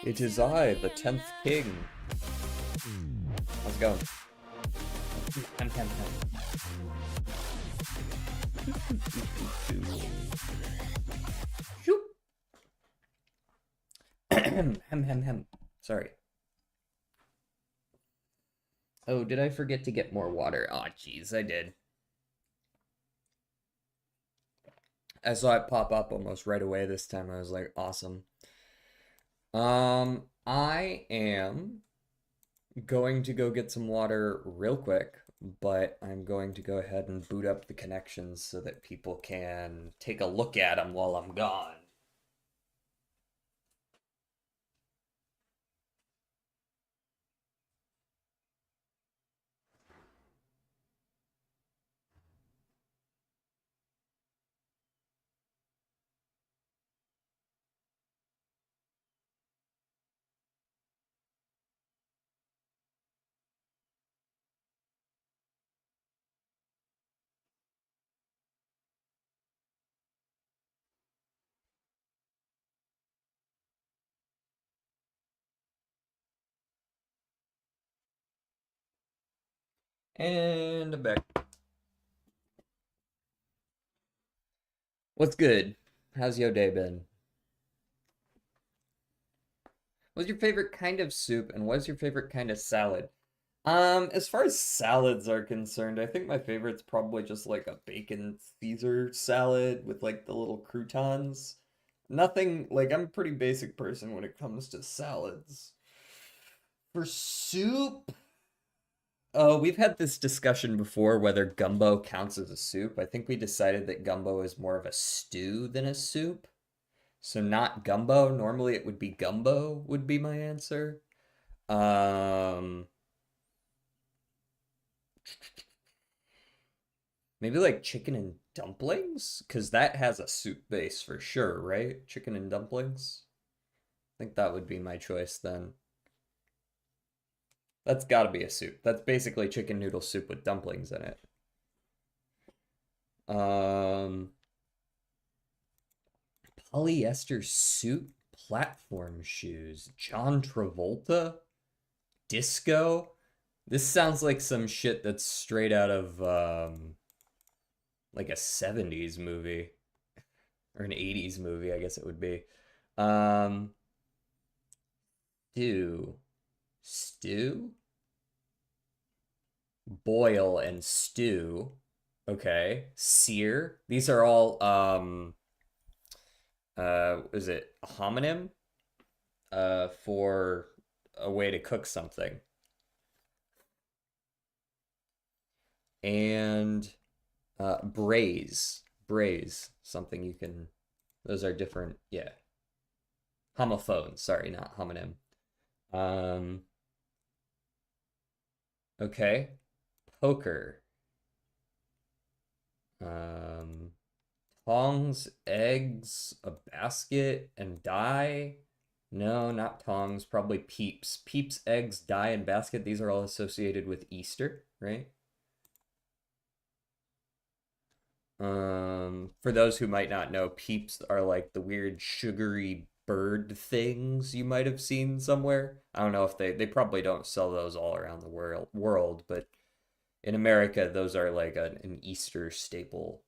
It is I, the 10th king. How's it going? Hem. Shoop. Hem. Sorry. Oh, did I forget to get more water? Oh, jeez, I did. I saw it pop up almost right away this time. I was like, awesome. I am going to go get some water real quick, but I'm going to go ahead and boot up the connections so that people can take a look at them while I'm gone. And I'm back. What's good? How's your day been? What's your favorite kind of soup and what's your favorite kind of salad? As far as salads are concerned, I think my favorite's probably just like a bacon Caesar salad with like the little croutons. Nothing, like I'm a pretty basic person when it comes to salads. For soup, we've had this discussion before whether gumbo counts as a soup. I think we decided that gumbo is more of a stew than a soup. So not gumbo. Normally it would be gumbo would be my answer. Um, Maybe like chicken and dumplings, because that has a soup base for sure, right? Chicken and dumplings. I think that would be my choice then. That's gotta be a soup. That's basically chicken noodle soup with dumplings in it. Um, Polyester suit, platform shoes, John Travolta, disco. This sounds like some shit that's straight out of like a 70s movie or an 80s movie, I guess it would be. Um, stew, boil and stew. Okay, sear. These are all is it a homonym for a way to cook something. And braise, something you can, those are different, yeah. Homophone, sorry, not homonym. Um, okay. Poker. Um, Tongs, eggs, a basket, and dye. No, not tongs, probably peeps. Peeps, eggs, dye, and basket. These are all associated with Easter, right? For those who might not know, peeps are like the weird sugary bird things you might have seen somewhere. I don't know if they probably don't sell those all around the world, but in America, those are like an Easter staple.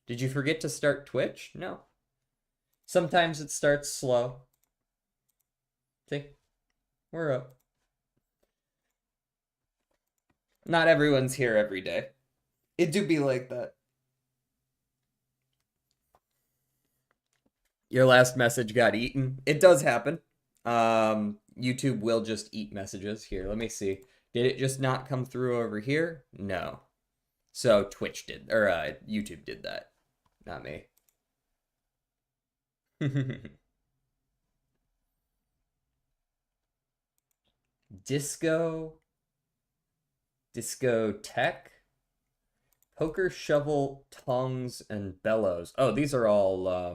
Did you forget to start Twitch? No. Sometimes it starts slow. See, we're up. Not everyone's here every day. It do be like that. Your last message got eaten. It does happen. YouTube will just eat messages. Here, let me see. Did it just not come through over here? No. So Twitch did, or YouTube did that, not me. Disco, disco tech, poker, shovel, tongs, and bellows. Oh, these are all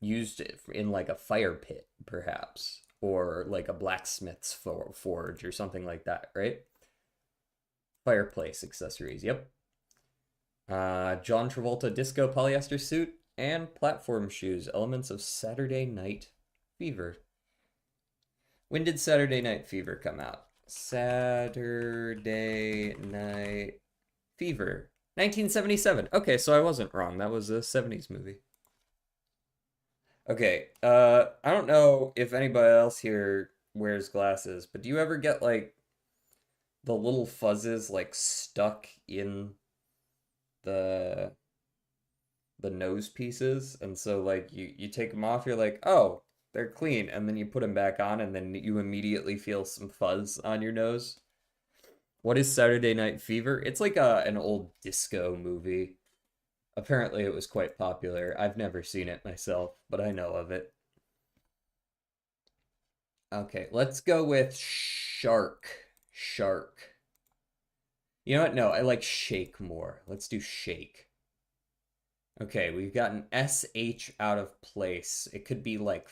used in like a fire pit, perhaps, or like a blacksmith's forge or something like that, right? Fireplace accessories. Yep. John Travolta disco polyester suit and platform shoes, elements of Saturday Night Fever. When did Saturday Night Fever come out? Saturday Night Fever. 1977. Okay, so I wasn't wrong. That was a 70s movie. Okay, I don't know if anybody else here wears glasses, but do you ever get like the little fuzzes like stuck in the nose pieces? And so like you take them off, you're like, "Oh, they're clean." And then you put them back on and then you immediately feel some fuzz on your nose. What is Saturday Night Fever? It's like an old disco movie. Apparently, it was quite popular. I've never seen it myself, but I know of it. Okay, let's go with shark. Shark. You know what? No, I like shake more. Let's do shake. Okay, we've got an SH out of place. It could be like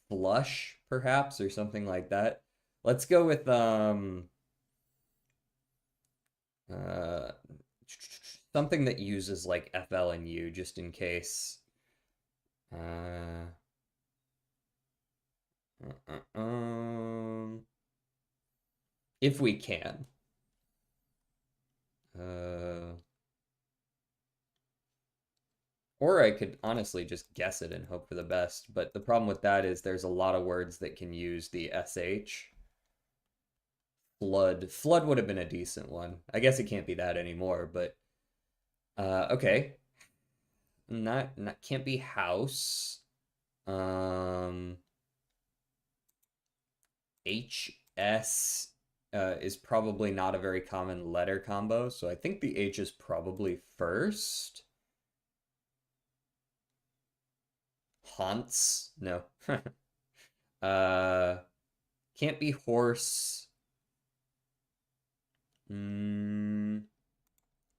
flush, perhaps, or something like that. Let's go with uh something that uses like FL and U just in case. Uh, if we can. Uh, or I could honestly just guess it and hope for the best. But the problem with that is there's a lot of words that can use the SH. Flood. Flood would have been a decent one. I guess it can't be that anymore, but okay. Not can't be house. Um HS is probably not a very common letter combo, so I think the H is probably first. Haunts? No. uh, can't be horse.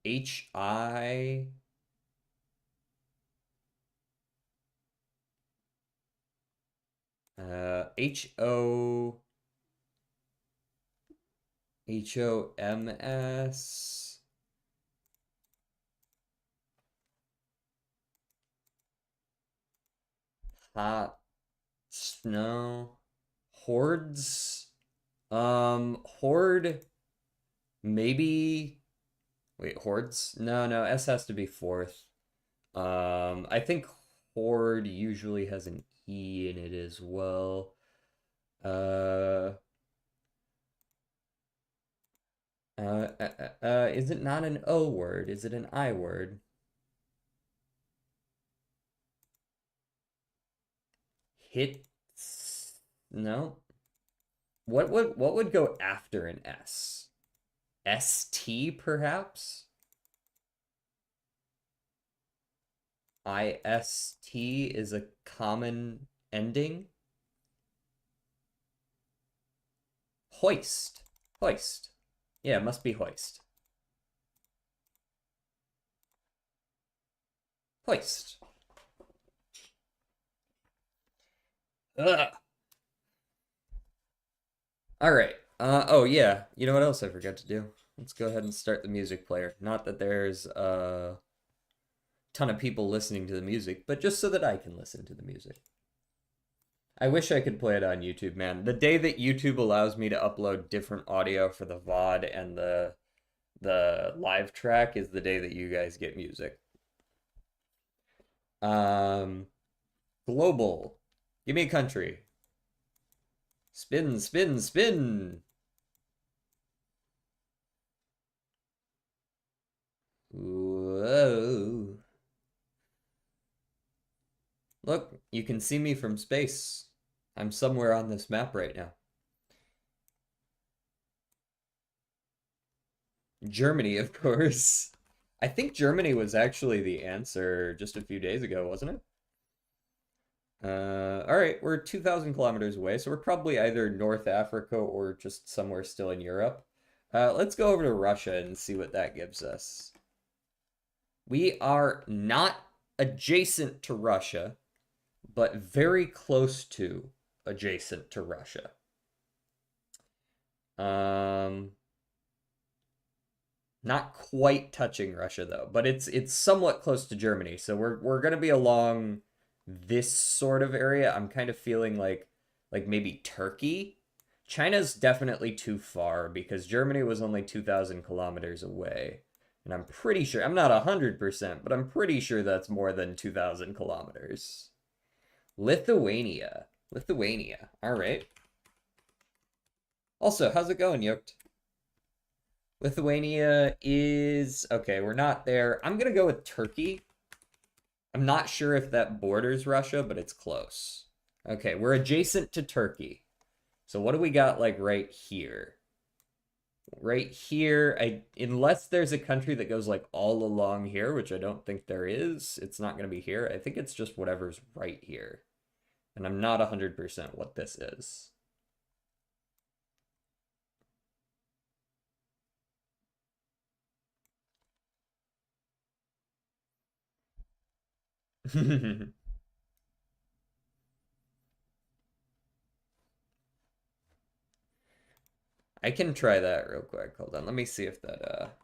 HI. HO. HOMS. Hot snow. Hordes. Horde. Maybe. Wait, hordes? No, no, S has to be fourth. I think horde usually has an E in it as well. Uh, is it not an O word? Is it an I word? Hits? No. What would go after an S? ST perhaps? IST is a common ending. Hoist. Hoist. Yeah, it must be hoist. Hoist. Ugh. All right. Oh yeah. You know what else I forgot to do? Let's go ahead and start the music player. Not that there's a ton of people listening to the music, but just so that I can listen to the music. I wish I could play it on YouTube, man. The day that YouTube allows me to upload different audio for the VOD and the live track is the day that you guys get music. Um, global. Give me a country. Spin, spin, spin. Whoa. Look, you can see me from space. I'm somewhere on this map right now. Germany, of course. I think Germany was actually the answer just a few days ago, wasn't it? All right, we're 2,000 kilometers away, so we're probably either North Africa or just somewhere still in Europe. Let's go over to Russia and see what that gives us. We are not adjacent to Russia, but very close to adjacent to Russia. Not quite touching Russia though, but it's somewhat close to Germany, so we're gonna be along this sort of area, I'm kind of feeling like maybe Turkey. China's definitely too far because Germany was only 2,000 kilometers away. And I'm pretty sure, I'm not 100%, but I'm pretty sure that's more than 2,000 kilometers. Lithuania. Lithuania. All right. Also, how's it going, Yoked? Lithuania is okay, we're not there. I'm gonna go with Turkey. I'm not sure if that borders Russia, but it's close. Okay, we're adjacent to Turkey. So what do we got like right here? Right here, unless there's a country that goes like all along here, which I don't think there is, it's not going to be here. I think it's just whatever's right here. And I'm not 100% what this is. I can try that real quick. Hold on. Let me see if that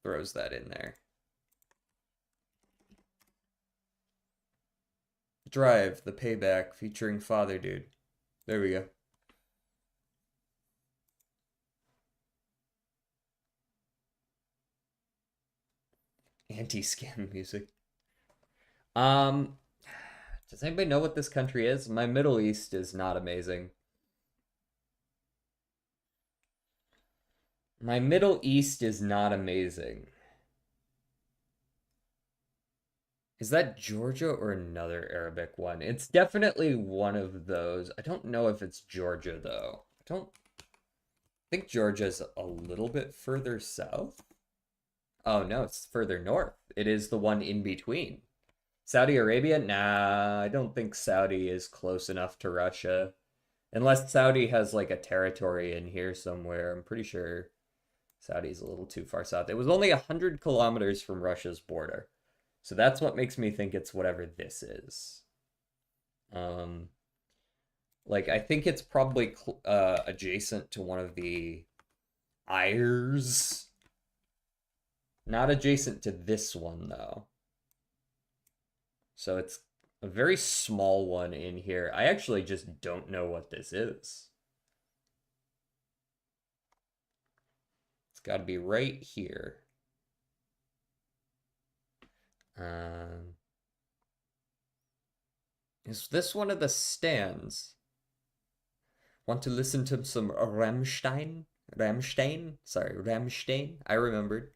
throws that in there. Drive, the payback featuring Father Dude. There we go. Anti-scam music. Um, does anybody know what this country is? My Middle East is not amazing. My Middle East is not amazing. Is that Georgia or another Arabic one? It's definitely one of those. I don't know if it's Georgia though. I don't think Georgia's a little bit further south. Oh no, it's further north. It is the one in between. Saudi Arabia? Nah, I don't think Saudi is close enough to Russia. Unless Saudi has like a territory in here somewhere. I'm pretty sure Saudi's a little too far south. It was only 100 kilometers from Russia's border. So that's what makes me think it's whatever this is. Um, like I think it's probably adjacent to one of the Ayers. Not adjacent to this one though. So it's a very small one in here. I actually just don't know what this is. It's got to be right here. Um, is this one of the stands? Want to listen to some Rammstein? Rammstein? Sorry, Rammstein. I remembered.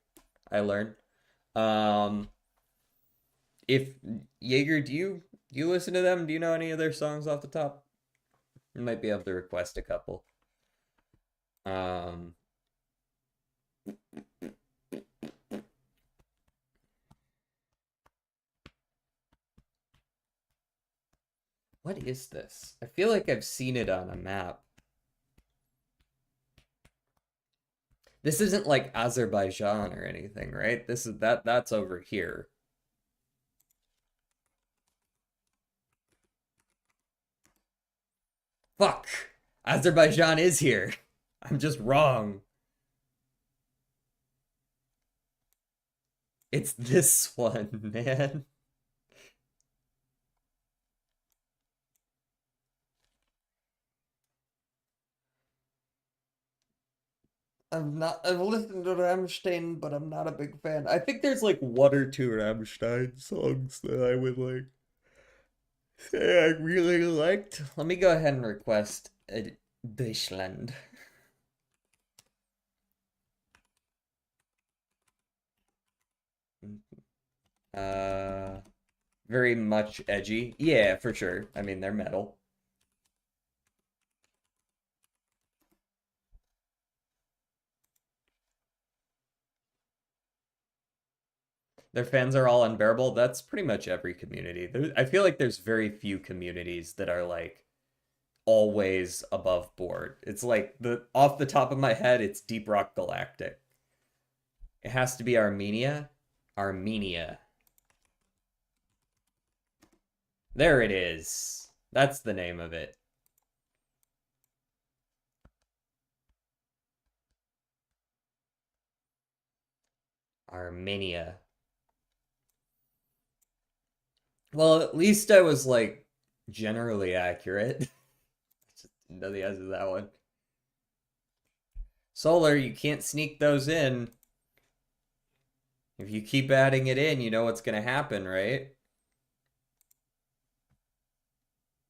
I learned. Um, if Jaeger, do you listen to them? Do you know any of their songs off the top? You might be able to request a couple. Um, what is this? I feel like I've seen it on a map. This isn't like Azerbaijan or anything, right? This is that's over here. Fuck. Azerbaijan is here. I'm just wrong. It's this one, man. I've listened to Rammstein, but I'm not a big fan. I think there's like one or two Rammstein songs that I would like say I really liked. Let me go ahead and request a Deutschland. Uh, very much edgy. Yeah, for sure. I mean, they're metal. Their fans are all unbearable. That's pretty much every community. I feel like there's very few communities that are like always above board. It's like the off the top of my head, it's Deep Rock Galactic. It has to be Armenia. Armenia. There it is. That's the name of it. Armenia. Well, at least I was like generally accurate. Just didn't know the answer to that one. Solar, you can't sneak those in. If you keep adding it in, you know what's gonna happen, right?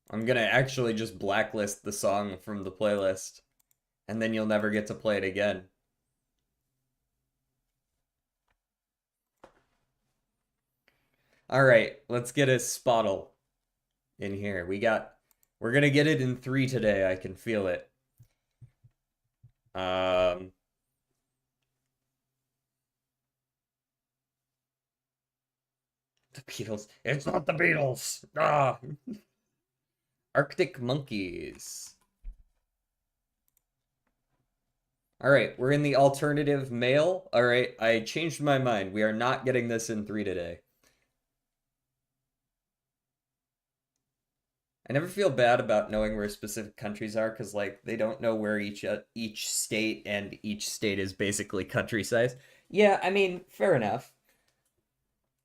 I'm gonna actually just blacklist the song from the playlist, and then you'll never get to play it again. All right, let's get a spottle in here. We're gonna get it in 3 today. I can feel it. Um, the Beatles. It's not the Beatles. Ah, Arctic Monkeys. All right, we're in the alternative male. All right, I changed my mind. We are not getting this in 3 today. I never feel bad about knowing where specific countries are because like they don't know where each state and each state is basically country size. Yeah, I mean, fair enough.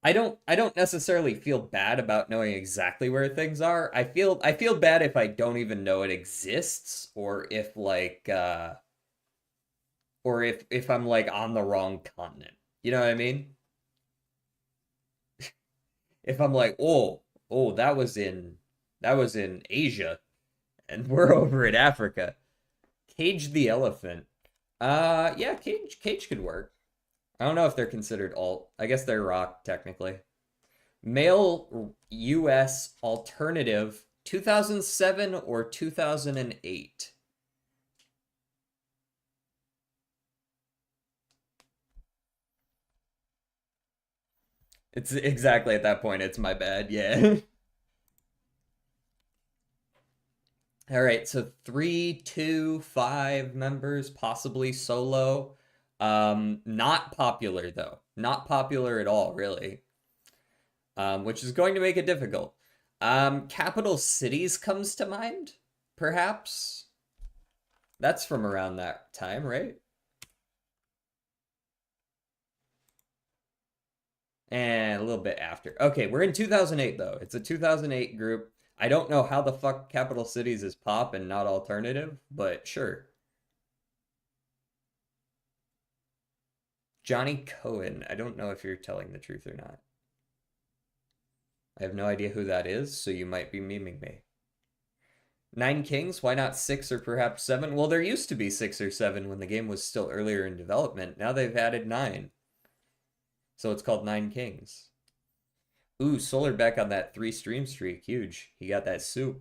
I don't necessarily feel bad about knowing exactly where things are. I feel bad if I don't even know it exists or if like or if I'm like on the wrong continent. You know what I mean? If I'm like, "Oh, that was in Asia and we're over in Africa." Cage the elephant. Yeah, Cage could work. I don't know if they're considered alt. I guess they're rock technically. Male US alternative 2007 or 2008. It's exactly at that point it's my bad. Yeah. All right, so 3, 2, 5 members, possibly solo. Not popular though. Not popular at all, really. Which is going to make it difficult. Capital Cities comes to mind, perhaps. That's from around that time, right? And a little bit after. Okay, we're in 2008 though. It's a 2008 group. I don't know how the fuck Capital Cities is pop and not alternative, but sure. Johnny Cohen. I don't know if you're telling the truth or not. I have no idea who that is, so you might be memeing me. Nine Kings? Why not 6 or perhaps 7? Well, there used to be 6 or 7 when the game was still earlier in development. Now they've added 9. So it's called Nine Kings. Ooh, Solar back on that 3 stream streak. Huge. He got that soup.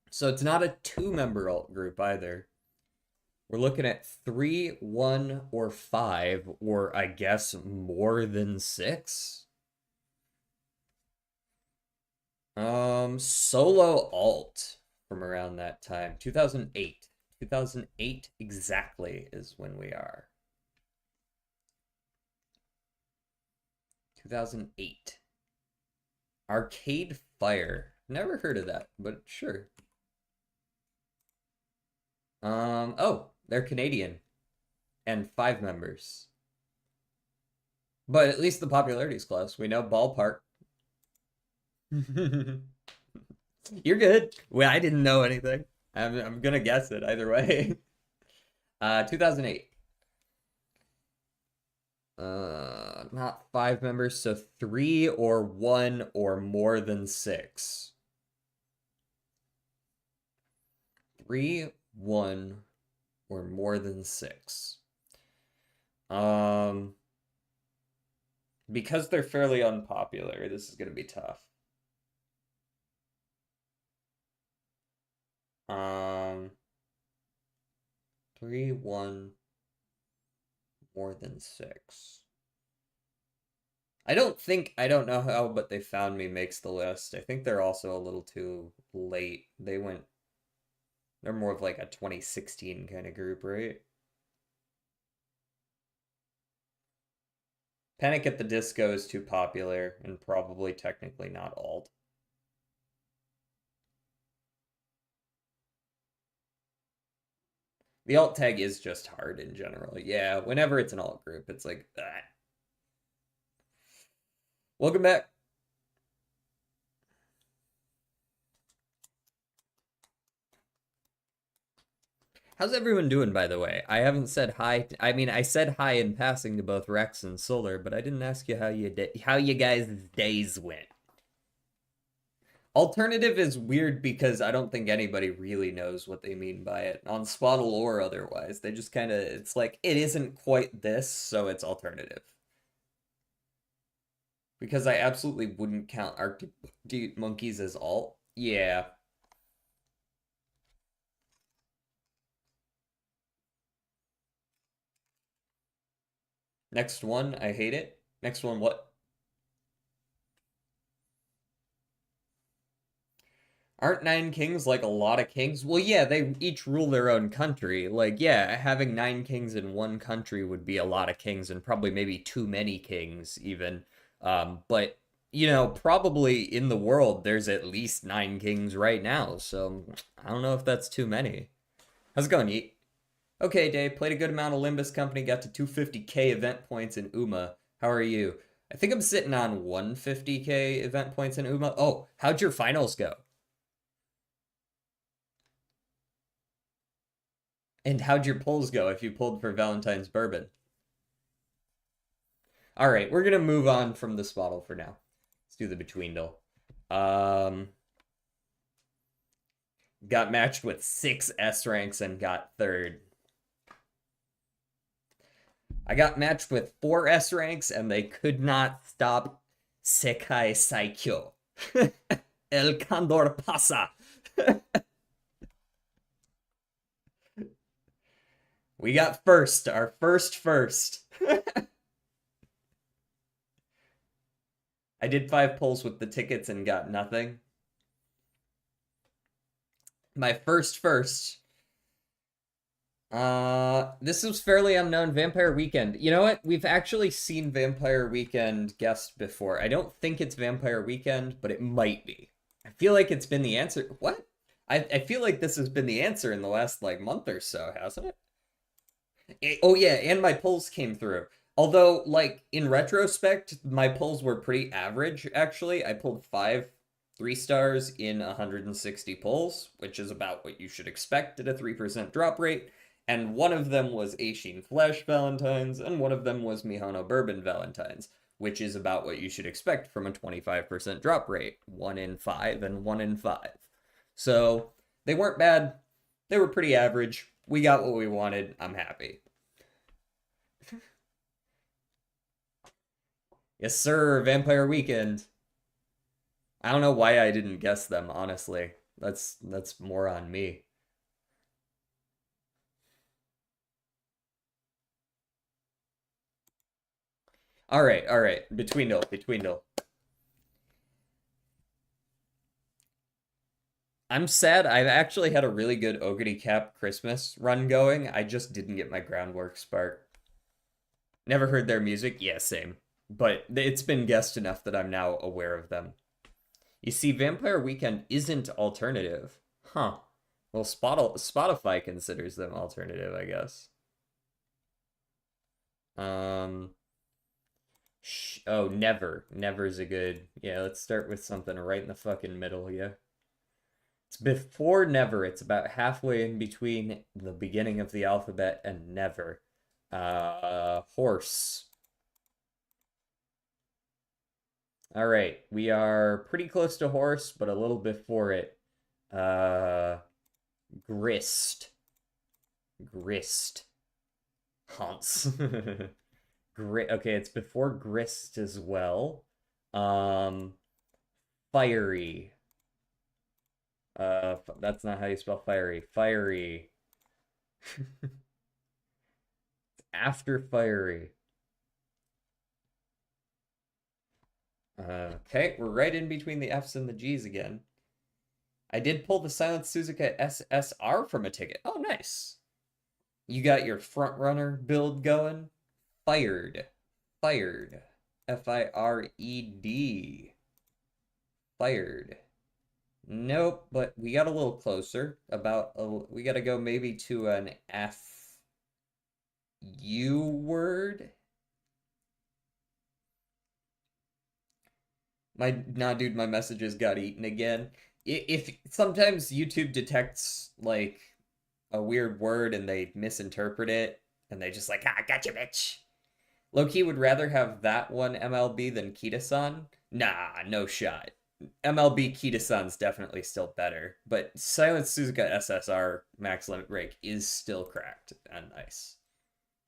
So it's not a 2-member alt group either. We're looking at 3, 1, or 5, or I guess more than 6. Solo alt from around that time. 2008. 2008 exactly is when we are. 2008. Arcade Fire. Never heard of that, but sure. Oh, they're Canadian and 5 members. But at least the popularity's close. We know Ballpark. You're good. Well, I didn't know anything. I'm gonna guess it either way. 2008. Not 5 members, so 3 or 1 or more than 6. 3, 1, or more than 6. Um, because they're fairly unpopular, this is gonna be tough. Um, 3, 1, more than 6. I don't know how, but They Found Me makes the list. I think they're also a little too late. They're more of like a 2016 kind of group, right? Panic at the Disco is too popular and probably technically not alt. The alt tag is just hard in general. Yeah, whenever it's an alt group, it's like, ah. Welcome back. How's everyone doing, by the way? I haven't said hi. I mean, I said hi in passing to both Rex and Solar, but I didn't ask you how you guys' days went. Alternative is weird because I don't think anybody really knows what they mean by it on Spottle or otherwise. They just kind of, it's like, it isn't quite this, so it's alternative. Because I absolutely wouldn't count Arctic Monkeys as alt. Yeah. Next one, I hate it. Next one, what? Aren't nine kings like a lot of kings? Well, yeah, they each rule their own country. Like, yeah, having nine kings in one country would be a lot of kings and probably maybe too many kings, even. But, probably in the world, there's at least nine kings right now. So I don't know if that's too many. How's it going, Yeet? Okay, Dave, played a good amount of Limbus Company, got to 250k event points in UMA. How are you? I think I'm sitting on 150k event points in UMA. Oh, how'd your finals go? And how'd your polls go if you pulled for Valentine's Bourbon? All right, we're gonna move on from this bottle for now. Let's do the betweendle. Got matched with 6 S ranks and got third. I got matched with 4 S ranks and they could not stop Sekai Saikyo. El Condor pasa. We got first, our first. I did 5 pulls with the tickets and got nothing. My first. This was fairly unknown. Vampire Weekend. You know what? We've actually seen Vampire Weekend guest before. I don't think it's Vampire Weekend, but it might be. I feel like it's been the answer. What? I feel like this has been the answer in the last like month or so, hasn't it? Oh yeah, and my pulls came through. Although, like in retrospect, my pulls were pretty average. Actually, I pulled 5 3 stars in 160 pulls, which is about what you should expect at a 3% drop rate. And one of them was Aishin Flesh Valentines, and one of them was Mihono Bourbon Valentines, which is about what you should expect from a 25% drop rate. 1 in 5 and 1 in 5. So they weren't bad. They were pretty average. We got what we wanted. I'm happy. Yes, sir. Vampire Weekend. I don't know why I didn't guess them, honestly. That's more on me. All right. Betweendle. I'm sad. I've actually had a really good Ogre Cap Christmas run going. I just didn't get my groundwork spark. Never heard their music. Yeah, same. But it's been guessed enough that I'm now aware of them. You see, Vampire Weekend isn't alternative. Huh. Well, Spotify considers them alternative, I guess. Um, oh, Never. Never's a good. Yeah, let's start with something right in the fucking middle, yeah. It's before Never. It's about halfway in between the beginning of the alphabet and Never. Horse. All right, we are pretty close to horse, but a little before it. Grist. Hans. Okay, it's before grist as well. Um, Fiery. That's not how you spell fiery. Fiery. After fiery. Okay, we're right in between the F's and the G's again. I did pull the Silent Suzuka SSR from a ticket. Oh, nice. You got your front runner build going. Fired. Fired. Fired. Fired. Nope, but we got a little closer. We gotta go maybe to an FU word. Nah, dude, my messages got eaten again. If sometimes YouTube detects like a weird word and they misinterpret it and they just like, ah, gotcha, bitch. Loki would rather have that one MLB than Kita-san. Nah, no shot. MLB Kita-san's definitely still better, but Silent Suzuka SSR Max Limit Break is still cracked and nice.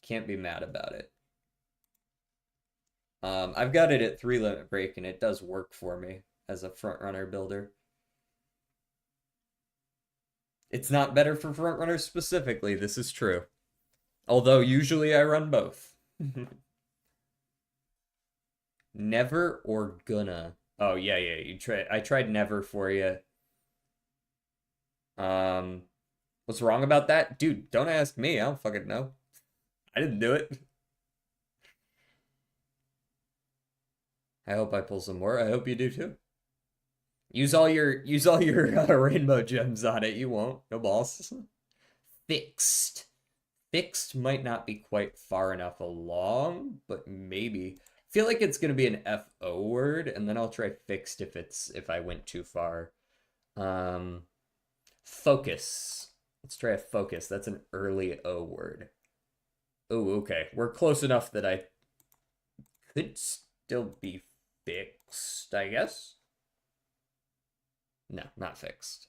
Can't be mad about it. I've got it at 3 limit break and it does work for me as a front runner builder. It's not better for front runners specifically, this is true. Although usually I run both. Never or gonna. Oh yeah, I tried never for you. Um what's wrong about that? Dude, don't ask me. I don't fucking know. I didn't do it. I hope I pull some more. I hope you do too. Use all your rainbow gems on it. You won't. No balls. Fixed. Fixed might not be quite far enough along, but maybe. I feel like it's gonna be an FO word, and then I'll try fixed if I went too far. Um, focus. Let's try a focus. That's an early O word. Oh, okay. We're close enough that I could still be fixed, I guess. No, not fixed.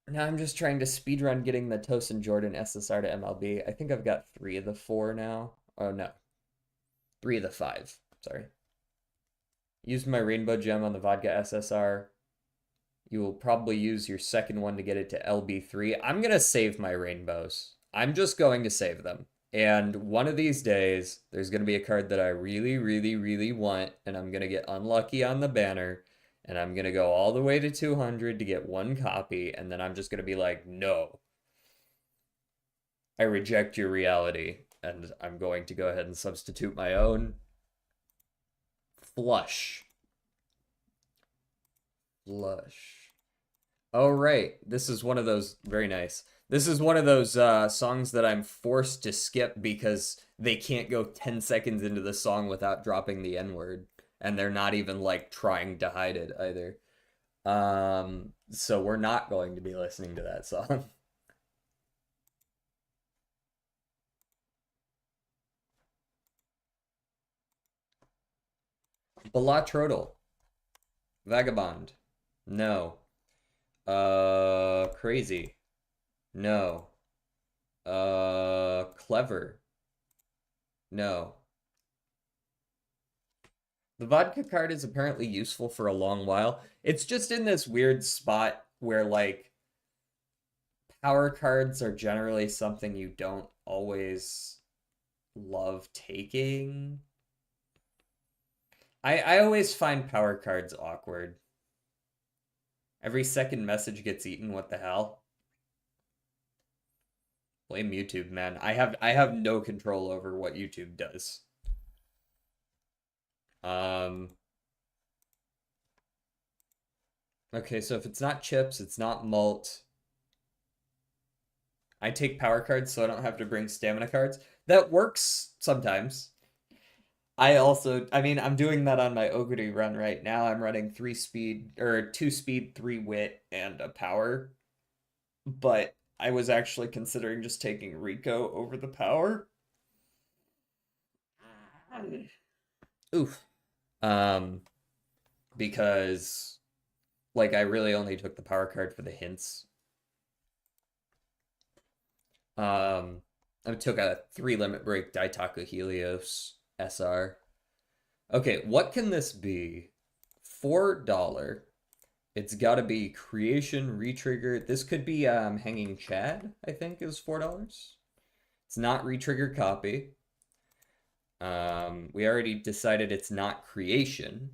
Now I'm just trying to speedrun getting the Tosin Jordan SSR to MLB. I think I've got 3 of the 4 now. Oh no, 3 of the 5. Sorry. Used my rainbow gem on the vodka SSR. You will probably use your second one to get it to LB3. I'm gonna save my rainbows. I'm just going to save them. And one of these days, there's gonna be a card that I really, really, really want, and I'm gonna get unlucky on the banner, and I'm gonna go all the way to 200 to get one copy, and then I'm just gonna be like, no, I reject your reality, and I'm going to go ahead and substitute my own. Flush. Flush. Oh, right. This is one of those, very nice. This is one of those songs that I'm forced to skip because they can't go 10 seconds into the song without dropping the N-word. And they're not even like trying to hide it either. So we're not going to be listening to that song. Balatrodal. Vagabond. No. Crazy. No. Clever. No. The vodka card is apparently useful for a long while. It's just in this weird spot where like power cards are generally something you don't always love taking. I always find power cards awkward. Every second message gets eaten, what the hell? Blame YouTube, man. I have no control over what YouTube does. Um okay, so if it's not chips, it's not malt. I take power cards so I don't have to bring stamina cards. That works sometimes. I mean, I'm doing that on my Ogre run right now. I'm running 3 speed or 2 speed, 3 wit, and a power. But I was actually considering just taking Rico over the power. Oof. Um, because like I really only took the power card for the hints. I took a 3 limit break Daitaku Helios SR. Okay, what can this be? $4. It's got to be creation, retrigger. This could be Hanging Chad, I think is $4. It's not retrigger copy. We already decided it's not creation.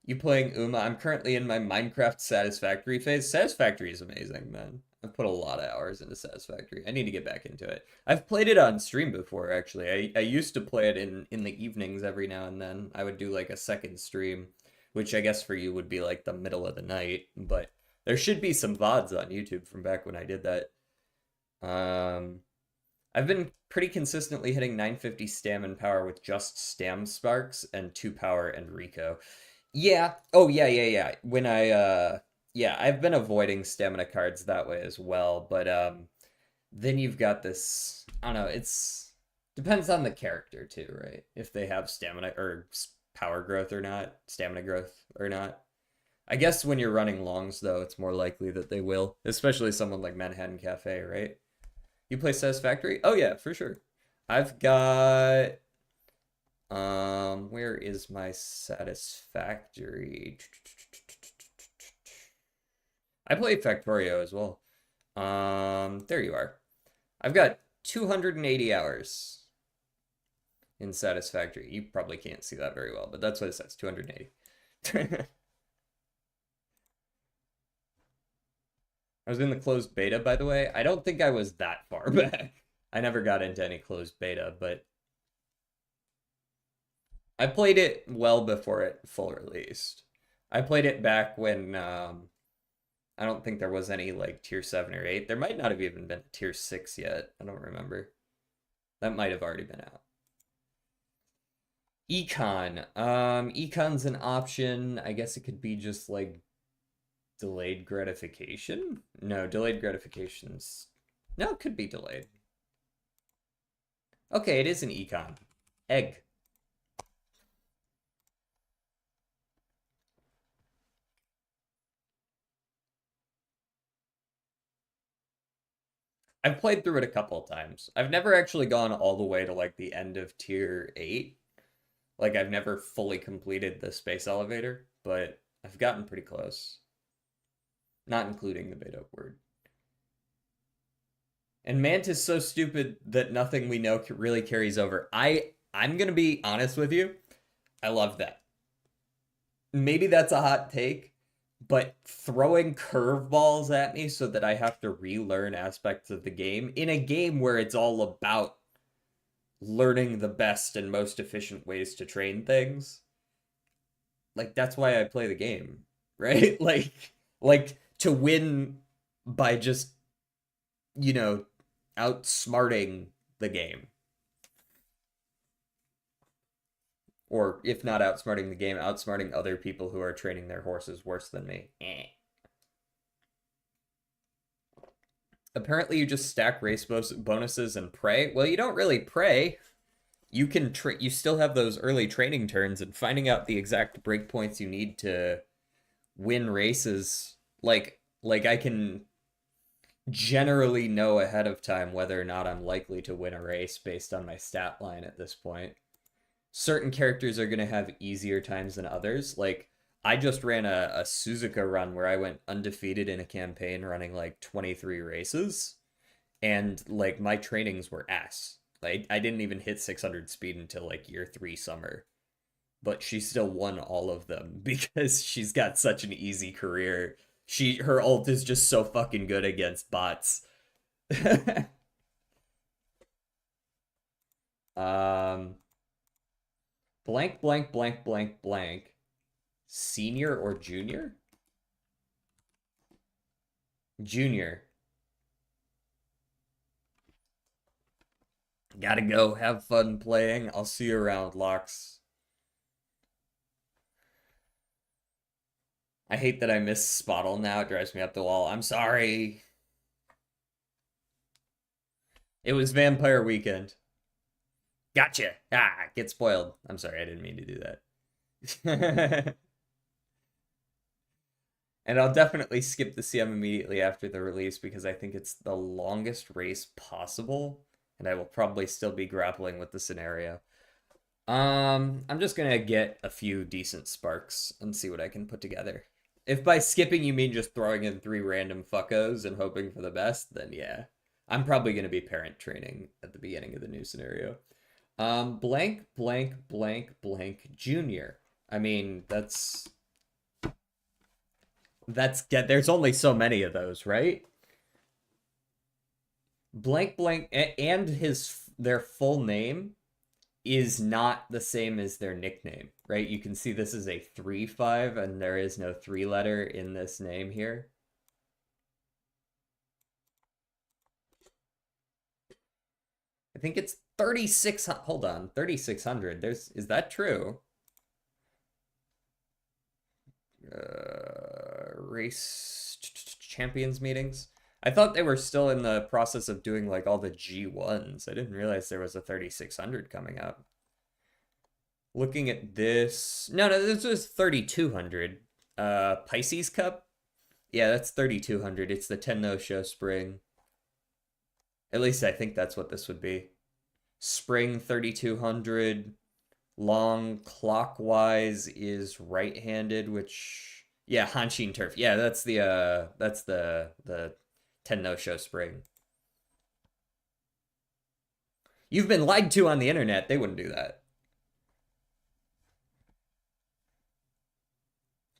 You playing Uma? I'm currently in my Minecraft Satisfactory phase. Satisfactory is amazing, man. I've put a lot of hours into Satisfactory. I need to get back into it. I've played it on stream before, actually. I used to play it in the evenings every now and then. I would do like a second stream, which I guess for you would be like the middle of the night, but there should be some VODs on YouTube from back when I did that. I've been pretty consistently hitting 950 stam and power with just stam sparks and 2 power and Rico. Yeah. Oh yeah. When yeah, I've been avoiding stamina cards that way as well, but then you've got this, I don't know, it's depends on the character too, right? If they have stamina or power growth or not, stamina growth or not. I guess when you're running longs though, it's more likely that they will, especially someone like Manhattan Cafe, right? You play Satisfactory? Oh yeah, for sure. I've got where is my Satisfactory? I play Factorio as well. There you are. I've got 280 hours in Satisfactory. You probably can't see that very well, but that's what it says, 280. I was in the closed beta, by the way. I don't think I was that far back. I never got into any closed beta, but I played it well before it full released. I played it back when I don't think there was any like tier 7 or 8. There might not have even been tier 6 yet. I don't remember. That might have already been out. Econ. Econ's an option. I guess it could be just like delayed gratification? No, delayed gratifications. No, it could be delayed. Okay, it is an econ. Egg. I've played through it a couple of times. I've never actually gone all the way to like the end of tier 8. Like I've never fully completed the space elevator, but I've gotten pretty close. Not including the beta word. And Mantis so stupid that nothing we know really carries over. I'm gonna be honest with you. I love that. Maybe that's a hot take, but throwing curveballs at me so that I have to relearn aspects of the game in a game where it's all about learning the best and most efficient ways to train things. Like that's why I play the game, right? Like to win by just outsmarting the game. Or if not outsmarting the game, outsmarting other people who are training their horses worse than me. Apparently you just stack race bonuses and pray. Well, you don't really pray. You can you still have those early training turns, and finding out the exact breakpoints you need to win races. Like I can generally know ahead of time whether or not I'm likely to win a race based on my stat line at this point. Certain characters are going to have easier times than others. Like, I just ran a Suzuka run where I went undefeated in a campaign running like 23 races. And like my trainings were ass. Like, I didn't even hit 600 speed until like year 3 summer. But she still won all of them because she's got such an easy career. Her ult is just so fucking good against bots. um blank blank blank blank blank. Senior or junior? Junior. Gotta go. Have fun playing. I'll see you around, Locks. I hate that I miss Spottle now. It drives me up the wall. I'm sorry. It was Vampire Weekend. Gotcha. Ah, get spoiled. I'm sorry. I didn't mean to do that. And I'll definitely skip the CM immediately after the release because I think it's the longest race possible, and I will probably still be grappling with the scenario. I'm just gonna get a few decent sparks and see what I can put together. If by skipping you mean just throwing in 3 random fuckos and hoping for the best, then yeah. I'm probably gonna be parent training at the beginning of the new scenario. Blank, blank, blank, blank, junior. I mean, that's there's only so many of those, right? Blank blank and his their full name is not the same as their nickname, right? You can see this is a 3-5 and there is no 3 letter in this name here. I think it's 36. Hold on, 3600. Is that true? Race champions meetings. I thought they were still in the process of doing like all the G1s. I didn't realize there was a 3600 coming up. Looking at this, no, this was 3200. Pisces Cup. Yeah, that's 3200. It's the Tenno Show Spring. At least I think that's what this would be. Spring 3200. Long clockwise is right-handed, which yeah, Hanshin Turf. Yeah, that's the Tenno Show Spring. You've been lied to on the internet. They wouldn't do that.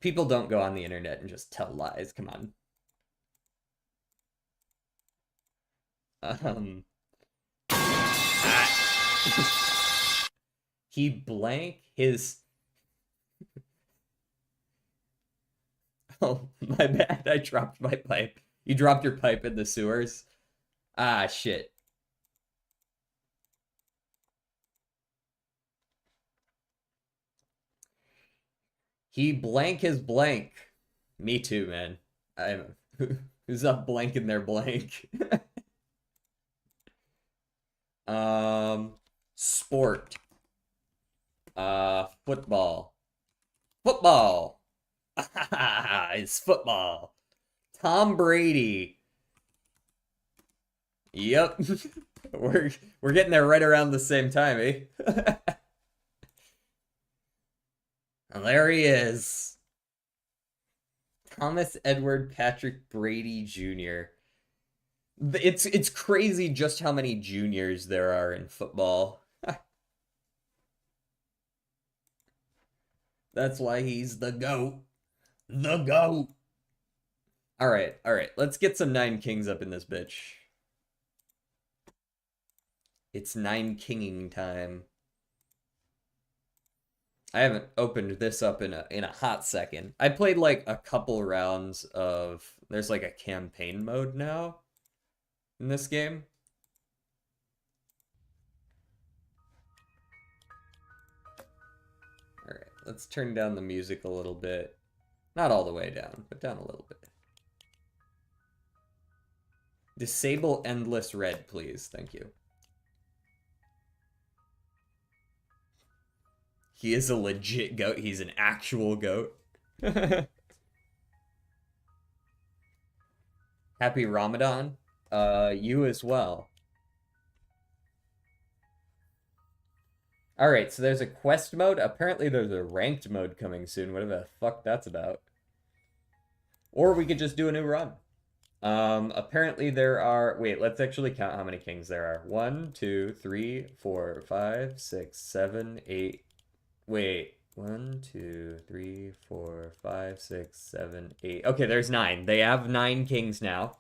People don't go on the internet and just tell lies. Come on. He blank his. Oh, my bad. I dropped my pipe. You dropped your pipe in the sewers. Ah, shit. He blank his blank. Me too, man. I'm who's up blanking their blank? Sport. Football. Football. It's football. Tom Brady. Yep. we're getting there right around the same time, eh? And there he is. Thomas Edward Patrick Brady Jr. It's crazy just how many juniors there are in football. That's why he's the GOAT. The GOAT. All right. Let's get some 9 kings up in this bitch. It's 9-kinging time. I haven't opened this up in a hot second. I played like a couple rounds of. There's like a campaign mode now in this game. All right, let's turn down the music a little bit. Not all the way down, but down a little bit. Disable endless red, please. Thank you. He is a legit goat. He's an actual goat. Happy Ramadan. You as well. Alright, so there's a quest mode. Apparently there's a ranked mode coming soon. Whatever the fuck that's about. Or we could just do a new run. Apparently there are... Wait, let's actually count how many kings there are. 1, 2, 3, 4, 5, 6, 7, 8... Wait, 1, 2, 3, 4, 5, 6, 7, 8. Okay, there's 9. They have 9 kings now.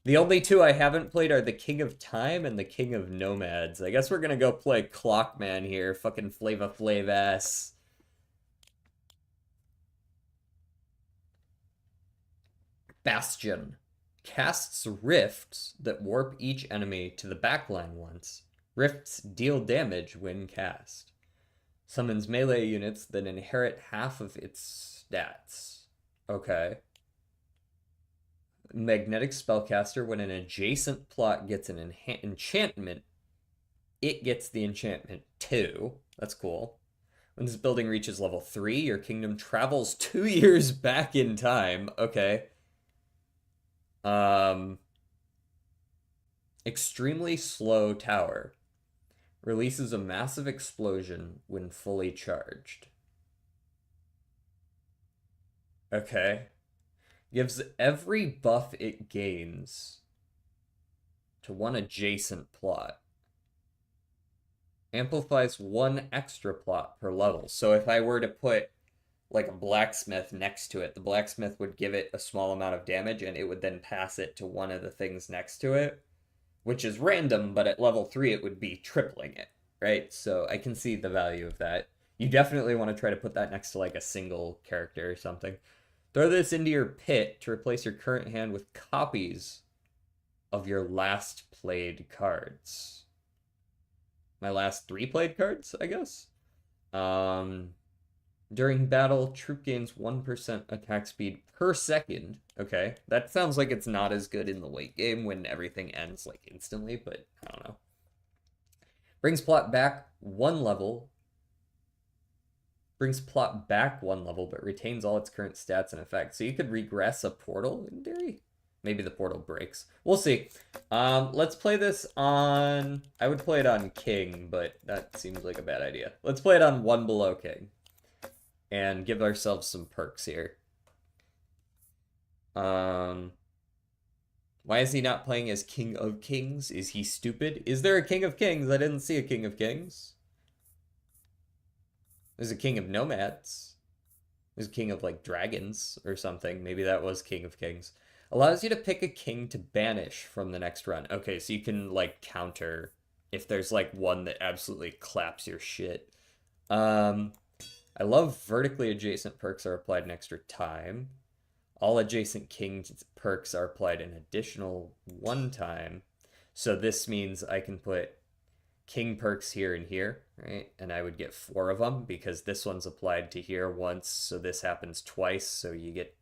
The only 2 I haven't played are the King of Time and the King of Nomads. I guess we're gonna go play Clockman here. Fucking Flava Flav ass. Bastion. Casts rifts that warp each enemy to the backline once. Rifts deal damage when cast. Summons melee units that inherit half of its stats. Okay. Magnetic Spellcaster. When an adjacent plot gets an enchantment, it gets the enchantment too. That's cool. When this building reaches level 3, your kingdom travels 2 years back in time. Okay. Extremely slow tower. Releases a massive explosion when fully charged. Okay. Gives every buff it gains to one adjacent plot. Amplifies 1 extra plot per level. So if I were to put like a blacksmith next to it, the blacksmith would give it a small amount of damage and it would then pass it to one of the things next to it. which is random, but at level 3 it would be tripling it, right? So I can see the value of that. You definitely want to try to put that next to like a single character or something. Throw this into your pit to replace your current hand with copies of your last played cards. My last 3 played cards, I guess. During battle, troop gains 1% attack speed per second. Okay, that sounds like it's not as good in the late game when everything ends like instantly, but I don't know. Brings plot back 1 level. Brings plot back 1 level, but retains all its current stats and effects. So you could regress a portal in theory. Maybe the portal breaks. We'll see. Let's play this on... I would play it on King, but that seems like a bad idea. Let's play it on 1 below King. And give ourselves some perks here. Why is he not playing as King of Kings? Is he stupid? Is there a King of Kings? I didn't see a King of Kings. There's a King of Nomads. There's a King of, like, Dragons or something. Maybe that was King of Kings. Allows you to pick a king to banish from the next run. Okay, so you can, like, counter if there's, like, one that absolutely claps your shit. I love vertically adjacent perks are applied an extra time. All adjacent king perks are applied an additional 1 time. So this means I can put king perks here and here, right? And I would get 4 of them because this one's applied to here once, so this happens twice, so you get...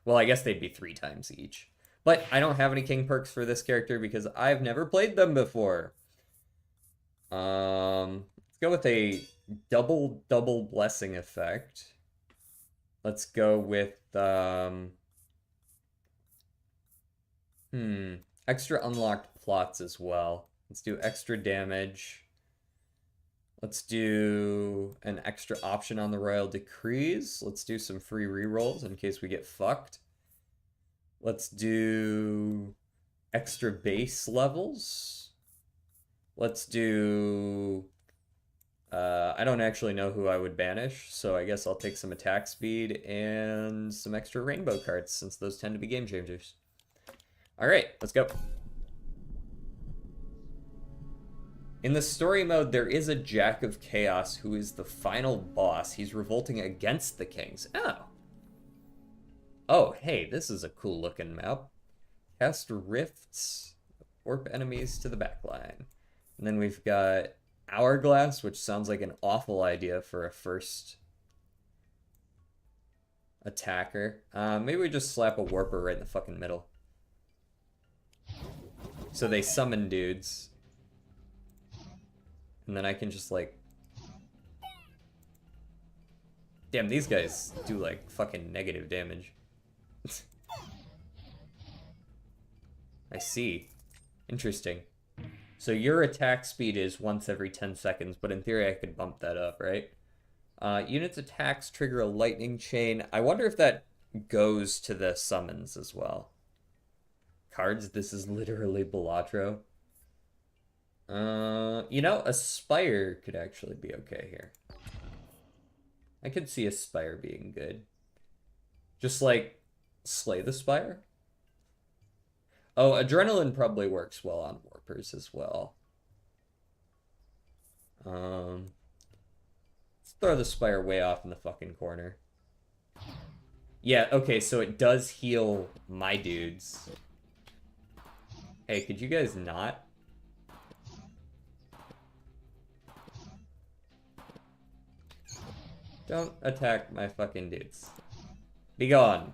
Well, I guess they'd be 3 times each. But I don't have any king perks for this character because I've never played them before. Let's go with a double blessing effect. Let's go with extra unlocked plots as well. Let's do extra damage. Let's do an extra option on the Royal Decrees. Let's do some free rerolls in case we get fucked. Let's do extra base levels. Let's do... I don't actually know who I would banish, so I guess I'll take some attack speed and some extra rainbow cards, since those tend to be game changers. Alright, let's go. In the story mode, there is a Jack of Chaos who is the final boss. He's revolting against the kings. Oh. Oh, hey, this is a cool looking map. Cast rifts, warp enemies to the backline. And then we've got Hourglass, which sounds like an awful idea for a first attacker. Maybe we just slap a warper right in the fucking middle. So they summon dudes. And then I can just, like... Damn, these guys do, like, fucking negative damage. I see. Interesting. So your attack speed is once every 10 seconds, but in theory I could bump that up, right? Units' attacks trigger a lightning chain. I wonder if that goes to the summons as well. Cards, this is literally Balatro. You know, a Spire could actually be okay here. I could see a Spire being good. Just like Slay the Spire. Oh, Adrenaline probably works well on Warpers as well. Let's throw the Spire way off in the fucking corner. Yeah, okay, so it does heal my dudes. Hey, could you guys not? Don't attack my fucking dudes. Be gone.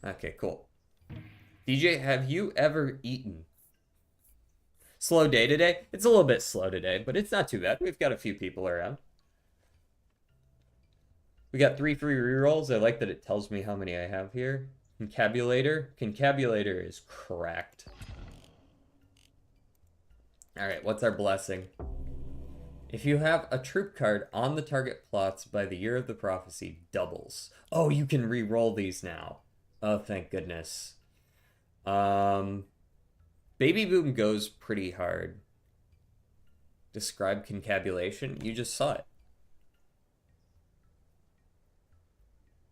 Okay, cool. DJ, have you ever eaten? Slow day today? It's a little bit slow today, but it's not too bad. We've got a few people around. We got 3 free rerolls. I like that it tells me how many I have here. Concabulator. Concabulator is cracked. Alright, what's our blessing? If you have a troop card on the target plots by the year of the prophecy, doubles. Oh, you can re-roll these now. Oh, thank goodness. Baby Boom goes pretty hard. Describe concabulation. You just saw it.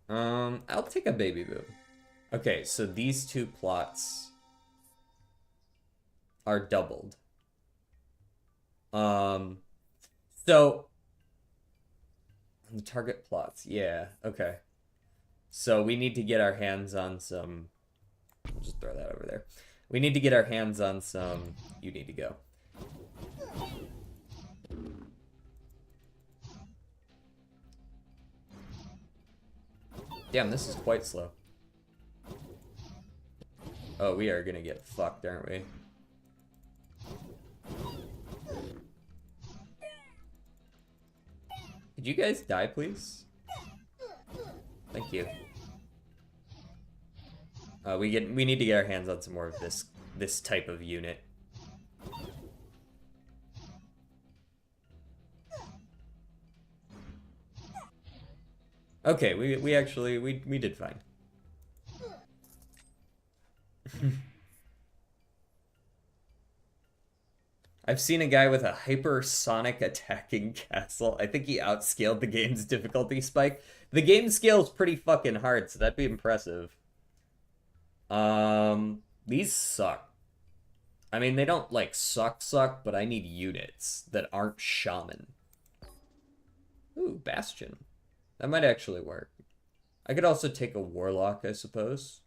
I'll take a Baby Boom. Okay, so these 2 plots are doubled. So the target plots, yeah, okay. So we need to get our hands on some. We'll just throw that over there. We need to get our hands on some. You need to go. Damn, this is quite slow. Oh, we are gonna get fucked, aren't we? Could you guys die, please? Thank you. We need to get our hands on some more of this type of unit. Okay, we actually we did fine. I've seen a guy with a hypersonic attacking castle. I think he outscaled the game's difficulty spike. The game scale's pretty fucking hard, so that'd be impressive. These suck. I mean, they don't, like, suck, but I need units that aren't shaman. Ooh, Bastion. That might actually work. I could also take a Warlock, I suppose.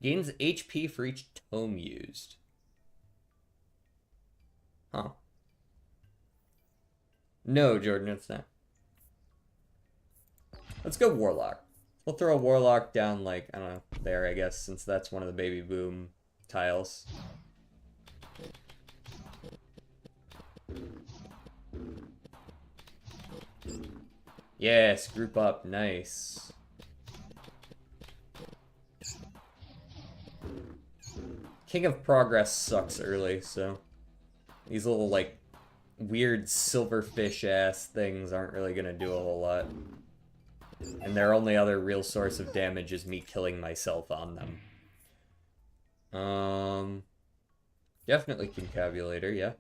Gains HP for each tome used. Huh. No, Jordan, it's not. Let's go Warlock. We'll throw a Warlock down, like, I don't know, there, I guess, since that's one of the baby boom tiles. Yes, group up, nice. King of Progress sucks early, so these little, like, weird silverfish-ass things aren't really gonna do a whole lot. And their only other real source of damage is me killing myself on them. Definitely Concabulator, yeah.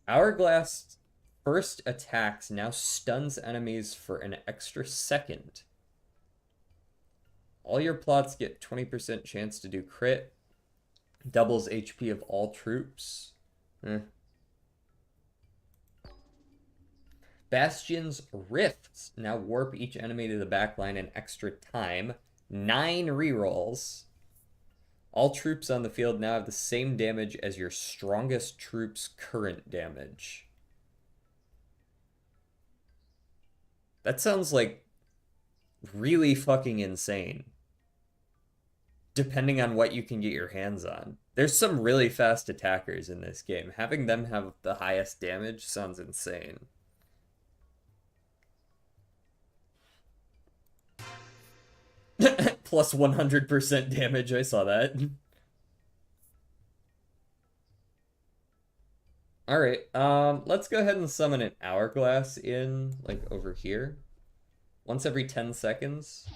Hourglass first attacks now stuns enemies for an extra second. All your plots get 20% chance to do crit. Doubles HP of all troops. Bastion's Rifts now warp each enemy to the backline an extra time. 9 rerolls. All troops on the field now have the same damage as your strongest troop's current damage. That sounds like really fucking insane. Depending on what you can get your hands on. There's some really fast attackers in this game. Having them have the highest damage sounds insane. Plus 100% damage, I saw that. Alright, let's go ahead and summon an Hourglass in, like, over here. Once every 10 seconds.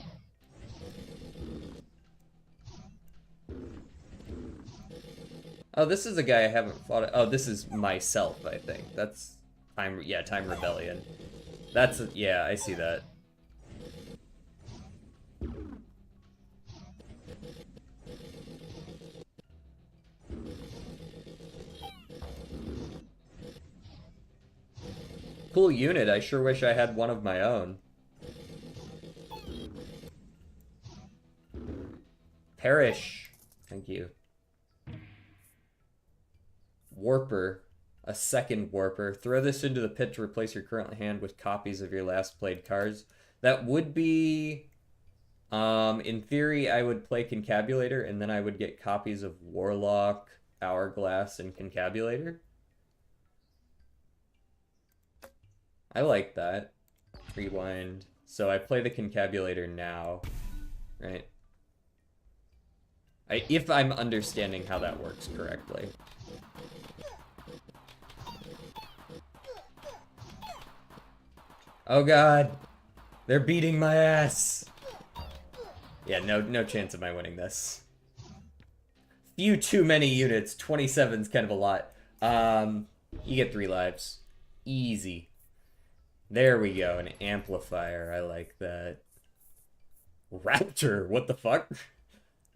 Oh, this is a guy I haven't fought. Oh, this is myself, I think. That's Time, yeah, Time Rebellion. That's, yeah, I see that. Cool unit, I sure wish I had one of my own. Perish. Thank you. Warper. A second Warper. Throw this into the pit to replace your current hand with copies of your last played cards. That would be... in theory, I would play Concabulator, and then I would get copies of Warlock, Hourglass, and Concabulator. I like that. Rewind. So I play the Concabulator now, right? If I'm understanding how that works correctly. Oh god! They're beating my ass! Yeah, no chance of my winning this. Few too many units. 27's kind of a lot. You get 3 lives. Easy. There we go, an amplifier. I like that. Raptor, what the fuck?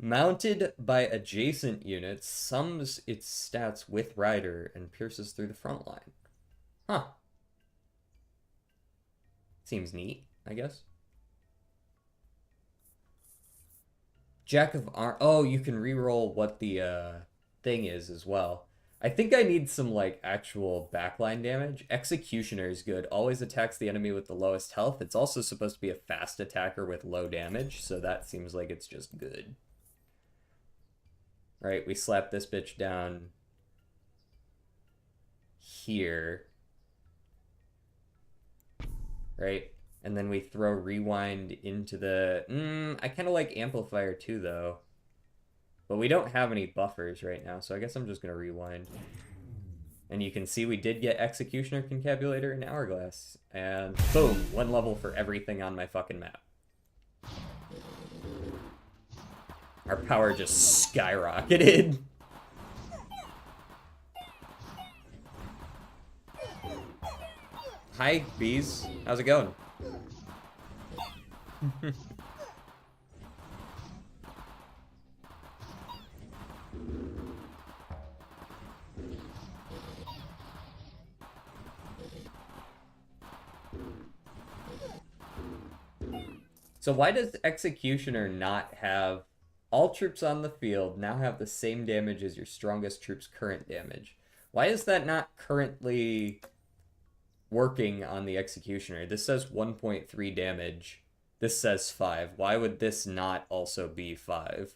Mounted by adjacent units, sums its stats with rider and pierces through the front line. Huh. Seems neat, I guess. Jack of Arms. Oh, you can reroll what the thing is as well. I think I need some like actual backline damage. Executioner is good. Always attacks the enemy with the lowest health. It's also supposed to be a fast attacker with low damage, so that seems like it's just good. Right, we slap this bitch down here. Right? And then we throw rewind into the... I kind of like amplifier too, though. But we don't have any buffers right now, so I guess I'm just going to rewind. And you can see we did get Executioner, Concabulator, and Hourglass. And boom, 1 level for everything on my fucking map. Our power just skyrocketed. Hi, bees. How's it going? So why does Executioner not have... All troops on the field now have the same damage as your strongest troop's current damage. Why is that not currently working on the Executioner? This says 1.3 damage. This says 5. Why would this not also be 5?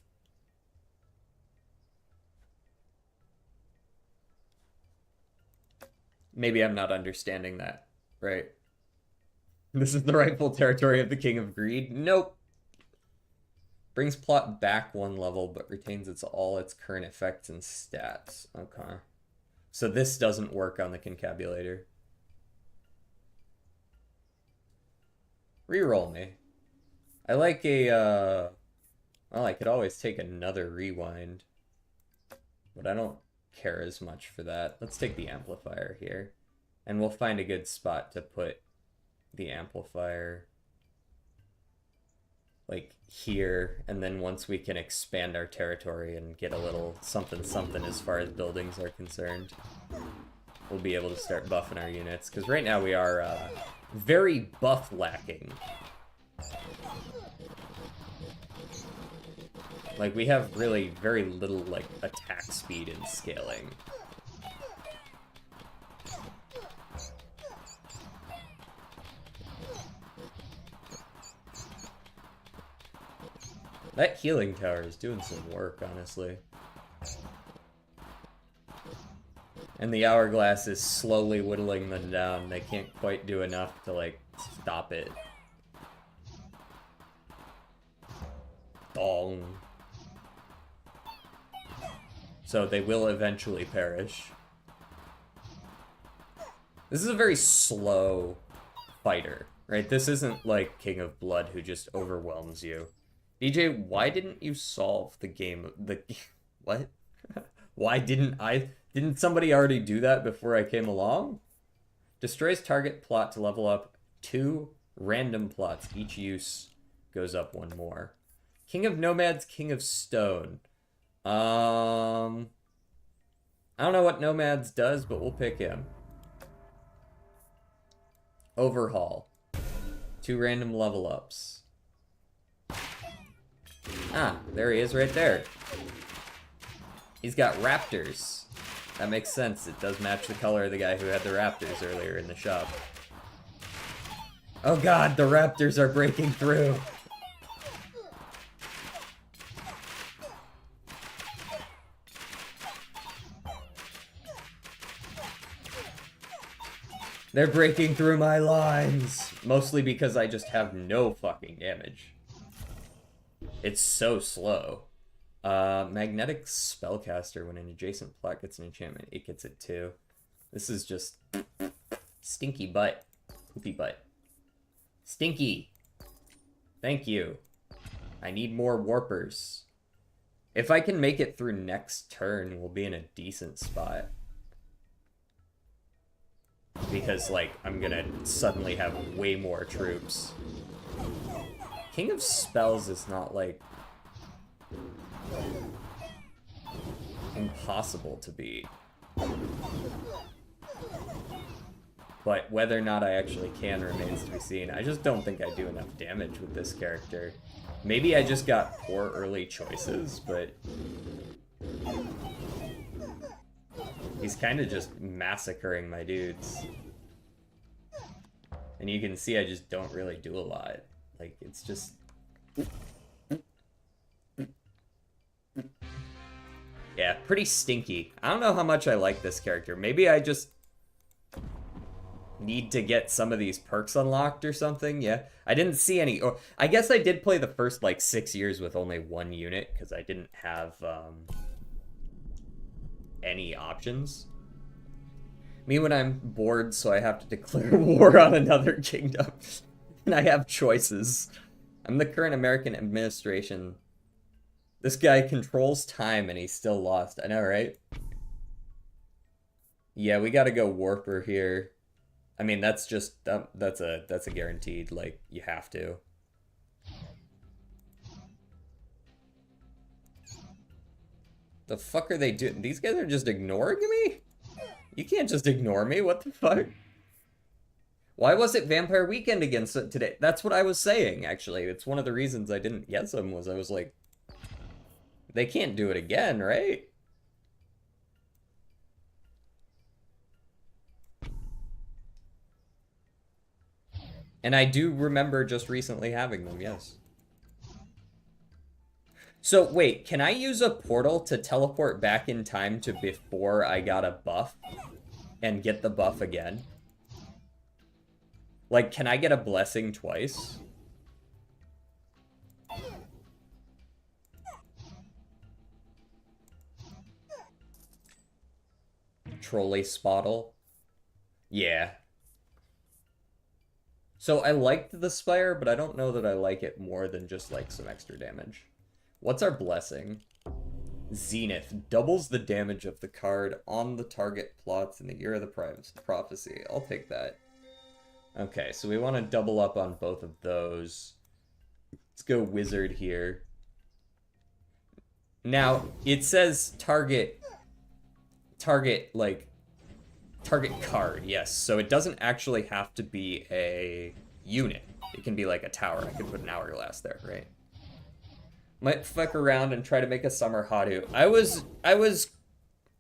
Maybe I'm not understanding that, right? This is the rightful territory of the King of Greed? Nope. Brings plot back 1 level, but retains all its current effects and stats. Okay. So this doesn't work on the Concabulator. Reroll me. I like a, well, I could always take another rewind. But I don't care as much for that. Let's take the amplifier here. And we'll find a good spot to put the amplifier. Like here, and then once we can expand our territory and get a little something something as far as buildings are concerned, we'll be able to start buffing our units, because right now we are very buff lacking. Like, we have really very little like attack speed and scaling. That healing tower is doing some work, honestly. And the Hourglass is slowly whittling them down. They can't quite do enough to, like, stop it. Dong. So they will eventually perish. This is a very slow fighter, right? This isn't like King of Blood who just overwhelms you. DJ, why didn't you solve the game? What? Why didn't I? Didn't somebody already do that before I came along? Destroys target plot to level up 2 random plots. Each use goes up 1 more. King of Nomads, King of Stone. I don't know what Nomads does, but we'll pick him. Overhaul. 2 random level ups. Ah, there he is right there. He's got raptors. That makes sense. It does match the color of the guy who had the raptors earlier in the shop. Oh god, the raptors are breaking through. They're breaking through my lines. Mostly because I just have no fucking damage. It's so slow. Magnetic Spellcaster. When an adjacent plot gets an enchantment, it gets it too. This is just stinky butt. Poopy butt. Stinky. Thank you. I need more warpers. If I can make it through next turn, we'll be in a decent spot. Because, like, I'm gonna suddenly have way more troops. King of Spells is not, like... impossible to beat. But whether or not I actually can remains to be seen. I just don't think I do enough damage with this character. Maybe I just got poor early choices, but he's kind of just massacring my dudes. And you can see I just don't really do a lot. Like, it's just... Yeah, pretty stinky. I don't know how much I like this character. Maybe I just need to get some of these perks unlocked or something. Yeah, I didn't see any. Or I guess I did play the first, like, 6 years with only one unit, because I didn't have any options. Me when I'm bored, so I have to declare war on another kingdom. And I have choices. I'm the current American administration. This guy controls time and he's still lost. I know, right? Yeah, we gotta go Warper here. I mean, that's just, that's a guaranteed, like, you have to. The fuck are they doing? These guys are just ignoring me? You can't just ignore me, what the fuck? Why was it Vampire Weekend again today? That's what I was saying, actually. It's one of the reasons I didn't get them, was I was like, they can't do it again, right? And I do remember just recently having them, yes. So, wait, can I use a portal to teleport back in time to before I got a buff? And get the buff again? Like, can I get a blessing twice? Trolley Spottle? Yeah. So I liked the Spire, but I don't know that I like it more than just, like, some extra damage. What's our blessing? Zenith. Doubles the damage of the card on the target plots in the Year of the Prophecy. I'll take that. Okay, so we want to double up on both of those. Let's go Wizard here. Now, it says target card, yes. So it doesn't actually have to be a unit. It can be like a tower. I could put an hourglass there, right? Might fuck around and try to make a summer Hadu. I was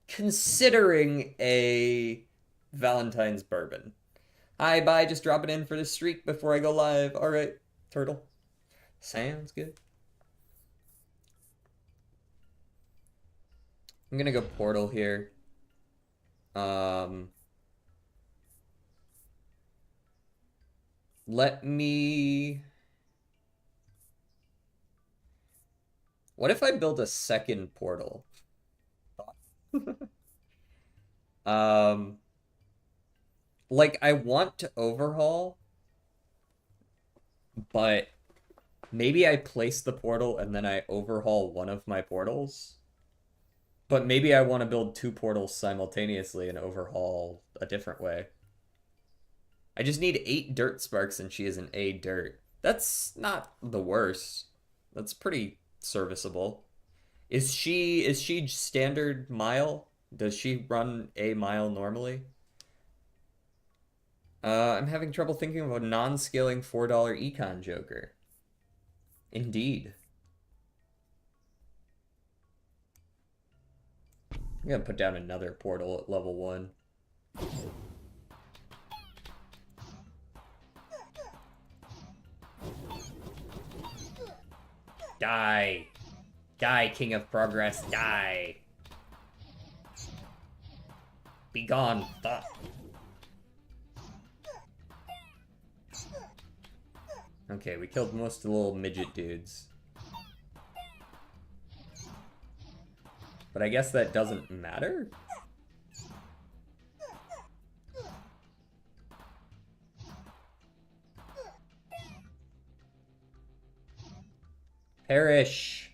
considering a Valentine's bourbon. Hi, bye, just dropping in for the streak before I go live. Alright, turtle. Sounds good. I'm gonna go portal here. Let me... What if I build a second portal? Like, I want to overhaul, but maybe I place the portal and then I overhaul one of my portals. But maybe I want to build two portals simultaneously and overhaul a different way. I just need 8 dirt sparks and she is an A dirt. That's not the worst. That's pretty serviceable. Is she standard mile? Does she run a mile normally? I'm having trouble thinking of a non-scaling $4 econ joker. Indeed. I'm gonna put down another portal at level 1. Die. Die, King of Progress, die. Be gone, thought. Okay, we killed most of the little midget dudes. But I guess that doesn't matter? Perish.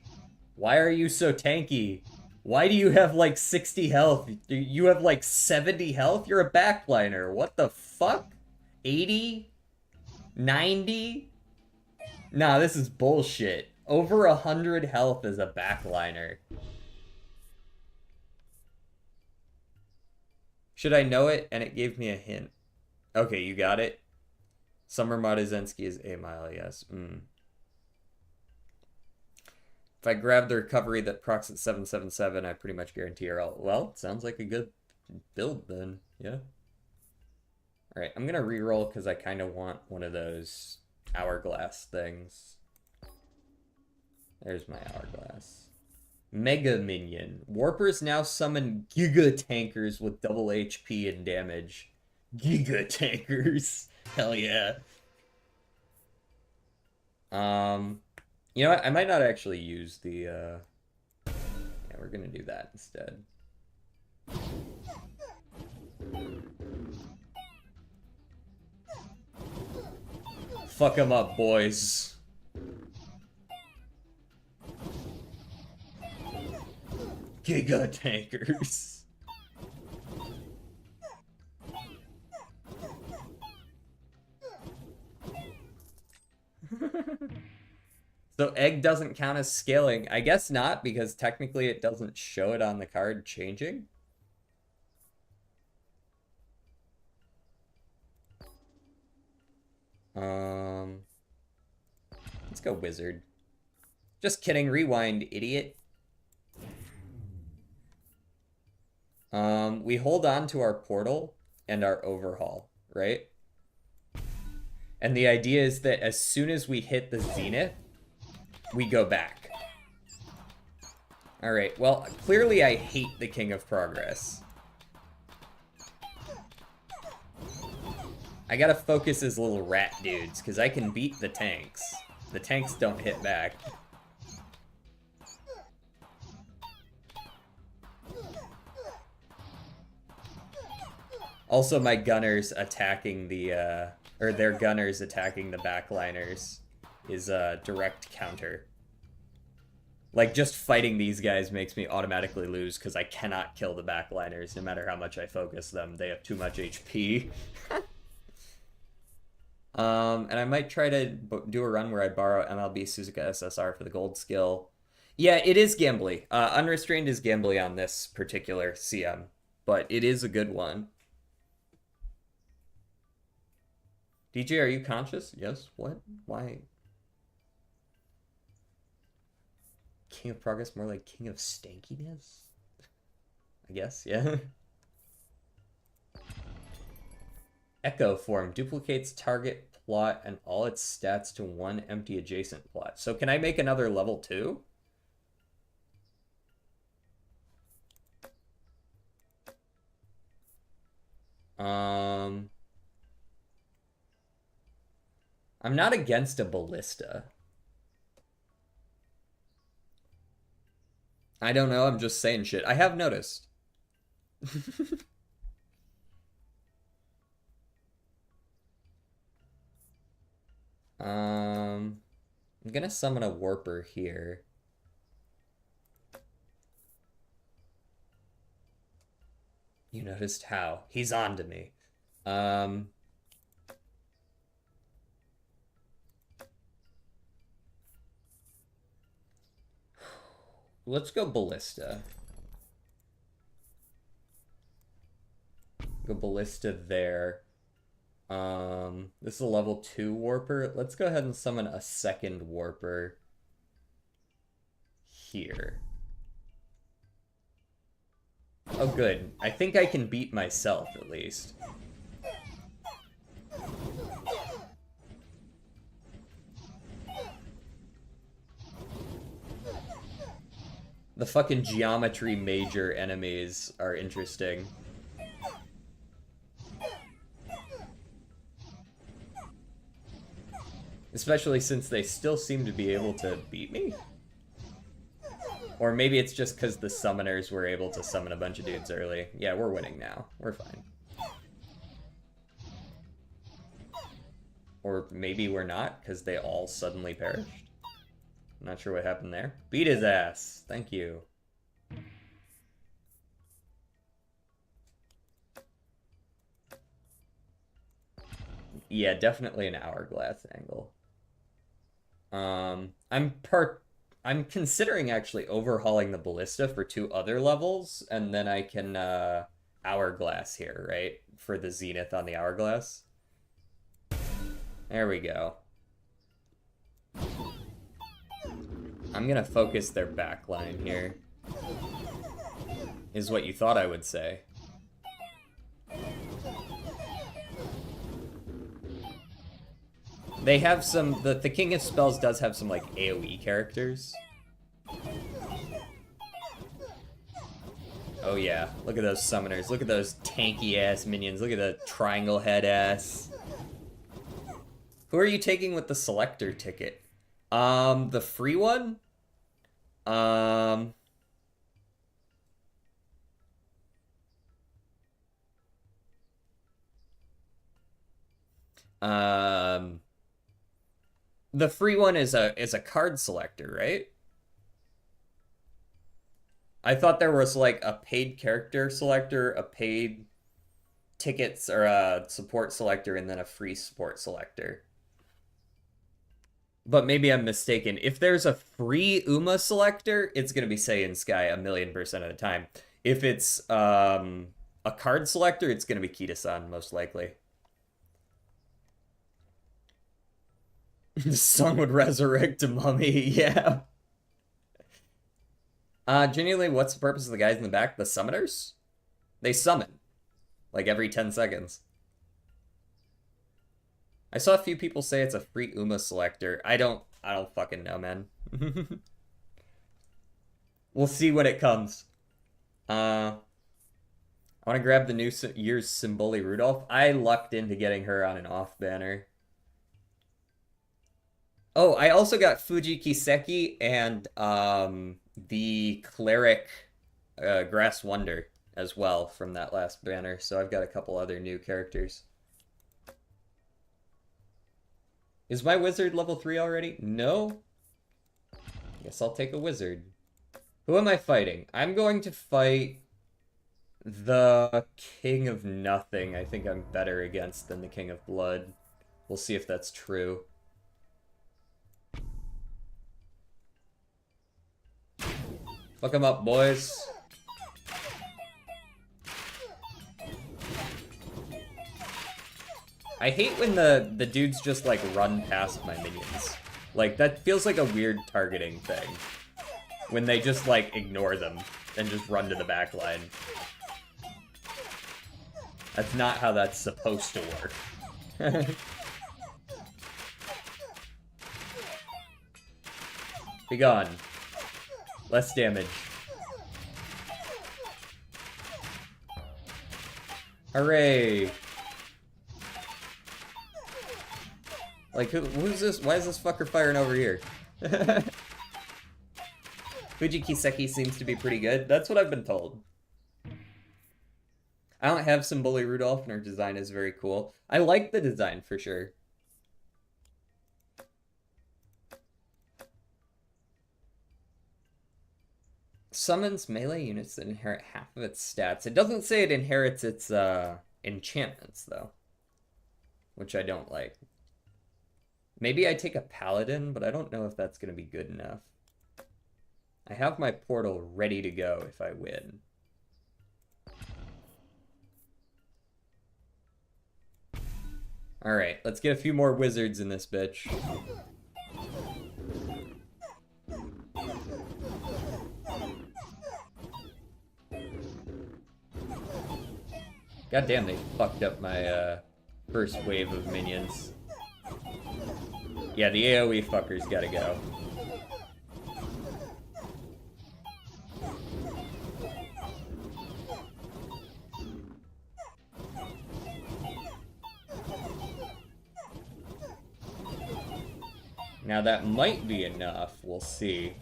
Why are you so tanky? Why do you have like 60 health? You have like 70 health? You're a backliner. What the fuck? 80? 90? Nah, this is bullshit. Over 100 health as a backliner. Should I know it? And it gave me a hint. Okay, you got it. Summer Madezensky is A Mile, yes. If I grab the recovery that procs at 777, I pretty much guarantee her out. Well, sounds like a good build then. Yeah. Alright, I'm gonna reroll because I kind of want one of those hourglass things. There's my hourglass. Mega Minion. Warpers now summon Giga Tankers with double HP and damage. Giga Tankers. Hell yeah. You know what? I might not actually use the, yeah, we're gonna do that instead. Fuck them up, boys. Giga Tankers. So egg doesn't count as scaling. I guess not, because technically it doesn't show it on the card changing. Let's go wizard. Just kidding, rewind, idiot. We hold on to our portal and our overhaul, right? And the idea is that as soon as we hit the zenith, we go back. Alright, well, clearly I hate the King of Progress. I gotta focus his little rat dudes, because I can beat the tanks. The tanks don't hit back. Also, my gunners attacking the, or their gunners attacking the backliners is a direct counter. Like, just fighting these guys makes me automatically lose because I cannot kill the backliners no matter how much I focus them. They have too much HP. And I might try to do a run where I borrow MLB Suzuka SSR for the gold skill. Yeah, it is gambly. Unrestrained is gambly on this particular CM, but it is a good one. DJ, are you conscious? Yes. What? Why? King of Progress, more like King of Stankiness? I guess, yeah. Echo form duplicates target plot and all its stats to one empty adjacent plot. So can I make another level 2? I'm not against a ballista. I don't know, I'm just saying shit. I have noticed. I'm gonna summon a warper here. You noticed how? He's on to me. Let's go ballista. Go ballista there. This is a level 2 warper. Let's go ahead and summon a second warper here. Oh, good. I think I can beat myself, at least. The fucking geometry major enemies are interesting. Especially since they still seem to be able to beat me. Or maybe it's just because the summoners were able to summon a bunch of dudes early. Yeah, we're winning now. We're fine. Or maybe we're not, because they all suddenly perished. I'm not sure what happened there. Beat his ass. Thank you. Yeah, definitely an hourglass angle. I'm considering actually overhauling the ballista for 2 other levels, and then I can hourglass here, right? For the zenith on the hourglass. There we go. I'm gonna focus their backline here. Is what you thought I would say. They have some... The King of Spells does have some, like, AoE characters. Oh yeah, look at those summoners. Look at those tanky-ass minions. Look at the triangle head-ass. Who are you taking with the selector ticket? The free one? The free one is a card selector, right? I thought there was like a paid character selector, a paid tickets or a support selector, and then a free support selector. But maybe I'm mistaken. If there's a free Uma selector, it's gonna be Saiyan Sky 1,000,000% of the time. If it's a card selector, it's gonna be Kita-san, most likely. The sun would resurrect a mummy, yeah. Genuinely, what's the purpose of the guys in the back? The summoners? They summon. Like every 10 seconds. I saw a few people say it's a free Uma selector. I don't fucking know, man. We'll see when it comes. I want to grab the new year's Symboli Rudolph. I lucked into getting her on an off banner. Oh, I also got Fuji Kiseki and the Cleric Grass Wonder as well from that last banner. So I've got a couple other new characters. Is my wizard level 3 already? No. Guess I'll take a wizard. Who am I fighting? I'm going to fight the King of Nothing. I think I'm better against than the King of Blood. We'll see if that's true. Fuck them up, boys. I hate when the dudes just, like, run past my minions. Like, that feels like a weird targeting thing. When they just, like, ignore them and just run to the back line. That's not how that's supposed to work. Be gone. Less damage. Hooray! Like, who's this? Why is this fucker firing over here? Fuji Kiseki seems to be pretty good. That's what I've been told. I don't have Symboli Rudolph, and her design is very cool. I like the design, for sure. Summons melee units that inherit half of its stats. It doesn't say it inherits its enchantments, though. Which I don't like. Maybe I take a paladin, but I don't know if that's going to be good enough. I have my portal ready to go if I win. Alright, let's get a few more wizards in this bitch. God damn, they fucked up my first wave of minions. Yeah, the AoE fuckers gotta go. Now that might be enough, we'll see.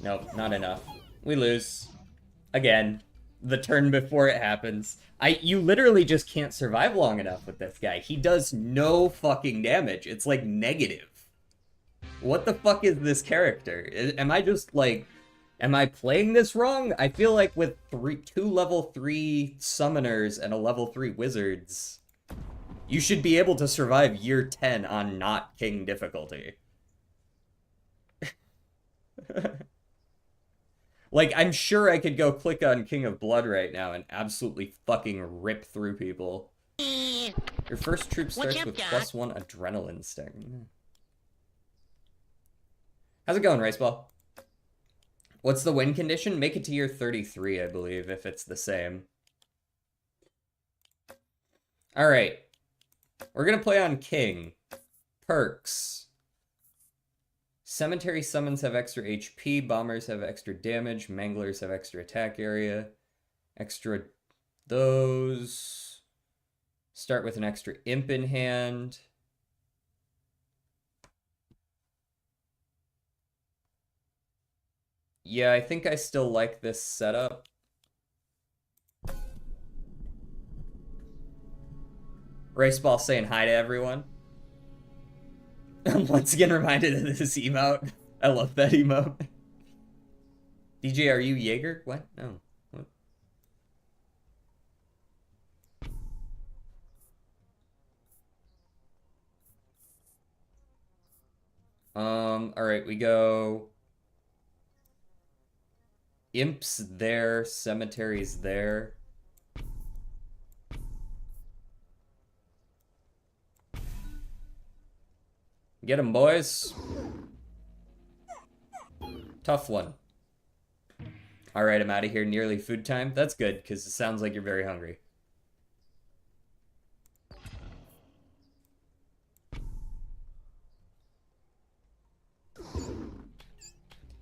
Nope, not enough. We lose. Again. The turn before it happens. You literally just can't survive long enough with this guy. He does no fucking damage. It's like negative. What the fuck is this character? Am I just like... Am I playing this wrong? I feel like with two level 3 summoners and a level 3 wizards, you should be able to survive year 10 on not king difficulty. Like, I'm sure I could go click on King of Blood right now and absolutely fucking rip through people. Your first troop starts with +1 adrenaline stack. How's it going, Riceball? What's the win condition? Make it to year 33, I believe, if it's the same. Alright. We're gonna play on King. Perks. Cemetery summons have extra HP, bombers have extra damage, manglers have extra attack area. Extra those. Start with an extra imp in hand. Yeah, I think I still like this setup. Raceball saying hi to everyone. I'm once again reminded of this emote. I love that emote. DJ, are you Jaeger? What? No. What? Alright, we go... Imps there, cemeteries there. Get him, boys. Tough one. Alright, I'm out of here. Nearly food time. That's good, because it sounds like you're very hungry.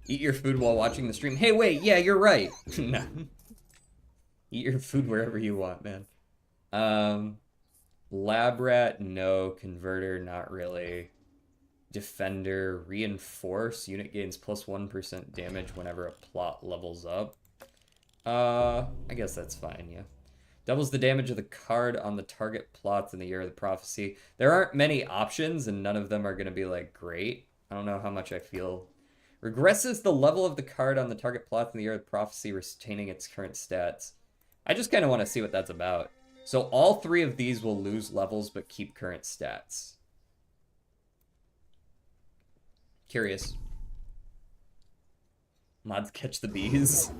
Eat your food while watching the stream. Hey, wait, yeah, you're right. No. Eat your food wherever you want, man. Lab rat, no. Converter, not really. Defender, reinforce. Unit gains +1% damage whenever a plot levels up. I guess that's fine, yeah. Doubles the damage of the card on the target plots in the Year of the Prophecy. There aren't many options, and none of them are going to be, like, great. I don't know how much I feel. Regresses the level of the card on the target plots in the Year of the Prophecy, retaining its current stats. I just kind of want to see what that's about. So all three of these will lose levels, but keep current stats. Curious. Mods catch the bees.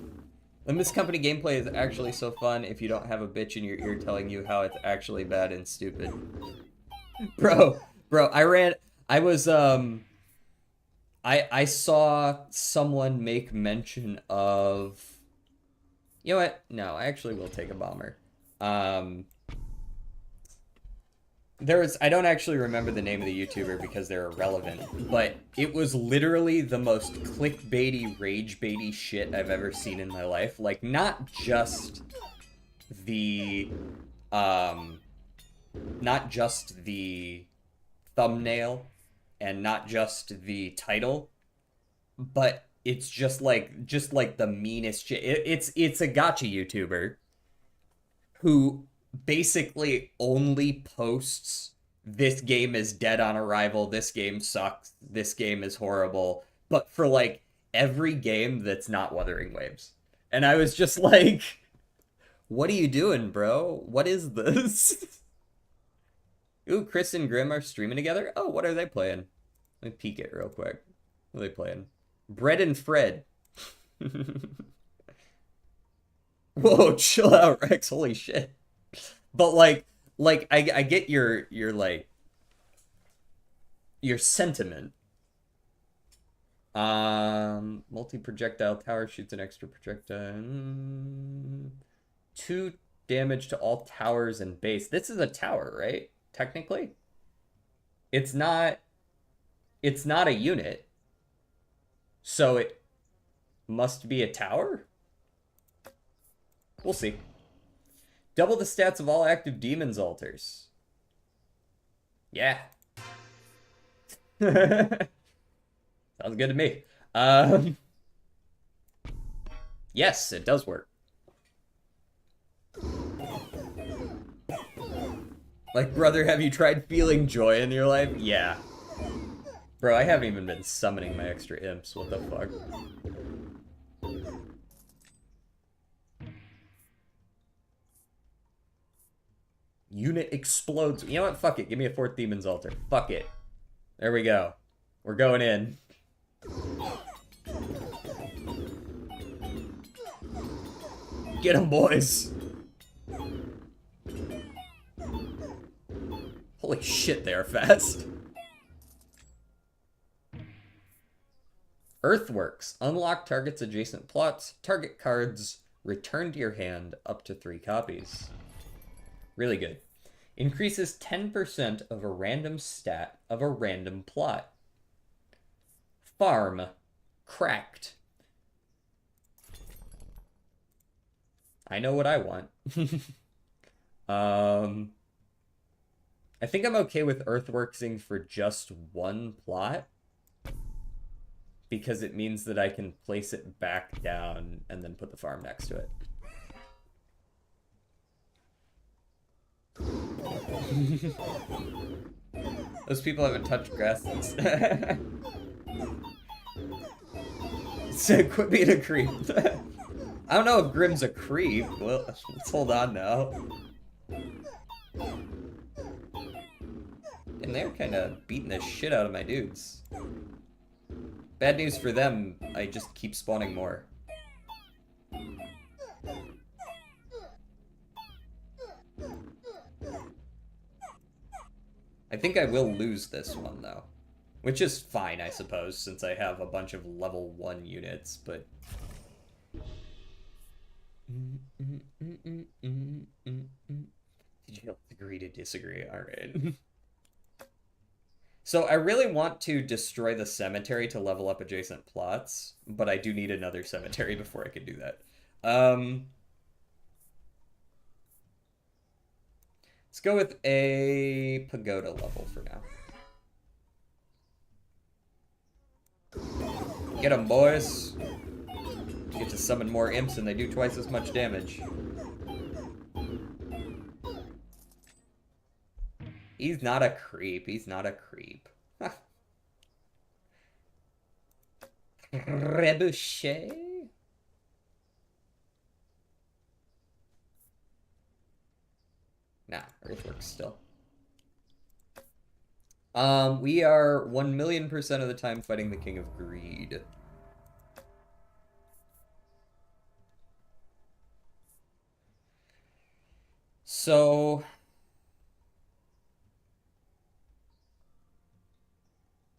Limitless Company gameplay is actually so fun if you don't have a bitch in your ear telling you how it's actually bad and stupid. Bro, I saw someone make mention of... You know what? No, I actually will take a bomber. I don't actually remember the name of the YouTuber because they're irrelevant, but it was literally the most clickbaity, rage-baity shit I've ever seen in my life. Like, not just the thumbnail and not just the title, but it's just like the meanest shit. It's a gacha YouTuber who basically only posts, this game is dead on arrival, this game sucks, this game is horrible, but for like every game that's not Wuthering Waves. And I was just like, what are you doing, bro? What is this? Ooh, Chris and Grim are streaming together? Oh, what are they playing? Let me peek it real quick. What are they playing? Bread and Fred. Whoa, chill out, Rex. Holy shit. But like I get your like your sentiment. Multi-projectile tower shoots an extra projectile. 2 damage to all towers and base. This is a tower, right? Technically. It's not a unit. So it must be a tower? We'll see. Double the stats of all active demons altars. Yeah. Sounds good to me. Yes, it does work. Like, brother, have you tried feeling joy in your life? Yeah. Bro, I haven't even been summoning my extra imps. What the fuck? Unit explodes. You know what? Fuck it. Give me a 4th Demon's Altar. Fuck it. There we go. We're going in. Get 'em, boys! Holy shit, they are fast. Earthworks. Unlock target's adjacent plots, target cards, return to your hand up to 3 copies. Really good. Increases 10% of a random stat of a random plot. Farm. Cracked. I know what I want. I think I'm okay with Earthworksing for just one plot, because it means that I can place it back down and then put the farm next to it. Those people haven't touched grass since. So quit being a creep. I don't know if Grim's a creep. Well, let's hold on now. And they're kind of beating the shit out of my dudes. Bad news for them, I just keep spawning more. I think I will lose this one, though. Which is fine, I suppose, since I have a bunch of level 1 units, but... Did you agree to disagree? Alright. So I really want to destroy the cemetery to level up adjacent plots, but I do need another cemetery before I can do that. Let's go with a pagoda level for now. Get them, boys. Get to summon more imps and they do twice as much damage. He's not a creep. He's not a creep. Trebuchet? Nah, Earthworks still. We are 1,000,000% of the time fighting the King of Greed. So...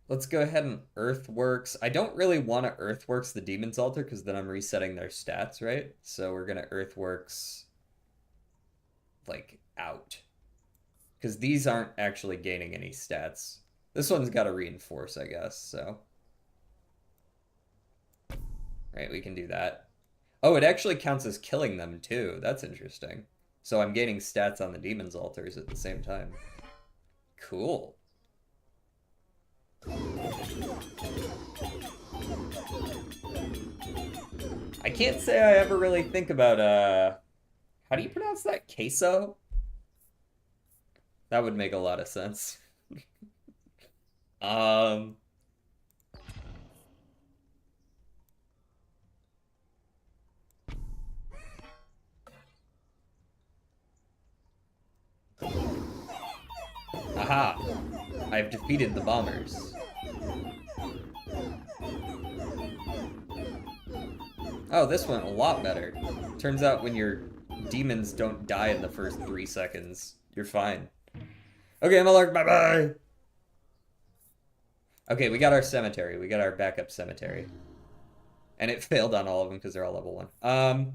let's go ahead and Earthworks. I don't really want to Earthworks the Demon's Altar, because then I'm resetting their stats, right? So we're going to Earthworks, like, out. Because these aren't actually gaining any stats. This one's got to reinforce, I guess, so. Right, we can do that. Oh, it actually counts as killing them, too. That's interesting. So I'm gaining stats on the Demon's Altars at the same time. Cool. I can't say I ever really think about, how do you pronounce that? Queso? That would make a lot of sense. Aha! I've defeated the bombers. Oh, this went a lot better. Turns out when your demons don't die in the first 3 seconds, you're fine. Okay, Malark, bye-bye! Okay, we got our cemetery. We got our backup cemetery. And it failed on all of them because they're all level 1.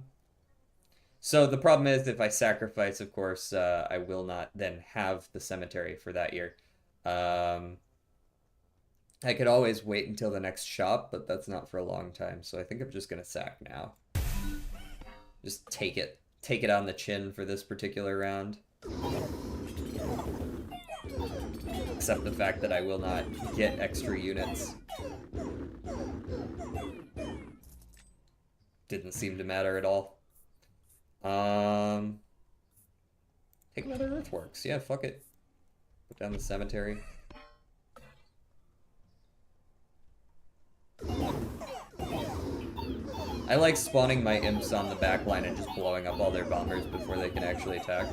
So the problem is if I sacrifice, of course, I will not then have the cemetery for that year. I could always wait until the next shop, but that's not for a long time, so I think I'm just gonna sack now. Just take it. Take it on the chin for this particular round. Except the fact that I will not get extra units. Didn't seem to matter at all. Take another Earthworks. Yeah, fuck it. Put down the cemetery. I like spawning my imps on the back line and just blowing up all their bombers before they can actually attack.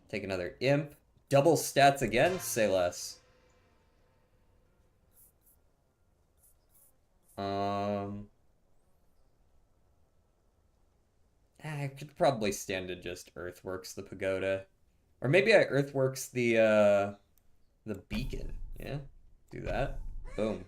Take another imp. Double stats again? Say less. I could probably stand to just Earthworks the pagoda. Or maybe I Earthworks the beacon. Yeah, do that. Boom.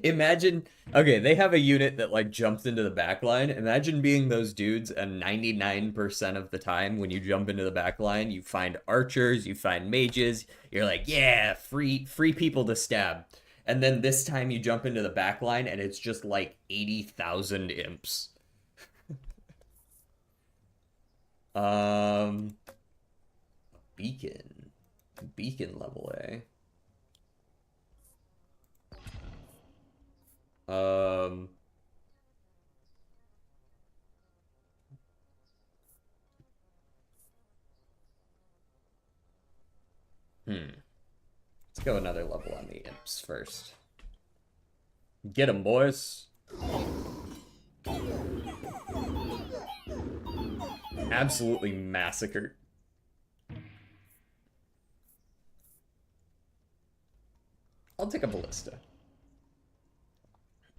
Imagine, okay, they have a unit that like jumps into the back line. Imagine being those dudes, and 99% of the time when you jump into the back line, you find archers, you find mages. You're like, yeah, free people to stab. And then this time you jump into the back line and it's just like 80,000 imps. Um, beacon, beacon level A. Um, Let's go another level on the imps first. Get 'em, boys. Absolutely massacred. I'll take a ballista.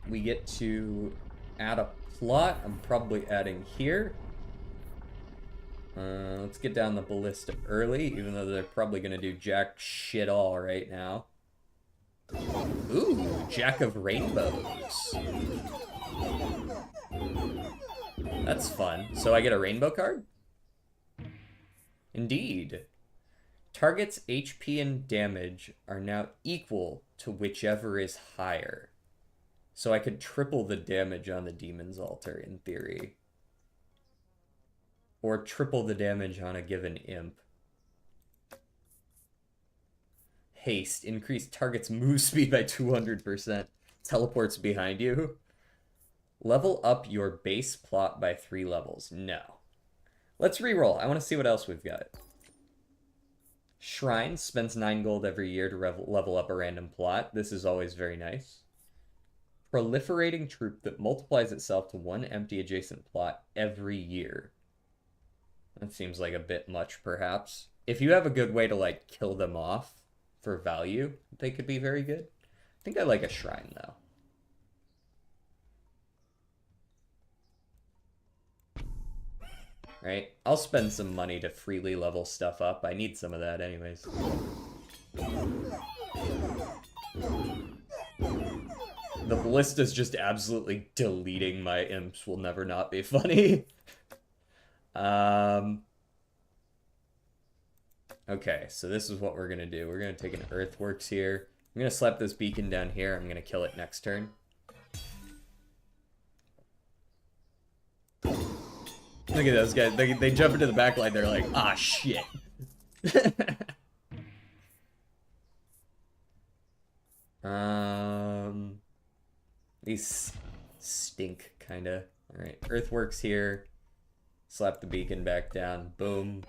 We get to add a plot. I'm probably adding here. Let's get down the ballista early, even though they're probably going to do jack shit all right now. Ooh, Jack of Rainbows. That's fun. So I get a rainbow card? Indeed. Target's HP and damage are now equal to whichever is higher. So I could triple the damage on the Demon's Altar in theory. Or triple the damage on a given imp. Haste. Increase target's move speed by 200%. Teleports behind you. Level up your base plot by 3 levels. No. Let's reroll. I want to see what else we've got. Shrine spends 9 gold every year to level up a random plot. This is always very nice. Proliferating troop that multiplies itself to 1 empty adjacent plot every year. That seems like a bit much, perhaps. If you have a good way to, like, kill them off for value, they could be very good. I think I like a shrine, though. Right? I'll spend some money to freely level stuff up. I need some of that anyways. The ballista's just absolutely deleting my imps will never not be funny. Okay, so this is what we're gonna do. We're gonna take an Earthworks here. I'm gonna slap this beacon down here. I'm gonna kill it next turn. Look at those guys. They jump into the back line. They're like, ah, shit. These stink, kinda. Alright, Earthworks here. Slap the beacon back down. Boom.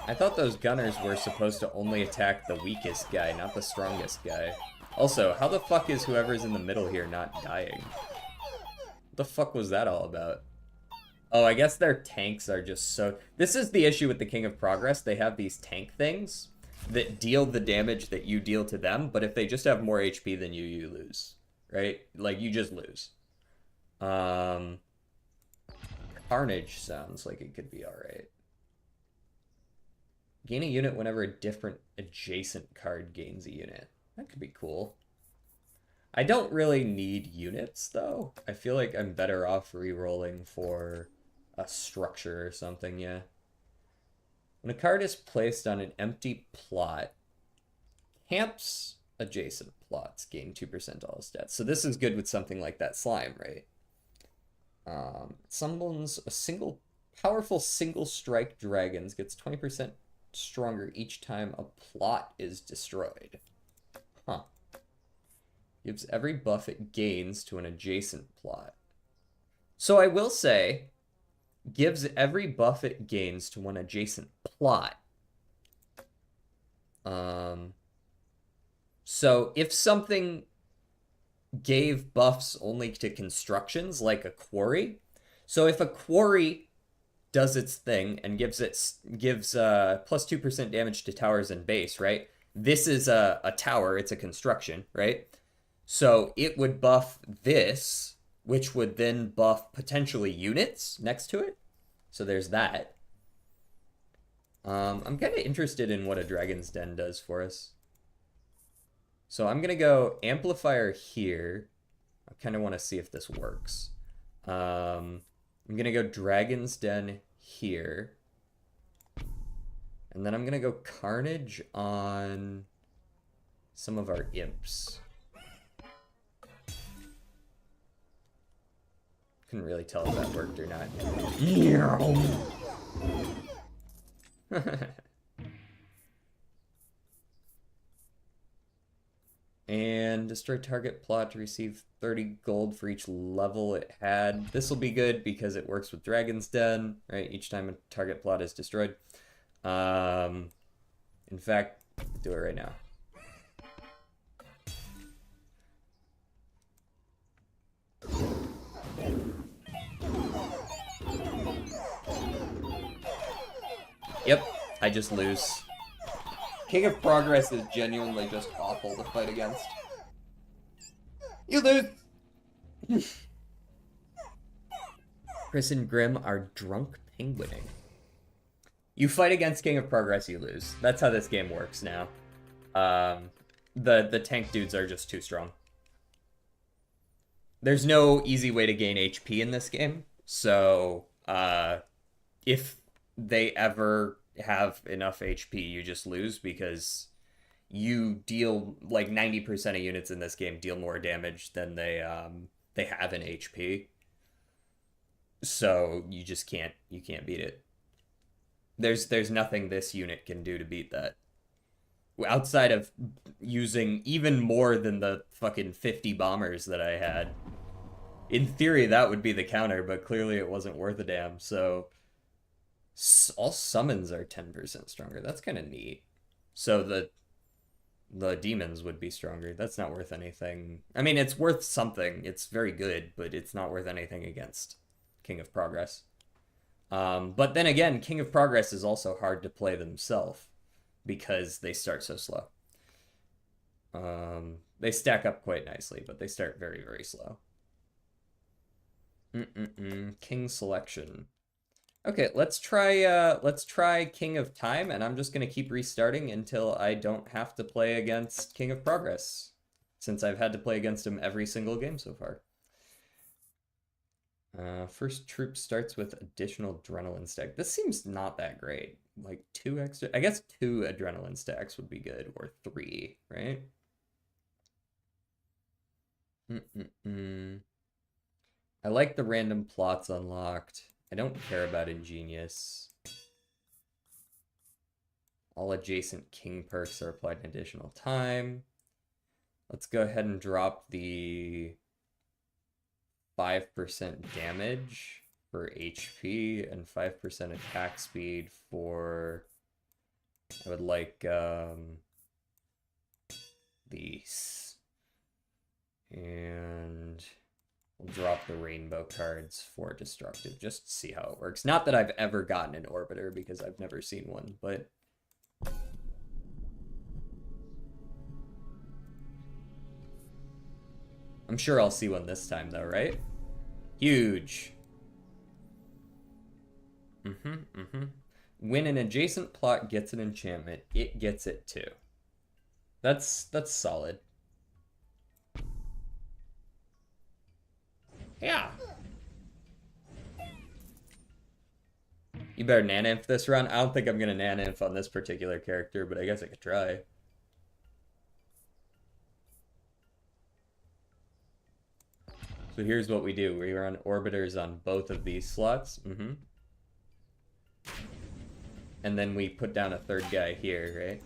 I thought those gunners were supposed to only attack the weakest guy, not the strongest guy. Also, how the fuck is whoever's in the middle here not dying? What the fuck was that all about? Oh, I guess their tanks are just so... This is the issue with the King of Progress. They have these tank things that deal the damage that you deal to them, but if they just have more HP than you lose. Right? Like, you just lose. Carnage sounds like it could be alright. Gain a unit whenever a different adjacent card gains a unit. That could be cool. I don't really need units, though. I feel like I'm better off re-rolling for a structure or something, yeah. When a card is placed on an empty plot, camps adjacent plots gain 2% all stats. So this is good with something like that slime, right? Summons a powerful single strike dragons gets 20% stronger each time a plot is destroyed. Huh. Gives every buff it gains to an adjacent plot. So I will say, gives every buff it gains to one adjacent plot. So if something gave buffs only to constructions, like a quarry, so if a quarry does its thing and gives plus 2% damage to towers and base, right? This is a tower, it's a construction, right? So it would buff this, which would then buff potentially units next to it. So there's that. I'm kind of interested in what a Dragon's Den does for us. So I'm going to go Amplifier here. I kind of want to see if this works. I'm going to go Dragon's Den here. And then I'm going to go Carnage on some of our imps. Couldn't really tell if that worked or not. And destroy target plot to receive 30 gold for each level it had. This will be good because it works with Dragon's Den, right? Each time a target plot is destroyed. In fact, do it right now. Yep, I just lose. King of Progress is genuinely just awful to fight against. You lose! Chris and Grim are drunk penguining. You fight against King of Progress, you lose. That's how this game works now. The tank dudes are just too strong. There's no easy way to gain HP in this game, so if they ever have enough HP, you just lose because you deal like 90% of units in this game deal more damage than they have in HP. So you just can't beat it. There's nothing this unit can do to beat that. Outside of using even more than the fucking 50 bombers that I had. In theory, that would be the counter, but clearly it wasn't worth a damn, so all summons are 10% stronger. That's kind of neat. So the demons would be stronger. That's not worth anything. I mean, it's worth something. It's very good, but it's not worth anything against King of Progress. But then again, King of Progress is also hard to play themselves because they start so slow. They stack up quite nicely, but they start very, very slow. King selection. Okay, let's try King of Time, and I'm just gonna keep restarting until I don't have to play against King of Progress, since I've had to play against him every single game so far. First troop starts with additional adrenaline stack. This seems not that great. Like 2 extra, I guess 2 adrenaline stacks would be good, or 3, right? I like the random plots unlocked. I don't care about Ingenious. All adjacent king perks are applied in additional time. Let's go ahead and drop the 5% damage for HP and 5% attack speed for... I would like these. And we'll drop the rainbow cards for destructive, just to see how it works. Not that I've ever gotten an Orbiter, because I've never seen one, but... I'm sure I'll see one this time, though, right? Huge. When an adjacent plot gets an enchantment, it gets it too. That's solid. Yeah. You better Nana-Inf this run. I don't think I'm gonna Nana-Inf on this particular character, but I guess I could try. So here's what we do. We run Orbiters on both of these slots. And then we put down a third guy here, right?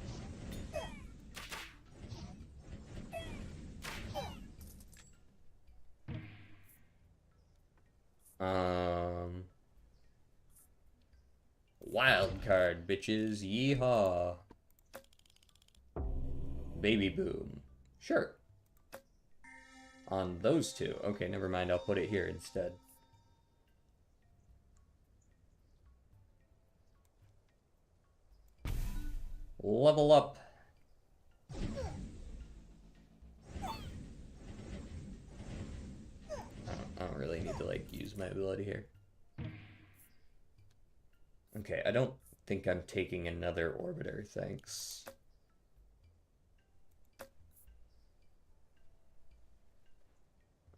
Wild card, bitches. Yeehaw. Baby boom. Sure. On those two. Okay, never mind. I'll put it here instead. Level up. I don't really need to, like, use my ability here. Okay, I don't think I'm taking another Orbiter, thanks.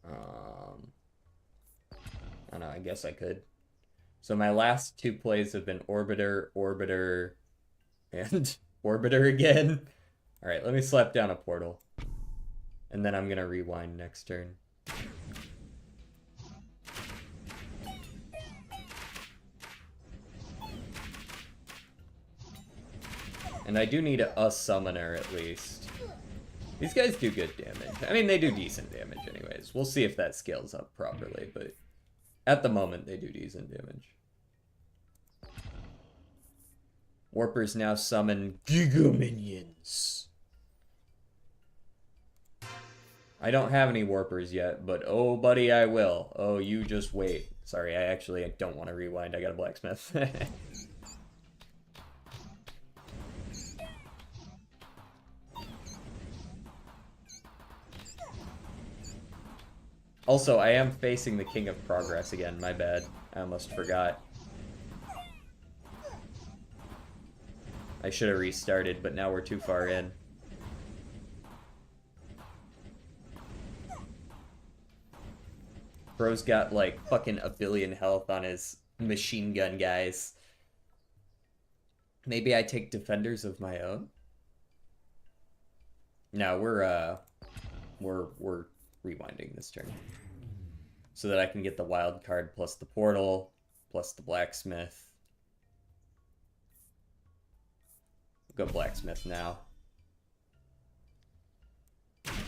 I don't know, I guess I could. So my last two plays have been Orbiter, Orbiter, and Orbiter again. Alright, let me slap down a portal. And then I'm gonna rewind next turn. And I do need a summoner at least. These guys do good damage. I mean, they do decent damage anyways. We'll see if that scales up properly, but at the moment, they do decent damage. Warpers now summon Giga Minions. I don't have any Warpers yet, but oh, buddy, I will. Oh, you just wait. Sorry, I don't want to rewind. I got a blacksmith. Also, I am facing the King of Progress again. My bad. I almost forgot. I should have restarted, but now we're too far in. Bro's got, like, fucking a billion health on his machine gun guys. Maybe I take defenders of my own? No, we're rewinding this turn. So that I can get the wild card plus the portal, plus the blacksmith. Go blacksmith now.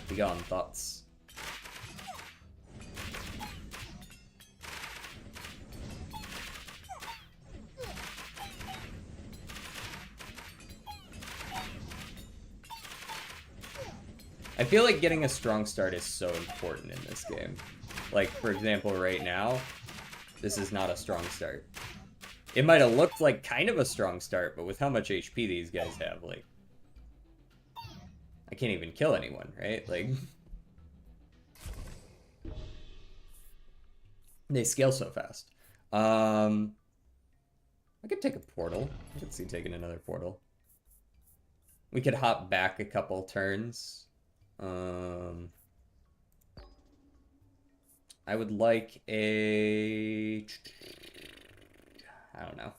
Be gone, thoughts. I feel like getting a strong start is so important in this game. Like, for example, right now, this is not a strong start. It might have looked like kind of a strong start, but with how much HP these guys have, like... I can't even kill anyone, right? Like... They scale so fast. I could take a portal. I could see taking another portal. We could hop back a couple turns. I would like a... I don't know.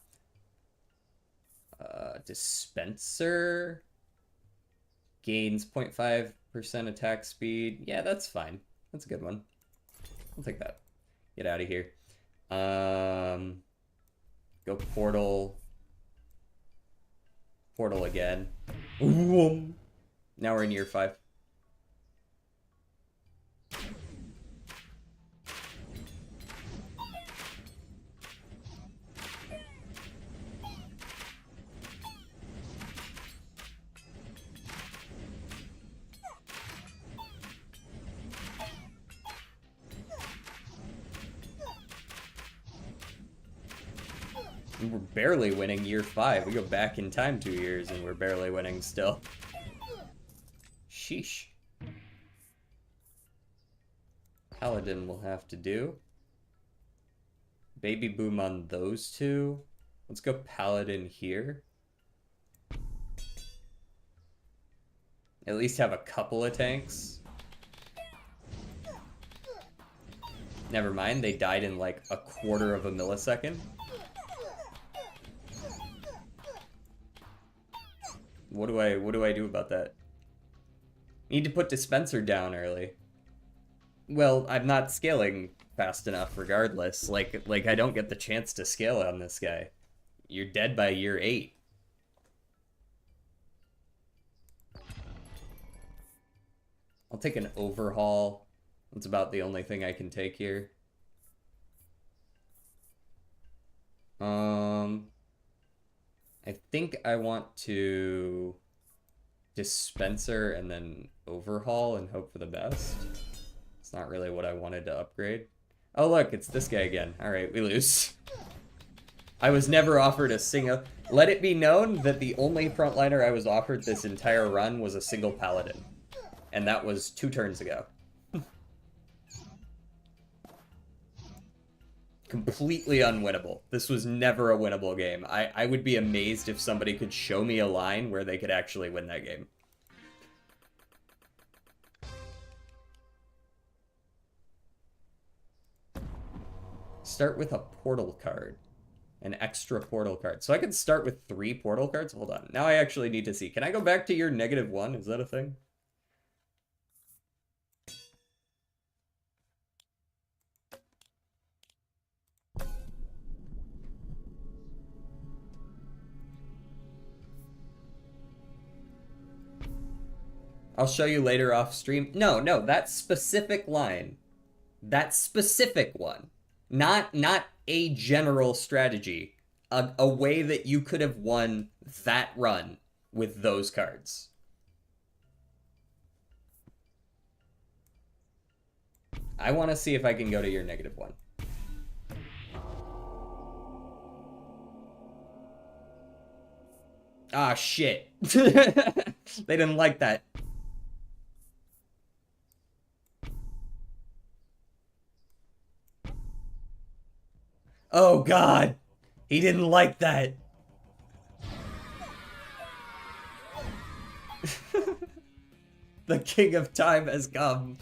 Dispenser. Gains 0.5% attack speed. Yeah, that's fine. That's a good one. I'll take that. Get out of here. Go portal. Portal again. Now we're in year 5. We're barely winning year 5. We go back in time 2 years and we're barely winning still. Sheesh. Paladin will have to do. Baby boom on those two. Let's go Paladin here. At least have a couple of tanks. Never mind, they died in like a quarter of a millisecond. What do I do about that? Need to put dispenser down early. Well, I'm not scaling fast enough regardless. Like I don't get the chance to scale on this guy. You're dead by year 8. I'll take an overhaul. That's about the only thing I can take here. I think I want to dispenser and then overhaul and hope for the best. It's not really what I wanted to upgrade. Oh look, it's this guy again. Alright, we lose. I was never offered a single... Let it be known that the only frontliner I was offered this entire run was a single paladin. And that was 2 turns ago. Completely unwinnable. This was never a winnable game. I would be amazed if somebody could show me a line where they could actually win that game. Start with a portal card. An extra portal card. So I could start with 3 portal cards? Hold on. Now I actually need to see. Can I go back to your -1? Is that a thing? I'll show you later off stream. No, that specific line. That specific one. Not a general strategy. A way that you could have won that run with those cards. I want to see if I can go to your -1. Ah, shit. They didn't like that. Oh, God. He didn't like that. The king of time has come.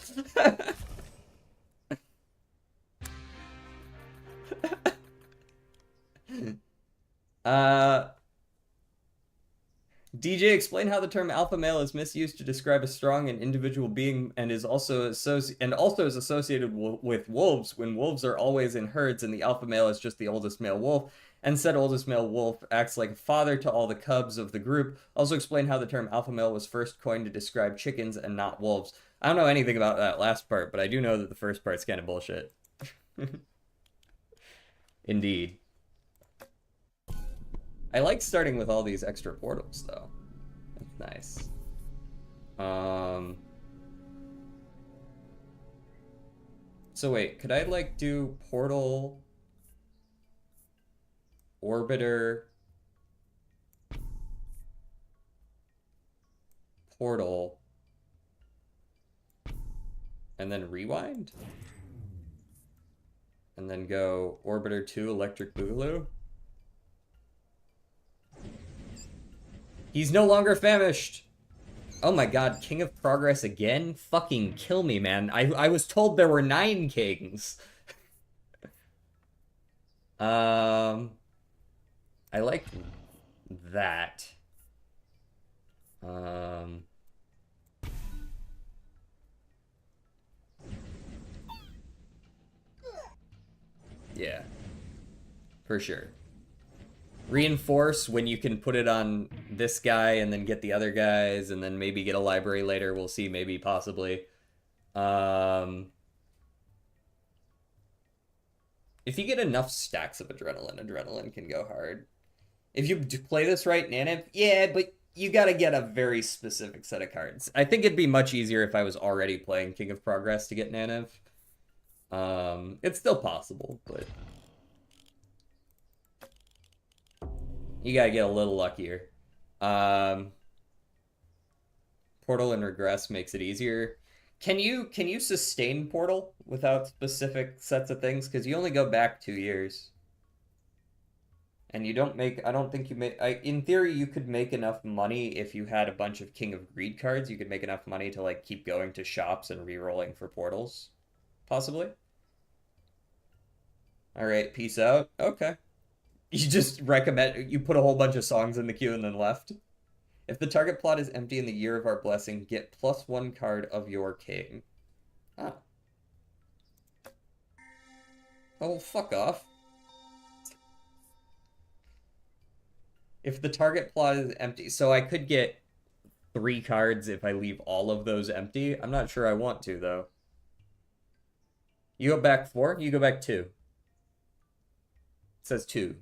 DJ, explain how the term alpha male is misused to describe a strong and individual being and is also associated with wolves when wolves are always in herds and the alpha male is just the oldest male wolf. And said oldest male wolf acts like a father to all the cubs of the group. Also explain how the term alpha male was first coined to describe chickens and not wolves. I don't know anything about that last part, but I do know that the first part's kind of bullshit. Indeed. I like starting with all these extra portals, though. That's nice. So wait, could I, like, do portal, orbiter, portal, and then rewind? And then go orbiter 2, electric boogaloo? He's no longer famished. Oh my god, King of Progress again? Fucking kill me, man. I was told there were 9 kings. I like that. Yeah. For sure. Reinforce when you can put it on this guy and then get the other guys and then maybe get a library later. We'll see, maybe, possibly. If you get enough stacks of adrenaline can go hard. If you play this right, Nanav, yeah, but you gotta get a very specific set of cards. I think it'd be much easier if I was already playing King of Progress to get Nanav. It's still possible, but... you gotta get a little luckier. Portal and Regress makes it easier. Can you sustain Portal without specific sets of things? Because you only go back 2 years. And you don't make... I don't think you make... in theory, you could make enough money if you had a bunch of King of Greed cards. You could make enough money to, like, keep going to shops and re-rolling for portals. Possibly. Alright, peace out. Okay. You just recommend... you put a whole bunch of songs in the queue and then left. If the target plot is empty in the Year of Our Blessing, get +1 card of your king. Ah. Oh, well, fuck off. If the target plot is empty... so I could get 3 cards if I leave all of those empty. I'm not sure I want to, though. You go back 4? You go back 2. It says 2.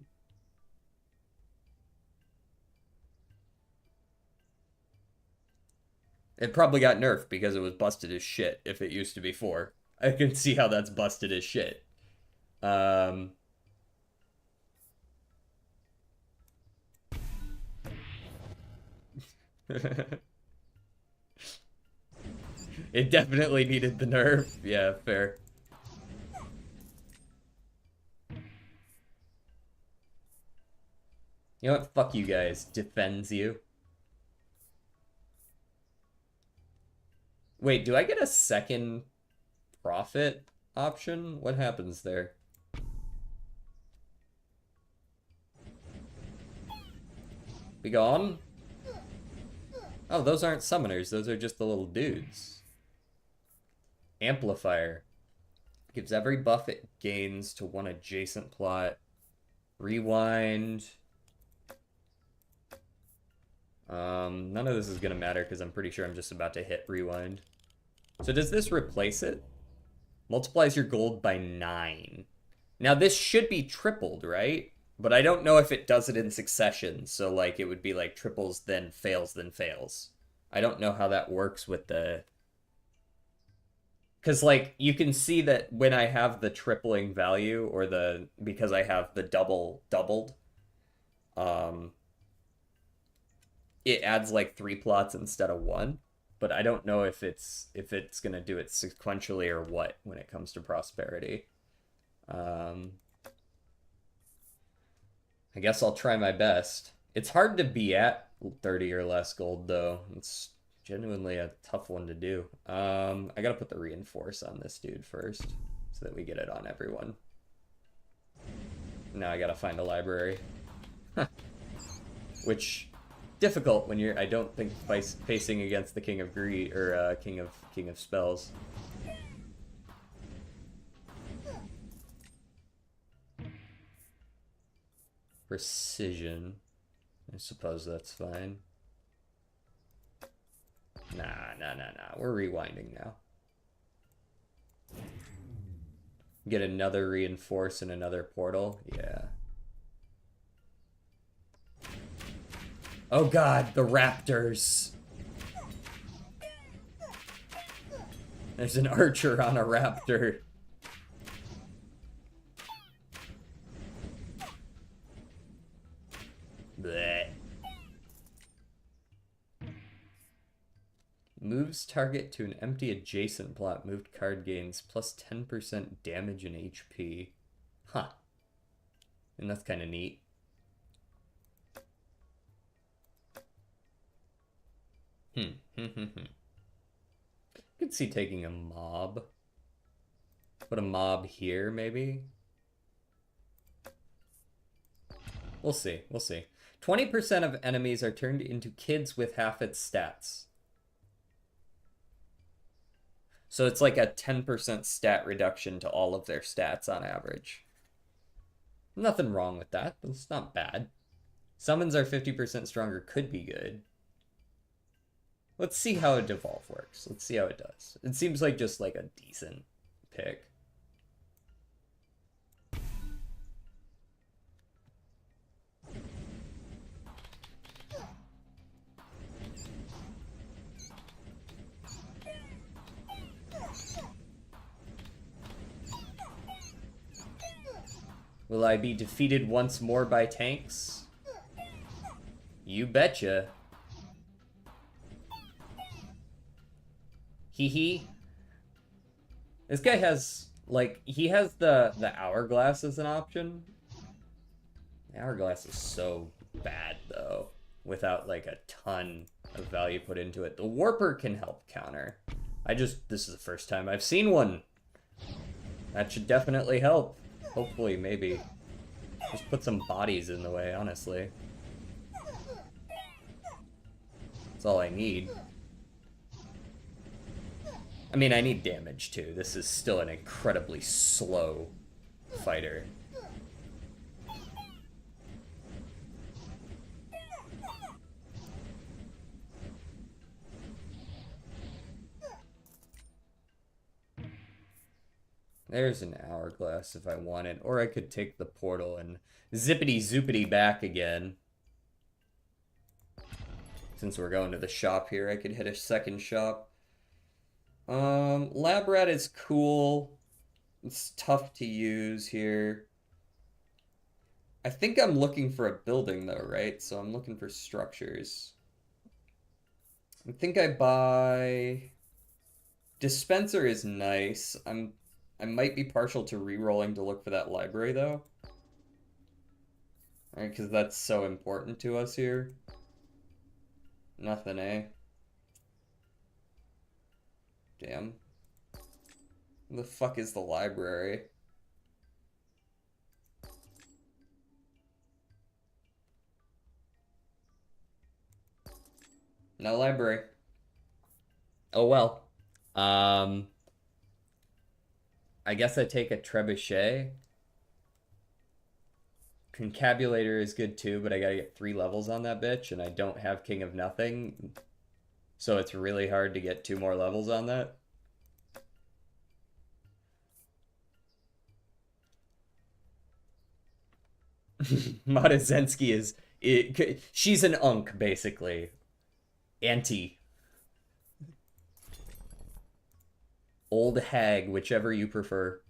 It probably got nerfed because it was busted as shit if it used to be 4. I can see how that's busted as shit. It definitely needed the nerf. Yeah, fair. You know what? Fuck you guys. Defends you. Wait, do I get a second profit option? What happens there? Be gone? Oh, those aren't summoners. Those are just the little dudes. Amplifier. Gives every buff it gains to one adjacent plot. Rewind. None of this is gonna matter because I'm pretty sure I'm just about to hit rewind. So does this replace it? Multiplies your gold by 9. Now this should be tripled, right? But I don't know if it does it in succession. So like it would be like triples, then fails, then fails. I don't know how that works with the... Because like you can see that when I have the tripling value or the... Because I have the doubled, it adds like 3 plots instead of 1. But I don't know if it's gonna do it sequentially or what when it comes to prosperity. I guess I'll try my best. It's hard to be at 30 or less gold though. It's genuinely a tough one to do. I gotta put the reinforce on this dude first so that we get it on everyone. Now I gotta find a library. Which difficult when you're, I don't think, facing against the King of Greed or King of Spells. Precision. I suppose that's fine. Nah. We're rewinding now. Get another reinforce and another portal. Yeah. Oh god, the raptors. There's an archer on a raptor. Blech. Moves target to an empty adjacent plot. Moved card gains plus 10% damage and HP. Huh. And that's kind of neat. I could see taking a mob. Put a mob here, maybe? We'll see. 20% of enemies are turned into kids with half its stats. So it's like a 10% stat reduction to all of their stats on average. Nothing wrong with that. That's not bad. Summons are 50% stronger could be good. Let's see how a devolve works. Let's see how it does. It seems like just like a decent pick. Will I be defeated once more by tanks? You betcha. Hee. This guy has, like, he has the hourglass as an option. The hourglass is so bad, though, without, like, a ton of value put into it. The warper can help counter. This is the first time I've seen one. That should definitely help. Hopefully, maybe. Just put some bodies in the way, honestly. That's all I need. I mean, I need damage, too. This is still an incredibly slow fighter. There's an hourglass if I wanted, or I could take the portal and zippity-zoopity back again. Since we're going to the shop here, I could hit a second shop. Lab rat is cool. It's tough to use here. I think I'm looking for a building though, right? So I'm looking for structures. I think I buy... Dispenser is nice. I might be partial to re-rolling to look for that library though. Right, because that's so important to us here. Nothing, eh? Damn. Where the fuck is the library? No library. Oh well. I guess I take a trebuchet. Concabulator is good too, but I gotta get 3 levels on that bitch, and I don't have King of Nothing. So it's really hard to get 2 more levels on that. Madazensky is... she's an unk, basically. Auntie. Old hag, whichever you prefer.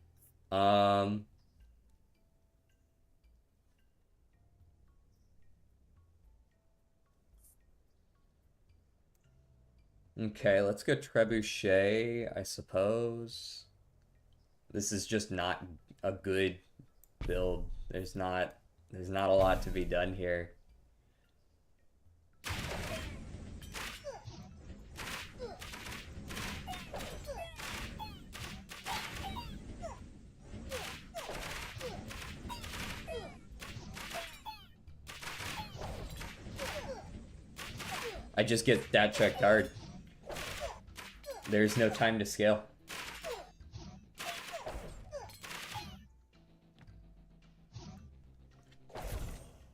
Okay, let's go trebuchet, I suppose. This is just not a good build. There's not a lot to be done here. I just get stat checked hard. There's no time to scale.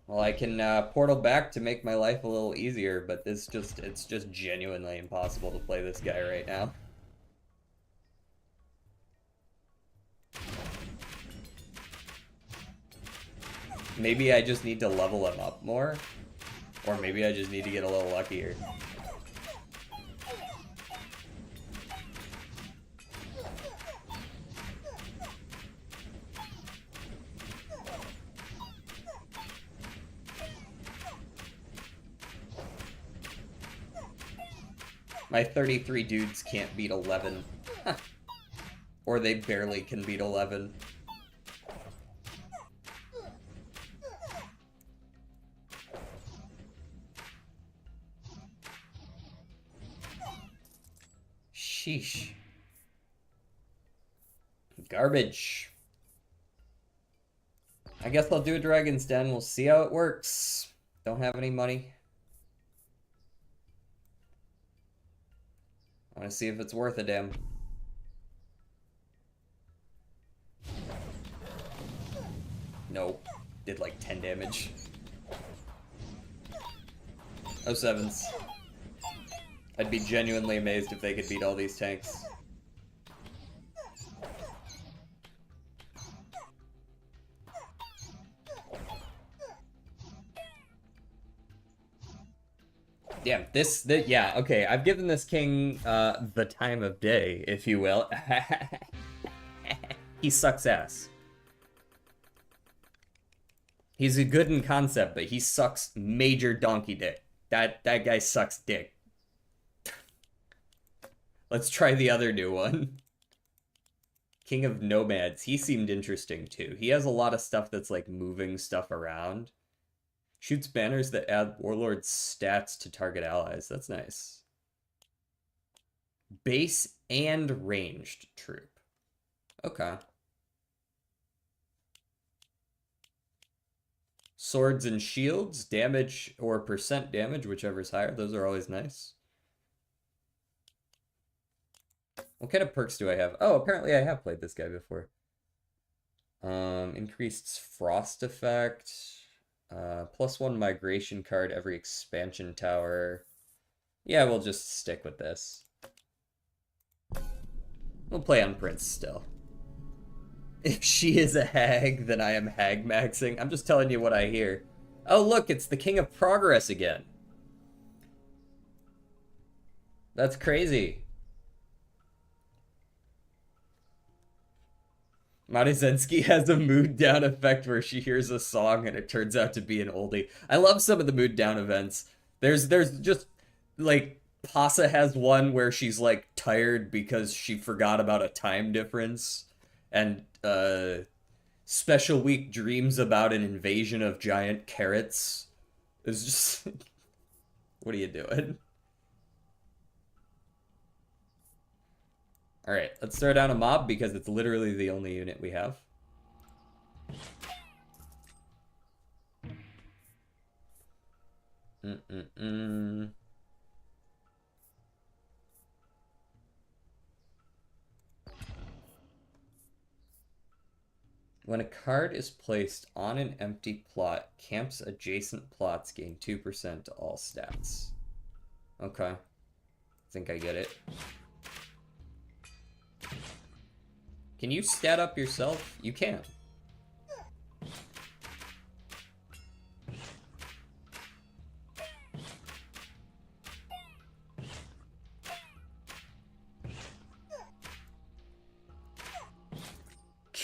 Well, I can portal back to make my life a little easier, but it's just genuinely impossible to play this guy right now. Maybe I just need to level him up more, or maybe I just need to get a little luckier. My 33 dudes can't beat 11. Or they barely can beat 11. Sheesh. Garbage. I guess I'll do a Dragon's Den. We'll see how it works. Don't have any money. I want to see if it's worth a damn. Nope. Did like 10 damage. Oh, sevens. I'd be genuinely amazed if they could beat all these tanks. Damn, yeah, okay, I've given this king, the time of day, if you will. He sucks ass. He's a good in concept, but he sucks major donkey dick. That guy sucks dick. Let's try the other new one. King of Nomads, he seemed interesting too. He has a lot of stuff that's like moving stuff around. Shoots banners that add Warlord's stats to target allies. That's nice. Base and ranged troop. Okay. Swords and shields, damage or percent damage, whichever's higher. Those are always nice. What kind of perks do I have? Oh, apparently I have played this guy before. Increased frost effect. +1 migration card every expansion tower. Yeah, we'll just stick with this. We'll play on Prince still. If she is a hag, then I am hag maxing. I'm just telling you what I hear. Oh, look, it's the King of Progress again. That's crazy. Marizensky has a mood down effect where she hears a song and it turns out to be an oldie. I love some of the mood down events. There's just like Pasa has one where she's like tired because she forgot about a time difference, and Special Week dreams about an invasion of giant carrots. It's just what are you doing? All right, let's throw down a mob because it's literally the only unit we have. When a card is placed on an empty plot, camps adjacent plots gain 2% to all stats. Okay. I think I get it. Can you stat up yourself? You can.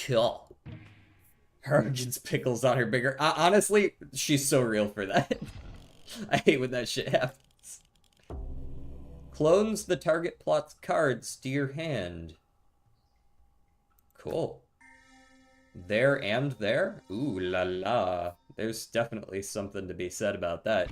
Cool. Harjan's pickles on her bigger. Honestly, she's so real for that. I hate when that shit happens. Clones the target plot's cards to your hand. Cool. There and there? Ooh la la. There's definitely something to be said about that.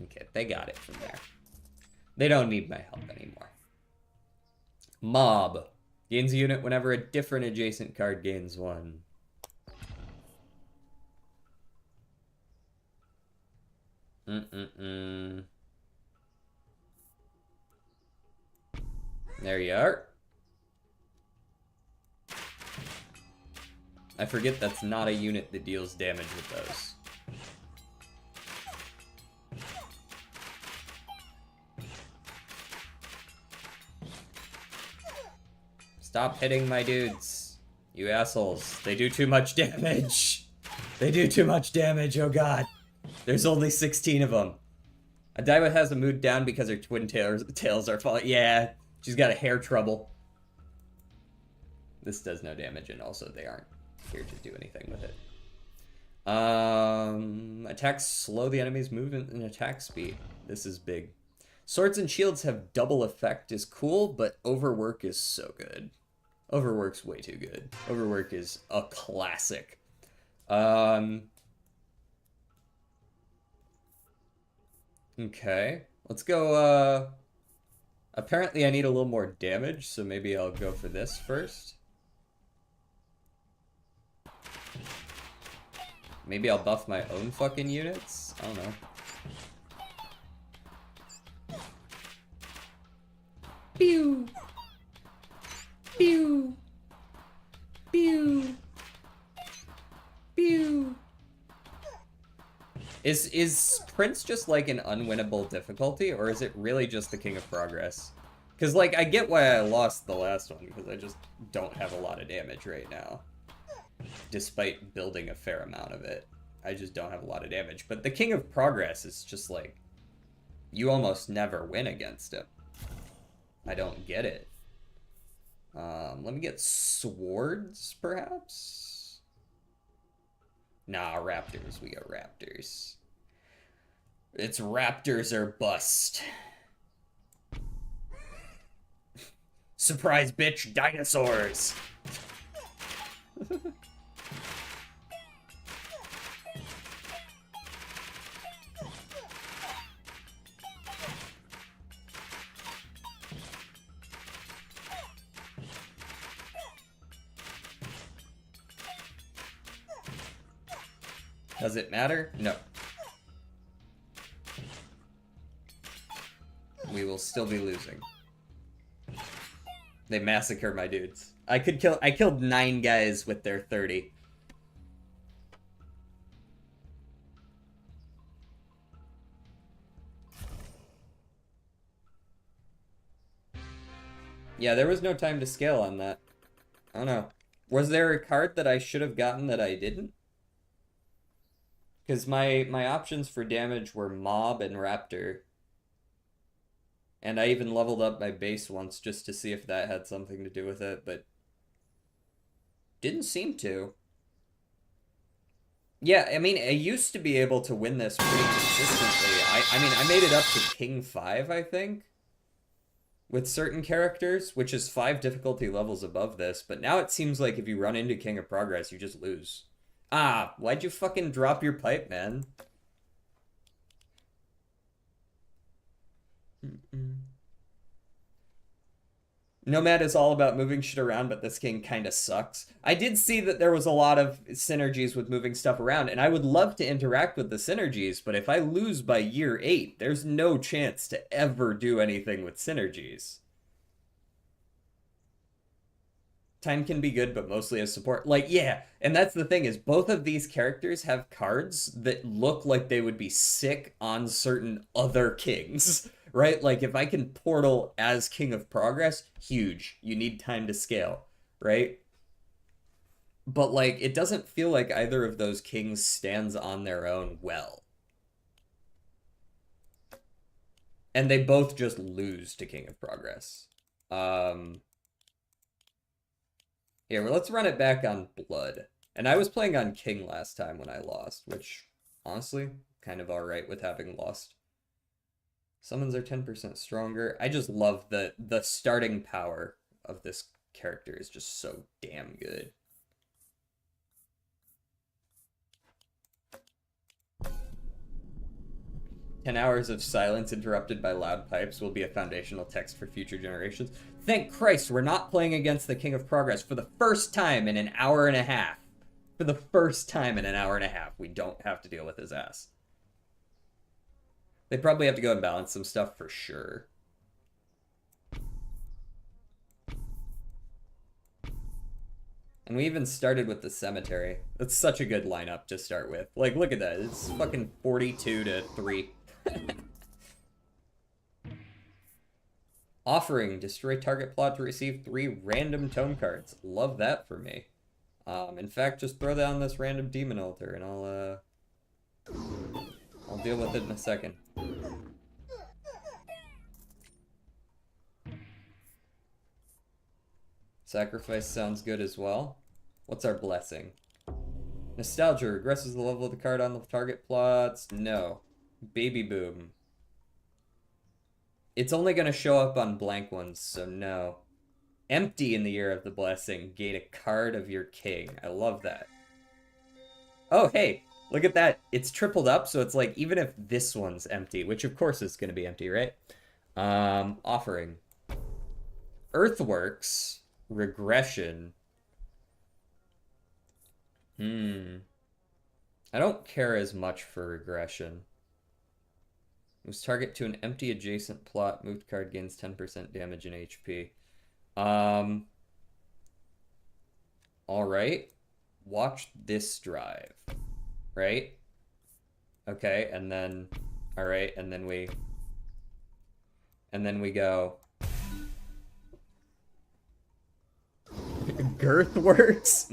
Okay, they got it from there. They don't need my help anymore. Mob. Gains a unit whenever a different adjacent card gains one. There you are. I forget that's not a unit that deals damage with those. Stop hitting my dudes, you assholes. They do too much damage. They do too much damage, oh god. There's only 16 of them. Adaiba has a mood down because her twin tails are falling. Yeah, she's got a hair trouble. This does no damage, and also they aren't here to do anything with it. Attacks slow the enemy's movement and attack speed. This is big. Swords and shields have double effect is cool, but overwork is so good. Overwork's way too good. Overwork is a classic. Okay, let's go, apparently I need a little more damage, so maybe I'll go for this first. Maybe I'll buff my own fucking units? I don't know. Pew! Pew! Pew! Pew! Is Prince just like an unwinnable difficulty, or is it really just the King of Progress? Because, like, I get why I lost the last one, because I just don't have a lot of damage right now. Despite building a fair amount of it. I just don't have a lot of damage. But the King of Progress is just like, you almost never win against him. I don't get it. Let me get swords, perhaps? Nah, raptors. We got raptors. It's raptors or bust. Surprise, bitch! Dinosaurs! Does it matter? No. We will still be losing. They massacre my dudes. I killed 9 guys with their 30. Yeah, there was no time to scale on that. I don't know. Was there a card that I should have gotten that I didn't? Because my options for damage were Mob and Raptor. And I even leveled up my base once just to see if that had something to do with it, but didn't seem to. Yeah, I mean, I used to be able to win this pretty consistently. I mean, I made it up to King 5, I think, with certain characters, which is 5 difficulty levels above this, but now it seems like if you run into King of Progress, you just lose. Ah, why'd you fucking drop your pipe, man? Nomad is all about moving shit around, but this king kind of sucks. I did see that there was a lot of synergies with moving stuff around, and I would love to interact with the synergies, but if I lose by year 8, there's no chance to ever do anything with synergies. Time can be good, but mostly as support. Like, yeah, and that's the thing is both of these characters have cards that look like they would be sick on certain other kings. Right? Like if I can portal as King of Progress, huge. You need time to scale, right? But like it doesn't feel like either of those kings stands on their own well. And they both just lose to King of Progress. Here, well, let's run it back on Blood. And I was playing on King last time when I lost, which honestly, kind of alright with having lost. Summons are 10% stronger. I just love the starting power of this character is just so damn good. "10 hours of silence interrupted by loud pipes will be a foundational text for future generations." Thank Christ we're not playing against the King of Progress for the first time in an hour and a half. For the first time in an hour and a half, we don't have to deal with his ass. They probably have to go and balance some stuff for sure. And we even started with the Cemetery. That's such a good lineup to start with. Like, look at that. It's fucking 42 to 3. Offering. Destroy target plot to receive 3 random tome cards. Love that for me. In fact, just throw down this random demon altar and I'll deal with it in a second. Sacrifice sounds good as well. What's our blessing? Nostalgia regresses the level of the card on the target plots. No. Baby Boom. It's only going to show up on blank ones, so no. Empty in the Year of the Blessing. Gain a card of your king. I love that. Oh, hey, look at that. It's tripled up, so it's like, even if this one's empty, which of course is going to be empty, right? Offering. Earthworks. Regression. I don't care as much for regression. Moves target to an empty adjacent plot. Moved card gains 10% damage and HP. Alright. Watch this drive. Right? Okay, and then... Alright, and then we... And then we go... Girthworks?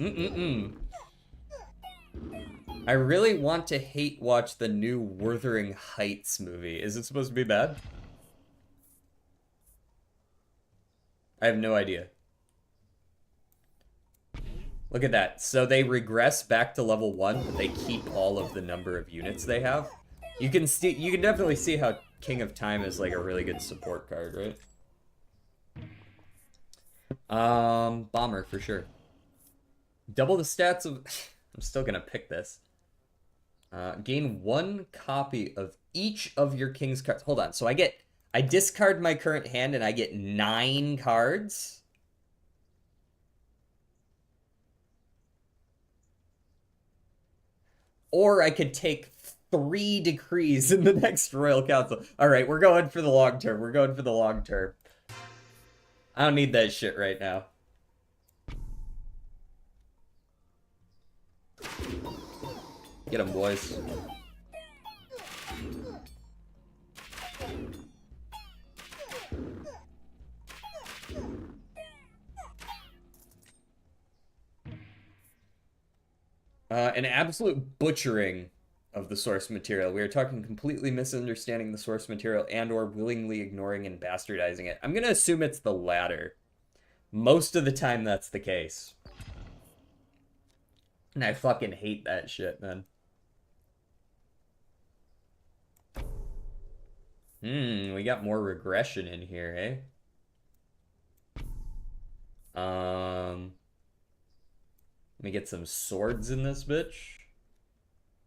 I really want to hate watch the new Wuthering Heights movie. Is it supposed to be bad? I have no idea. Look at that. So they regress back to level 1, but they keep all of the number of units they have. You can definitely see how King of Time is like a really good support card, right? Bomber for sure. Double the stats of... I'm still gonna pick this. Gain 1 copy of each of your king's cards. Hold on, so I discard my current hand and I get 9 cards? Or I could take 3 decrees in the next Royal Council. Alright, we're going for the long term. We're going for the long term. I don't need that shit right now. Get them, boys. An absolute butchering of the source material. We are talking completely misunderstanding the source material and or willingly ignoring and bastardizing it. I'm gonna assume it's the latter. Most of the time that's the case. And I fucking hate that shit, man. We got more regression in here, eh? Let me get some swords in this bitch.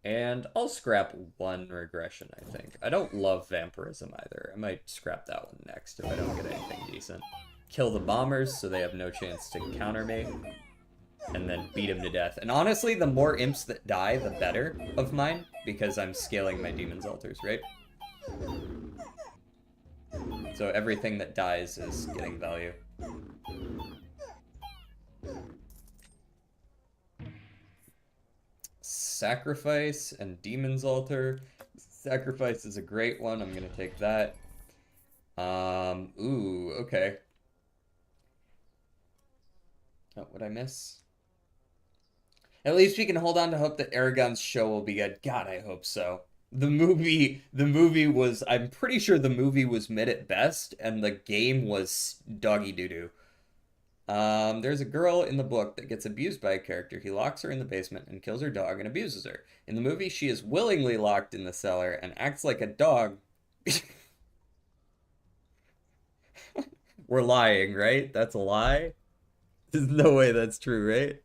And I'll scrap one regression, I think. I don't love vampirism either. I might scrap that one next if I don't get anything decent. Kill the bombers so they have no chance to counter me. And then beat them to death. And honestly, the more imps that die, the better of mine. Because I'm scaling my demon's altars, right? So everything that dies is getting value. Sacrifice and Demon's Altar. Sacrifice is a great one. I'm gonna take that. Ooh, okay. Oh, what'd I miss? At least we can hold on to hope that Aragon's show will be good. God, I hope so. The movie was, I'm pretty sure the movie was mid at best, and the game was doggy doo-doo. There's a girl in the book that gets abused by a character. He locks her in the basement and kills her dog and abuses her. In the movie, she is willingly locked in the cellar and acts like a dog. We're lying, right? That's a lie? There's no way that's true, right?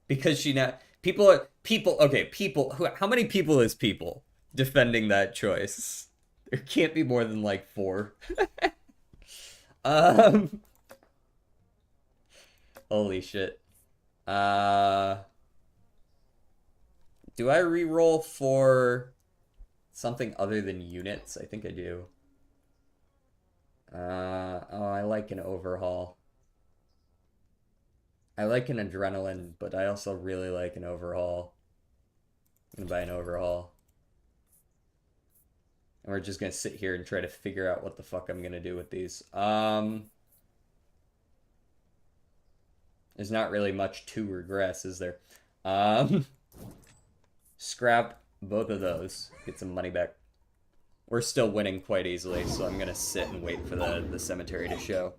Because she not people how many people is people defending that choice? There can't be more than like 4. Holy shit. Do I re-roll for something other than units? I think I do. Oh, I like an overhaul. I like an adrenaline, but I also really like an overhaul. I'm gonna buy an overhaul. And we're just gonna sit here and try to figure out what the fuck I'm gonna do with these. There's not really much to regress, is there? Scrap both of those. Get some money back. We're still winning quite easily, so I'm gonna sit and wait for the cemetery to show.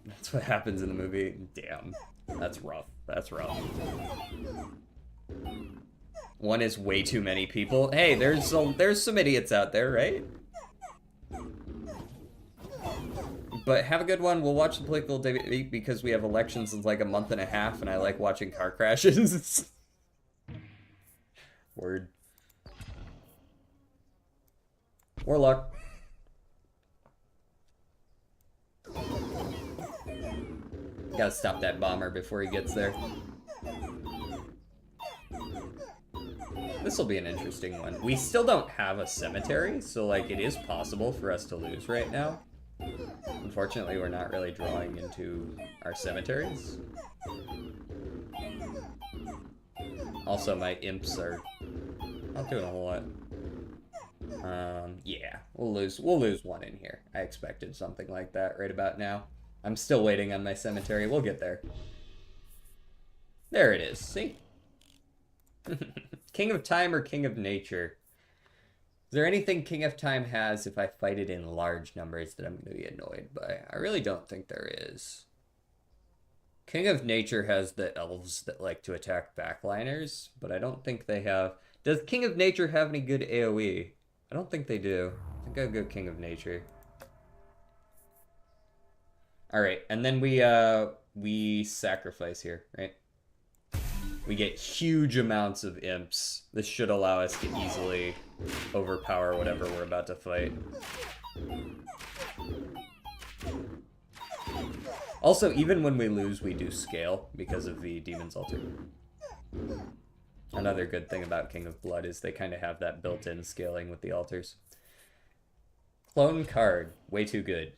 That's what happens in the movie. Damn. That's rough. That's rough. One is way too many people. Hey, there's some idiots out there, right? But have a good one. We'll watch the political debate because we have elections in like a month and a half, and I like watching car crashes. Word. Warlock. Gotta stop that bomber before he gets there. This will be an interesting one. We still don't have a cemetery, so like it is possible for us to lose right now. Unfortunately, we're not really drawing into our cemeteries. Also, my imps are not doing a whole lot. Yeah, we'll lose one in here. I expected something like that right about now. I'm still waiting on my cemetery. We'll get there. There it is. See? King of Time or King of Nature? Is there anything King of Time has if I fight it in large numbers that I'm going to be annoyed by? I really don't think there is. King of Nature has the elves that like to attack backliners, but I don't think they have... Does King of Nature have any good AoE? I don't think they do. I think I'll go King of Nature. Alright, and then we sacrifice here, right? We get huge amounts of imps. This should allow us to easily overpower whatever we're about to fight. Also, even when we lose, we do scale because of the Demon's Altar. Another good thing about King of Blood is they kind of have that built-in scaling with the altars. Clone card. Way too good.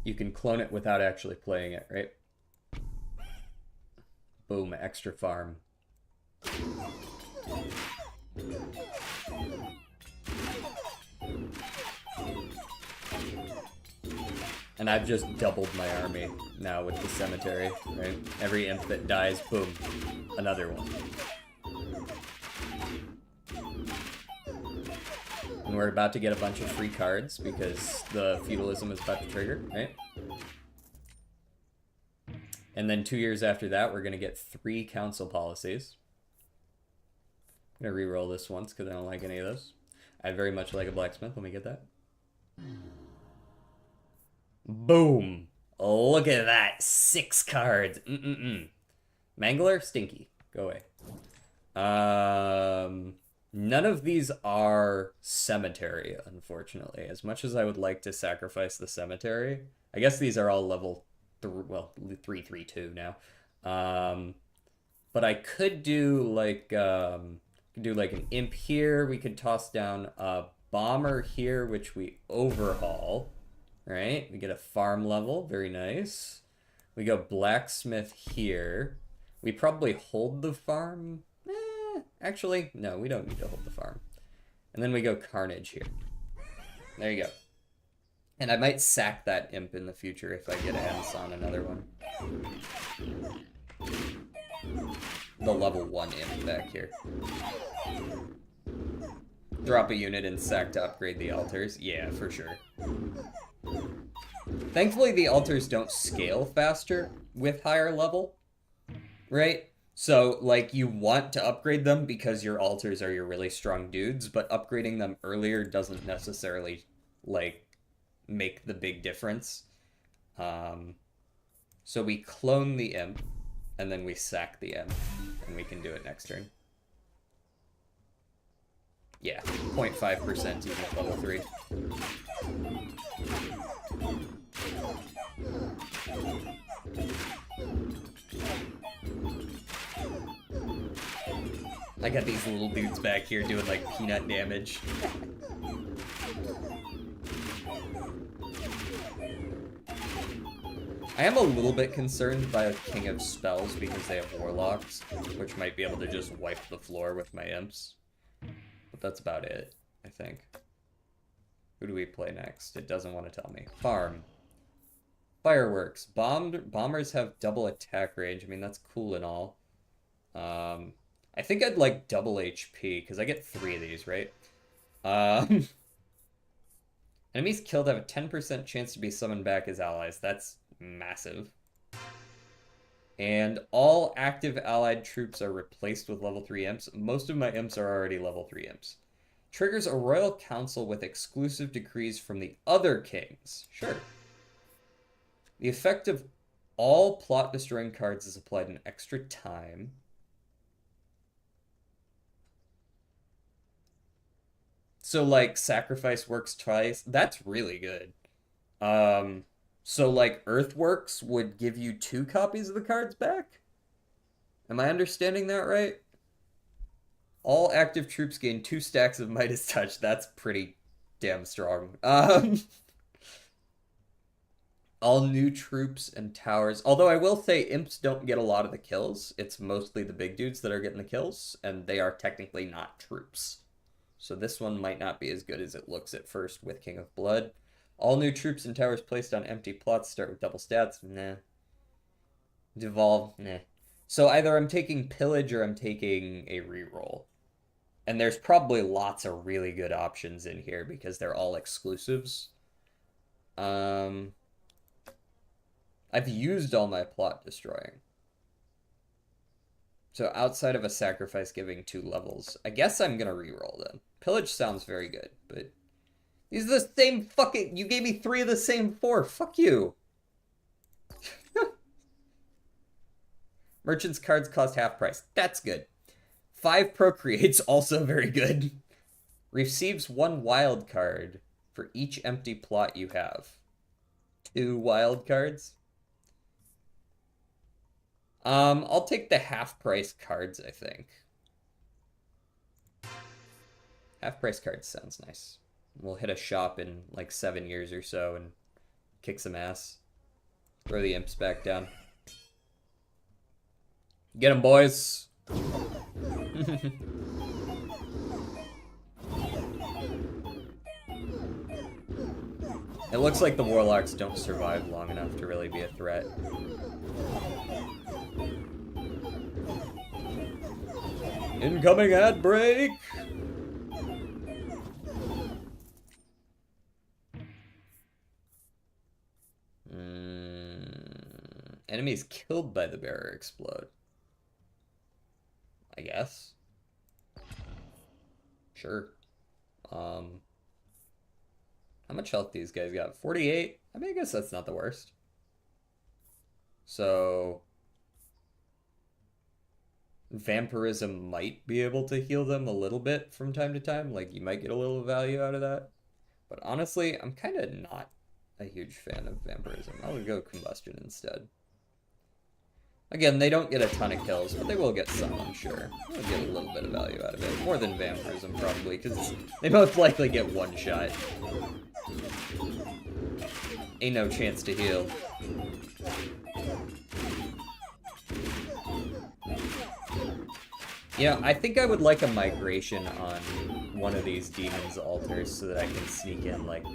You can clone it without actually playing it, right? Boom, extra farm. And I've just doubled my army now with the cemetery, right? Every imp that dies, boom, another one. And we're about to get a bunch of free cards because the feudalism is about to trigger, right? And then 2 years after that, we're going to get 3 council policies. I'm going to re-roll this once because I don't like any of those. I very much like a blacksmith. Let me get that. Boom! Look at that. 6 cards. Mangler, stinky. Go away. None of these are cemetery, unfortunately. As much as I would like to sacrifice the cemetery, I guess these are all level 3/3/2 now. But I could do like an imp here. We could toss down a bomber here, which we overhaul. Right? We get a farm level. Very nice. We go blacksmith here. We probably hold the farm. Actually, no, we don't need to hold the farm. And then we go carnage here. There you go. And I might sack that imp in the future if I get a hands on another one. The level 1 imp back here. Drop a unit and sack to upgrade the altars. Yeah, for sure. Thankfully, the altars don't scale faster with higher level, right? So, like, you want to upgrade them because your altars are your really strong dudes, but upgrading them earlier doesn't necessarily, like, make the big difference. So we clone the imp, and then we sack the imp, and we can do it next turn. Yeah, 0.5% even at level 3. I got these little dudes back here doing like peanut damage. I am a little bit concerned by King of Spells because they have warlocks, which might be able to just wipe the floor with my imps. But that's about it, I think. Who do we play next? It doesn't want to tell me. Farm. Fireworks. Bombers have double attack range. I mean, that's cool and all. I think I'd like double HP, because I get 3 of these, right? Enemies killed have a 10% chance to be summoned back as allies. That's massive. And all active allied troops are replaced with level 3 imps. Most of my imps are already level 3 imps. Triggers a royal council with exclusive decrees from the other kings. Sure. The effect of all plot-destroying cards is applied an extra time. So, like, sacrifice works twice. That's really good. So, like, Earthworks would give you 2 copies of the cards back? Am I understanding that right? All active troops gain 2 stacks of Midas Touch. That's pretty damn strong. All new troops and towers. Although I will say imps don't get a lot of the kills. It's mostly the big dudes that are getting the kills, and they are technically not troops. So this one might not be as good as it looks at first with King of Blood. All new troops and towers placed on empty plots start with double stats. Nah. Devolve. Nah. So either I'm taking Pillage or I'm taking a reroll. And there's probably lots of really good options in here because they're all exclusives. I've used all my plot destroying. So outside of a sacrifice giving 2 levels, I guess I'm gonna reroll them. Pillage sounds very good, but these are the same fucking... You gave me 3 of the same 4. Fuck you. Merchant's cards cost half price. That's good. 5 procreates, also very good. Receives 1 wild card for each empty plot you have. 2 wild cards. I'll take the half-price cards, I think. Half-price cards sounds nice. We'll hit a shop in like 7 years or so and kick some ass. Throw the imps back down. Get 'em, boys! It looks like the Warlocks don't survive long enough to really be a threat. Incoming ad break! Enemies killed by the bearer explode. I guess. Sure. How much health these guys got? 48? I mean, I guess that's not the worst. So... Vampirism might be able to heal them a little bit from time to time. Like, you might get a little value out of that. But honestly, I'm kind of not a huge fan of Vampirism. I would go Combustion instead. Again, they don't get a ton of kills, but they will get some, I'm sure. They'll get a little bit of value out of it. More than Vampirism, probably, because they most likely get one shot. Ain't no chance to heal. You know, I think I would like a migration on one of these Demon's Altars so that I can sneak in, like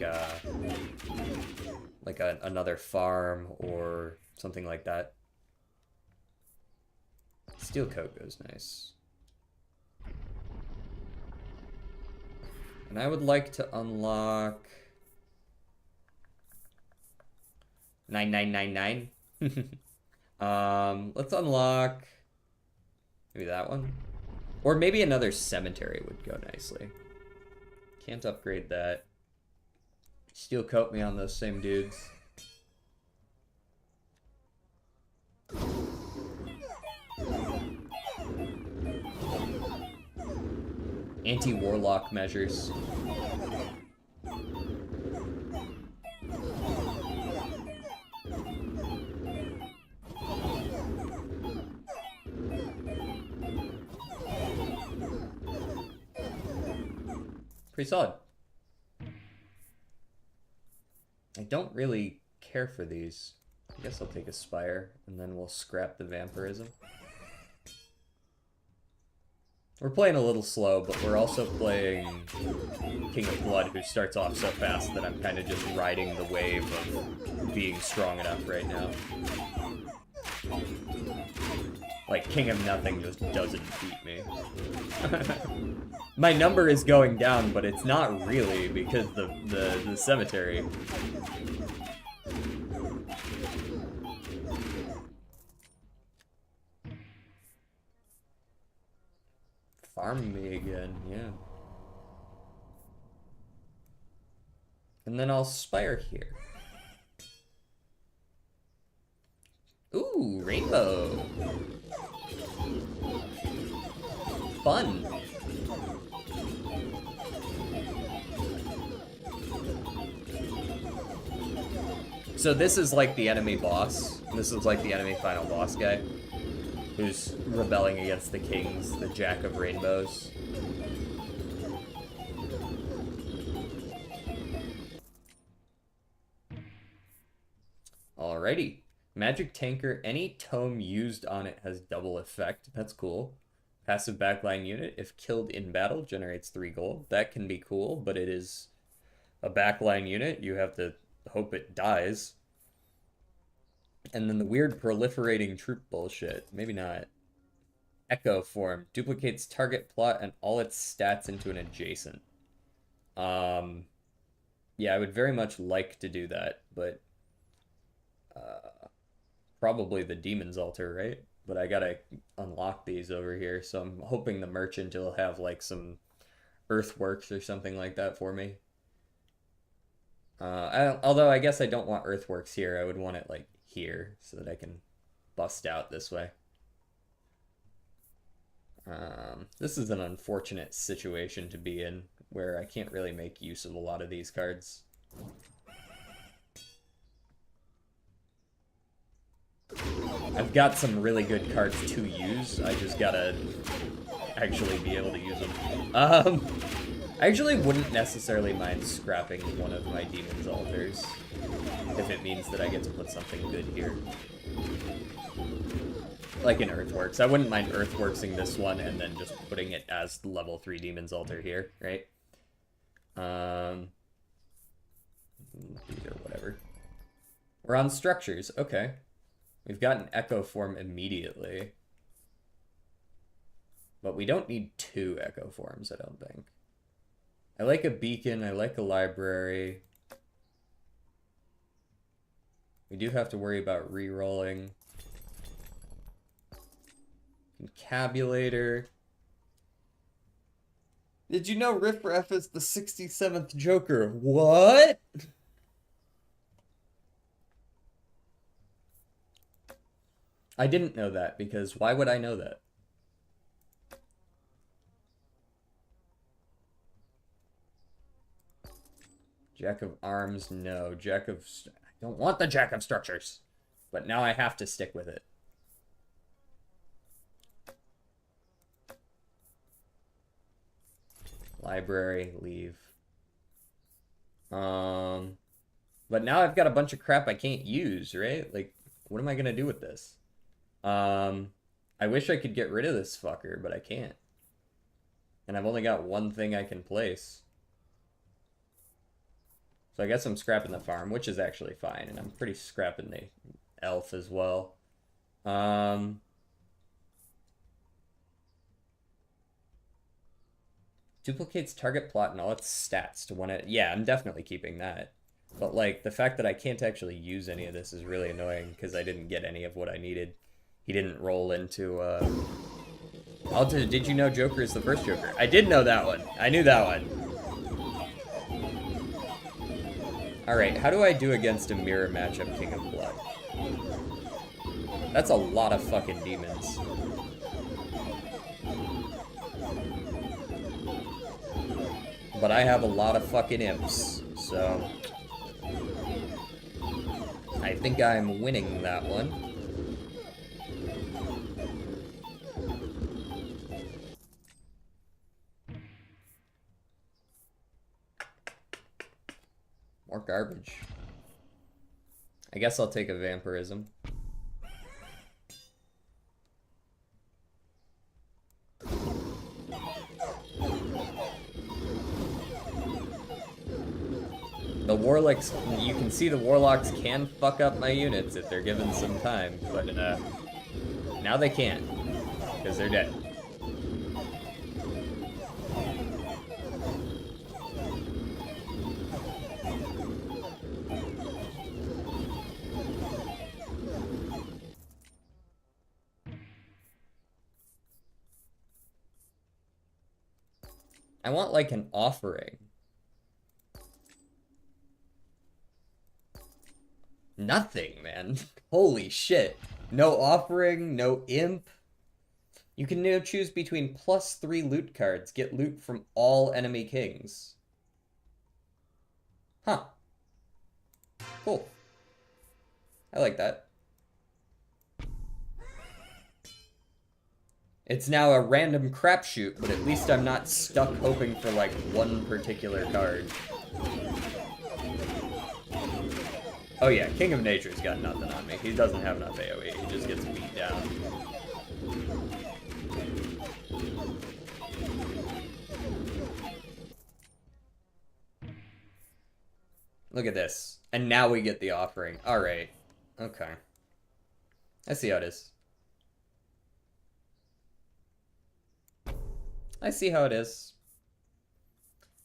another farm or something like that. Steel Coat goes nice. And I would like to unlock 9999. Let's unlock maybe that one. Or maybe another cemetery would go nicely. Can't upgrade that. Steel Coat me on those same dudes. Anti-warlock measures. Pretty solid. I don't really care for these. I guess I'll take a Spire, and then we'll scrap the Vampirism. We're playing a little slow, but we're also playing King of Blood, who starts off so fast that I'm kind of just riding the wave of being strong enough right now. Like, King of Nothing just doesn't beat me. My number is going down, but it's not really, because the cemetery. Farm me again, yeah. And then I'll Spire here. Ooh, rainbow. Fun. So this is like the enemy boss. This is like the enemy final boss guy, who's rebelling against the kings, the Jack of Rainbows. Alrighty. Magic Tanker, any tome used on it has double effect. That's cool. Passive backline unit, if killed in battle, generates 3 gold. That can be cool, but it is a backline unit. You have to hope it dies. And then the weird proliferating troop bullshit. Maybe not. Echo form. Duplicates target plot and all its stats into an adjacent. Yeah, I would very much like to do that, but probably the Demon's Altar, right? But I gotta unlock these over here, so I'm hoping the merchant will have like some earthworks or something like that for me. Although I guess I don't want earthworks here. I would want it like here so that I can bust out this way. This is an unfortunate situation to be in, where I can't really make use of a lot of these cards. I've got some really good cards to use, I just gotta actually be able to use them. I actually wouldn't necessarily mind scrapping one of my Demon's Altars, if it means that I get to put something good here. Like in Earthworks. I wouldn't mind Earthworksing this one and then just putting it as level 3 Demon's Altar here, right? These are whatever. We're on structures. Okay. We've got an echo form immediately. But we don't need 2 echo forms, I don't think. I like a beacon. I like a library. We do have to worry about re-rolling. Encabulator. Did you know Riff Raff is the 67th Joker? What? I didn't know that, because why would I know that? Jack of Arms, no. Jack of... I don't want the Jack of Structures. But now I have to stick with it. Library, leave. But now I've got a bunch of crap I can't use, right? Like, what am I gonna do with this? I wish I could get rid of this fucker, but I can't. And I've only got one thing I can place. So I guess I'm scrapping the farm, which is actually fine, and I'm pretty scrapping the elf as well. Duplicates target plot and all its stats to one. Yeah, I'm definitely keeping that. But like the fact that I can't actually use any of this is really annoying because I didn't get any of what I needed. He didn't roll into. Did you know Joker is the first Joker? I did know that one. I knew that one. All right, how do I do against a mirror matchup King of Blood? That's a lot of fucking demons. But I have a lot of fucking imps, so I think I'm winning that one. More garbage. I guess I'll take a vampirism. The warlocks, you can see the warlocks can fuck up my units if they're given some time, but now they can't, because they're dead. I want like an offering. Nothing, man. Holy shit. No offering, no imp. You can now choose between +3 loot cards. Get loot from all enemy kings. Huh. Cool. I like that. It's now a random crapshoot, but at least I'm not stuck hoping for like one particular card. Oh yeah, King of Nature's got nothing on me. He doesn't have enough AoE. He just gets beat down. Look at this. And now we get the offering. Alright. Okay. I see how it is. I see how it is.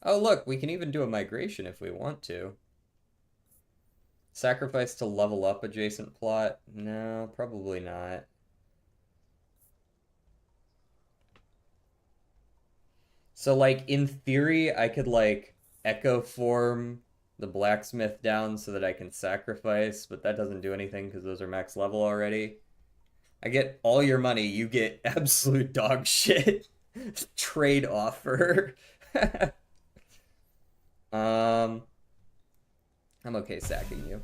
Oh look, we can even do a migration if we want to. Sacrifice to level up adjacent plot? No, probably not. So, like, in theory, I could, like, echo form the blacksmith down so that I can sacrifice, but that doesn't do anything because those are max level already. I get all your money, you get absolute dog shit. Trade offer. I'm okay sacking you.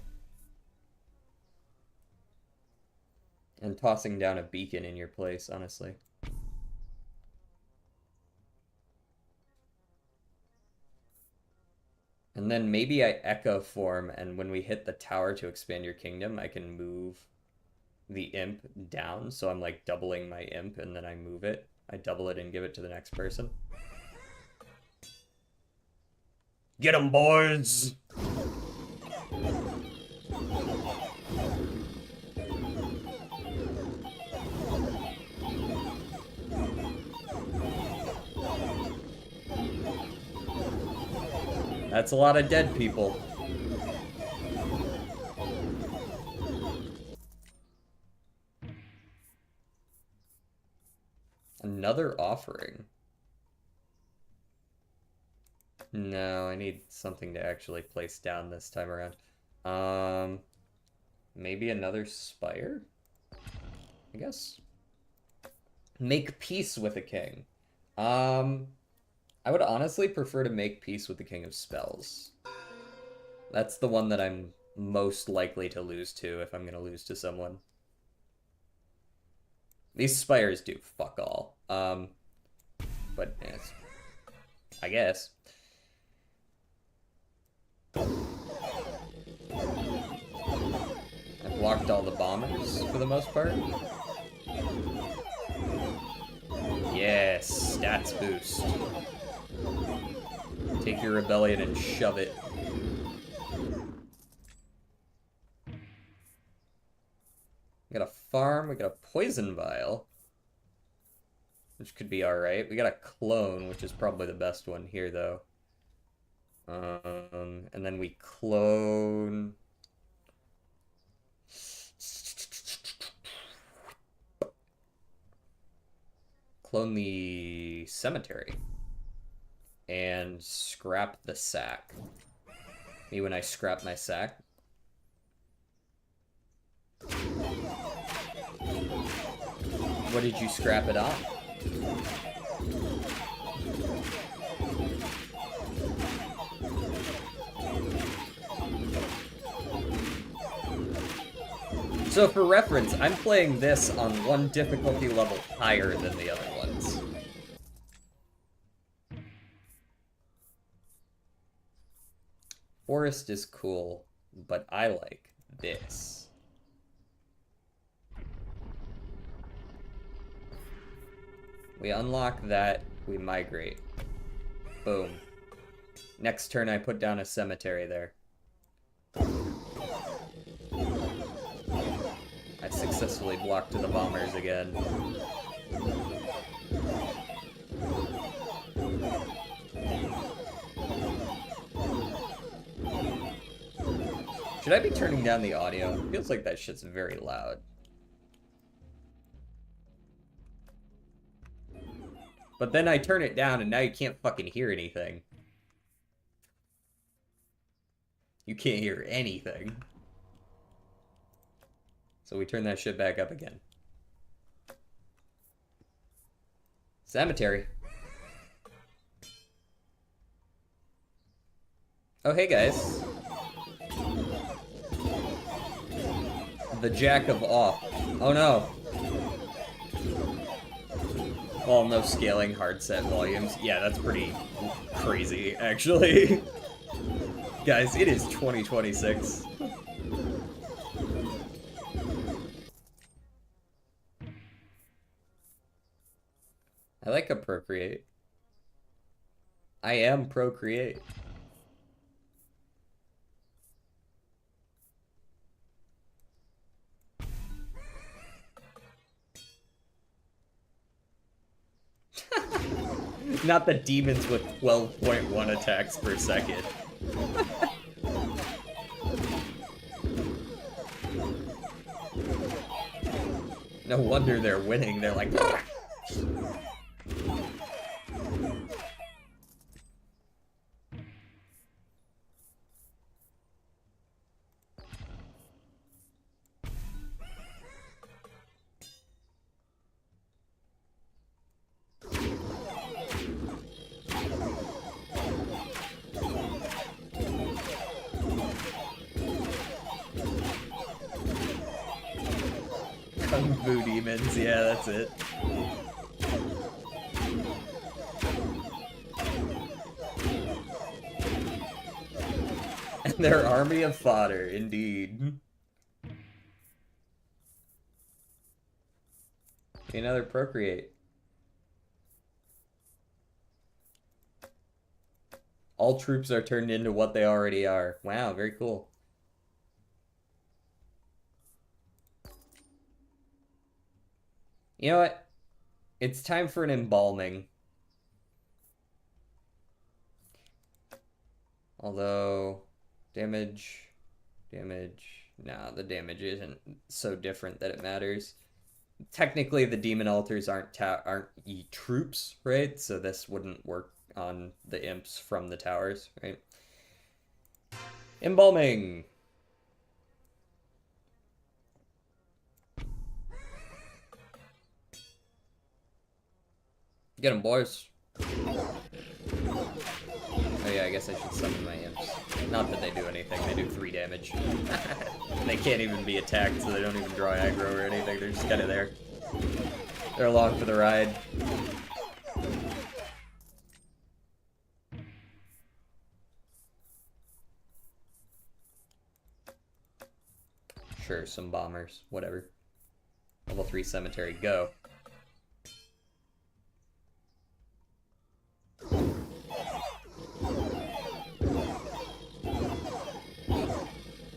And tossing down a beacon in your place, honestly. And then maybe I echo form, and when we hit the tower to expand your kingdom, I can move the imp down, so I'm like doubling my imp, and then I move it. I double it and give it to the next person. Get 'em, boys! That's a lot of dead people. Another offering. No, I need something to actually place down this time around. Maybe another spire? I guess. Make peace with a king. I would honestly prefer to make peace with the King of Spells. That's the one that I'm most likely to lose to if I'm gonna lose to someone. These spires do fuck all. But yes, I guess. I blocked all the bombers for the most part. Yes, stats boost. Take your rebellion and shove it. We got a farm, we got a poison vial, which could be alright. We got a clone, which is probably the best one here, though. And then we clone... Clone the cemetery. And scrap the sack. Me when I scrap my sack. What did you scrap it on? So for reference, I'm playing this on one difficulty level higher than the other ones. Forest is cool, but I like this. We unlock that, we migrate. Boom. Next turn I put down a cemetery there. I successfully blocked the bombers again. Should I be turning down the audio? It feels like that shit's very loud. But then I turn it down and now you can't fucking hear anything. You can't hear anything. So we turn that shit back up again. Cemetery. Oh, hey guys. The Jack of Off. Oh no. Well, no scaling, hard set volumes. Yeah, that's pretty crazy, actually. Guys, it is 2026. I like a Procreate. I am Procreate. Not the demons with 12.1 attacks per second. No wonder they're winning. They're like... Kung Fu demons, yeah, that's it. And their army of fodder, indeed. Another Procreate. All troops are turned into what they already are. Wow, very cool. You know what? It's time for an embalming. Although, damage, nah, the damage isn't so different that it matters. Technically, the demon altars aren't troops, right? So this wouldn't work on the imps from the towers, right? Embalming! Get them, boys. Oh yeah, I guess I should summon my imps. Not that they do anything, they do 3 damage. They can't even be attacked, so they don't even draw aggro or anything, they're just kind of there. They're along for the ride. Sure, some bombers, whatever. Level 3 cemetery, go.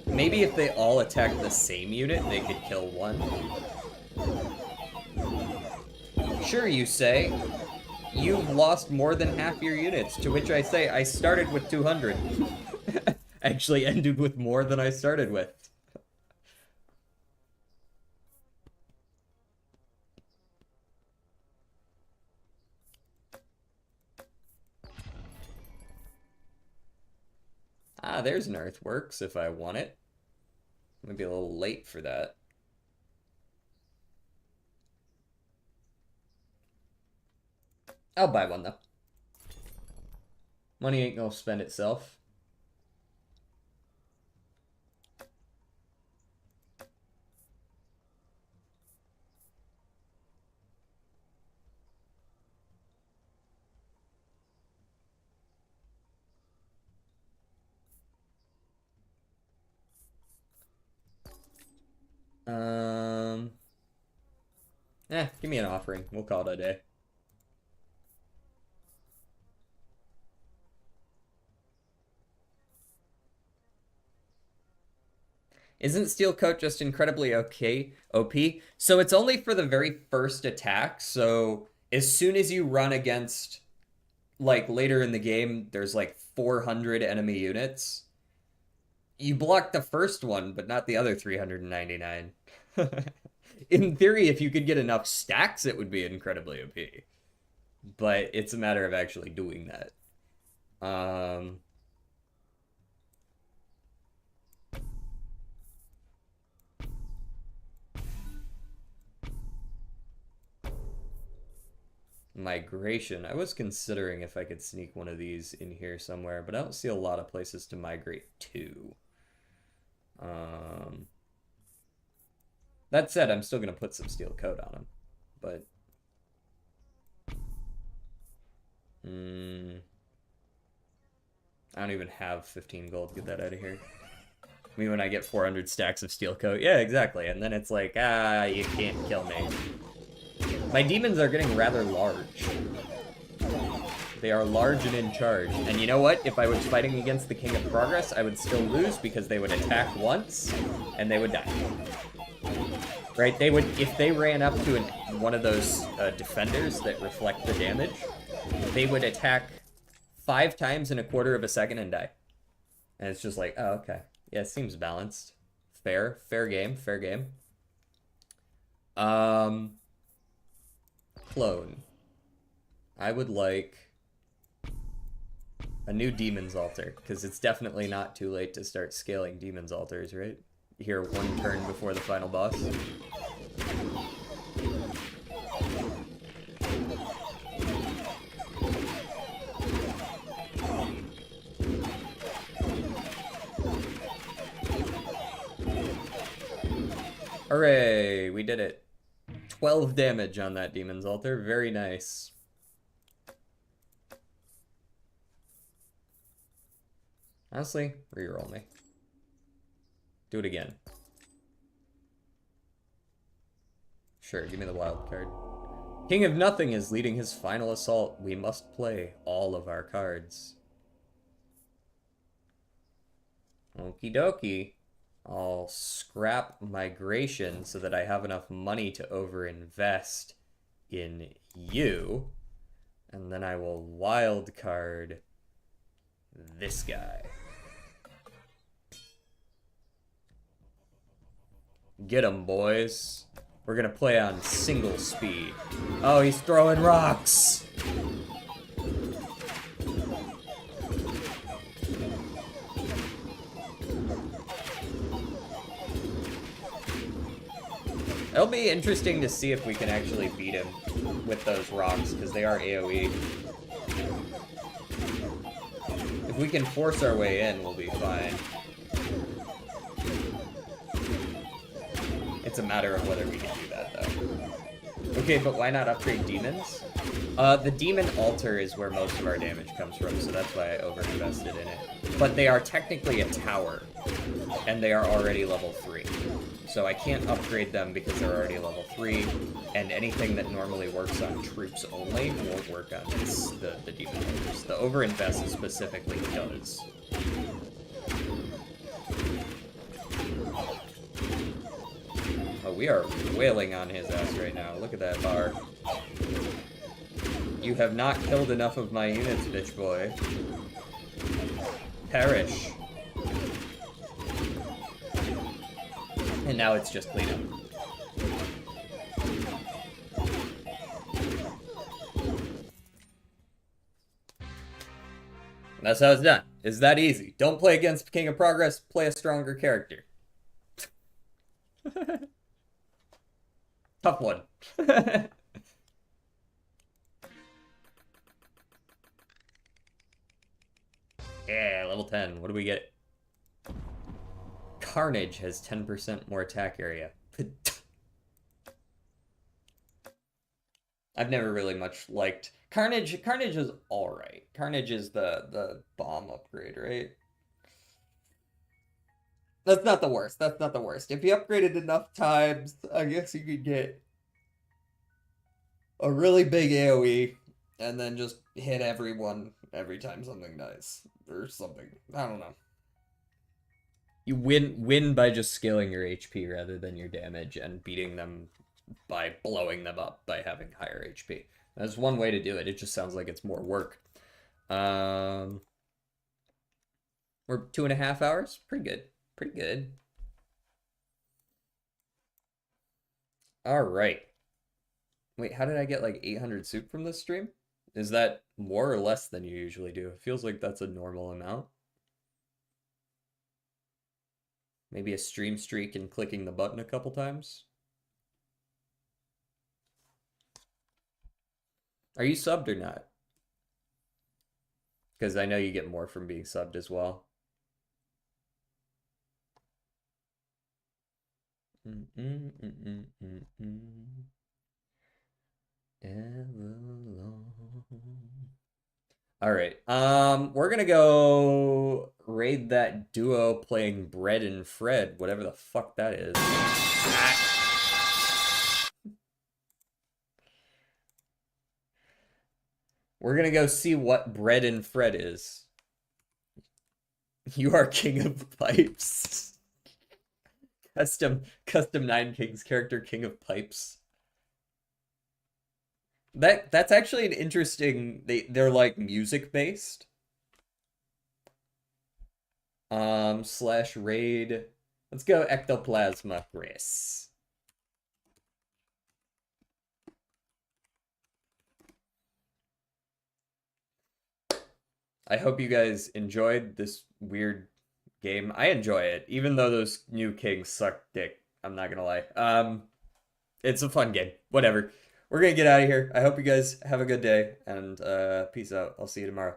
Maybe if they all attack the same unit, they could kill one. Sure, you say. You've lost more than half your units, to which I say I started with 200. Actually ended with more than I started with. Ah, there's an earthworks if I want it. I'm gonna be a little late for that. I'll buy one though. Money ain't gonna spend itself. Give me an offering. We'll call it a day. Isn't Steel Coat just incredibly OP? So it's only for the very first attack, so as soon as you run against, like, later in the game, there's like 400 enemy units. You block the first one, but not the other 399. In theory, if you could get enough stacks, it would be incredibly OP. But it's a matter of actually doing that. Migration. I was considering if I could sneak one of these in here somewhere, but I don't see a lot of places to migrate to. That said, I'm still going to put some steel coat on them, but... I don't even have 15 gold. Get that out of here. I mean, when I get 400 stacks of steel coat. Yeah, exactly. And then it's like, you can't kill me. My demons are getting rather large. They are large and in charge. And you know what? If I was fighting against the King of Progress, I would still lose because they would attack once and they would die. Right? They would, if they ran up to one of those defenders that reflect the damage, they would attack 5 times in a quarter of a second and die. And it's just like, oh, okay. Yeah, it seems balanced. Fair game, fair game. Clone. I would like a new Demon's Altar, because it's definitely not too late to start scaling Demon's Altars, right? Here, one turn before the final boss. Hooray, we did it. 12 damage on that Demon's Altar, very nice. Honestly, reroll me. Do it again. Sure, give me the wild card. King of Nothing is leading his final assault. We must play all of our cards. Okie dokie. I'll scrap migration so that I have enough money to overinvest in you. And then I will wild card this guy. Get him, boys. We're gonna play on single speed. Oh, he's throwing rocks! It'll be interesting to see if we can actually beat him with those rocks, because they are AoE. If we can force our way in, we'll be fine. It's a matter of whether we can do that, though. Okay, but why not upgrade demons? The demon altar is where most of our damage comes from, so that's why I over-invested in it. But they are technically a tower, and they are already level 3. So I can't upgrade them because they're already level 3, and anything that normally works on troops only won't work on the demon altars. The over-invest specifically does. Oh, we are wailing on his ass right now. Look at that bar. You have not killed enough of my units, bitch boy. Perish. And now it's just cleanup. That's how it's done. It's that easy. Don't play against King of Progress, play a stronger character. Tough one. Yeah, level 10. What do we get? Carnage has 10% more attack area. I've never really much liked Carnage. Carnage is alright. Carnage is the bomb upgrade, right? That's not the worst. That's not the worst. If you upgrade it enough times, I guess you could get a really big AoE and then just hit everyone every time something dies. Or something. I don't know. You win by just scaling your HP rather than your damage and beating them by blowing them up by having higher HP. That's one way to do it. It just sounds like it's more work. We're 2.5 hours? Pretty good. Pretty good. Alright. Wait, how did I get like 800 soup from this stream? Is that more or less than you usually do? It feels like that's a normal amount. Maybe a stream streak and clicking the button a couple times. Are you subbed or not? Because I know you get more from being subbed as well. Alright, we're gonna go raid that duo playing Bread and Fred, whatever the fuck that is. We're gonna go see what Bread and Fred is. You are king of pipes. Custom Nine Kings character, king of pipes. That's actually an interesting. They're like music based. Slash raid. Let's go Ectoplasma Chris. I hope you guys enjoyed this weird game. I enjoy it, even though those new kings suck dick. I'm not gonna lie. It's a fun game. Whatever. We're gonna get out of here. I hope you guys have a good day, and peace out. I'll see you tomorrow.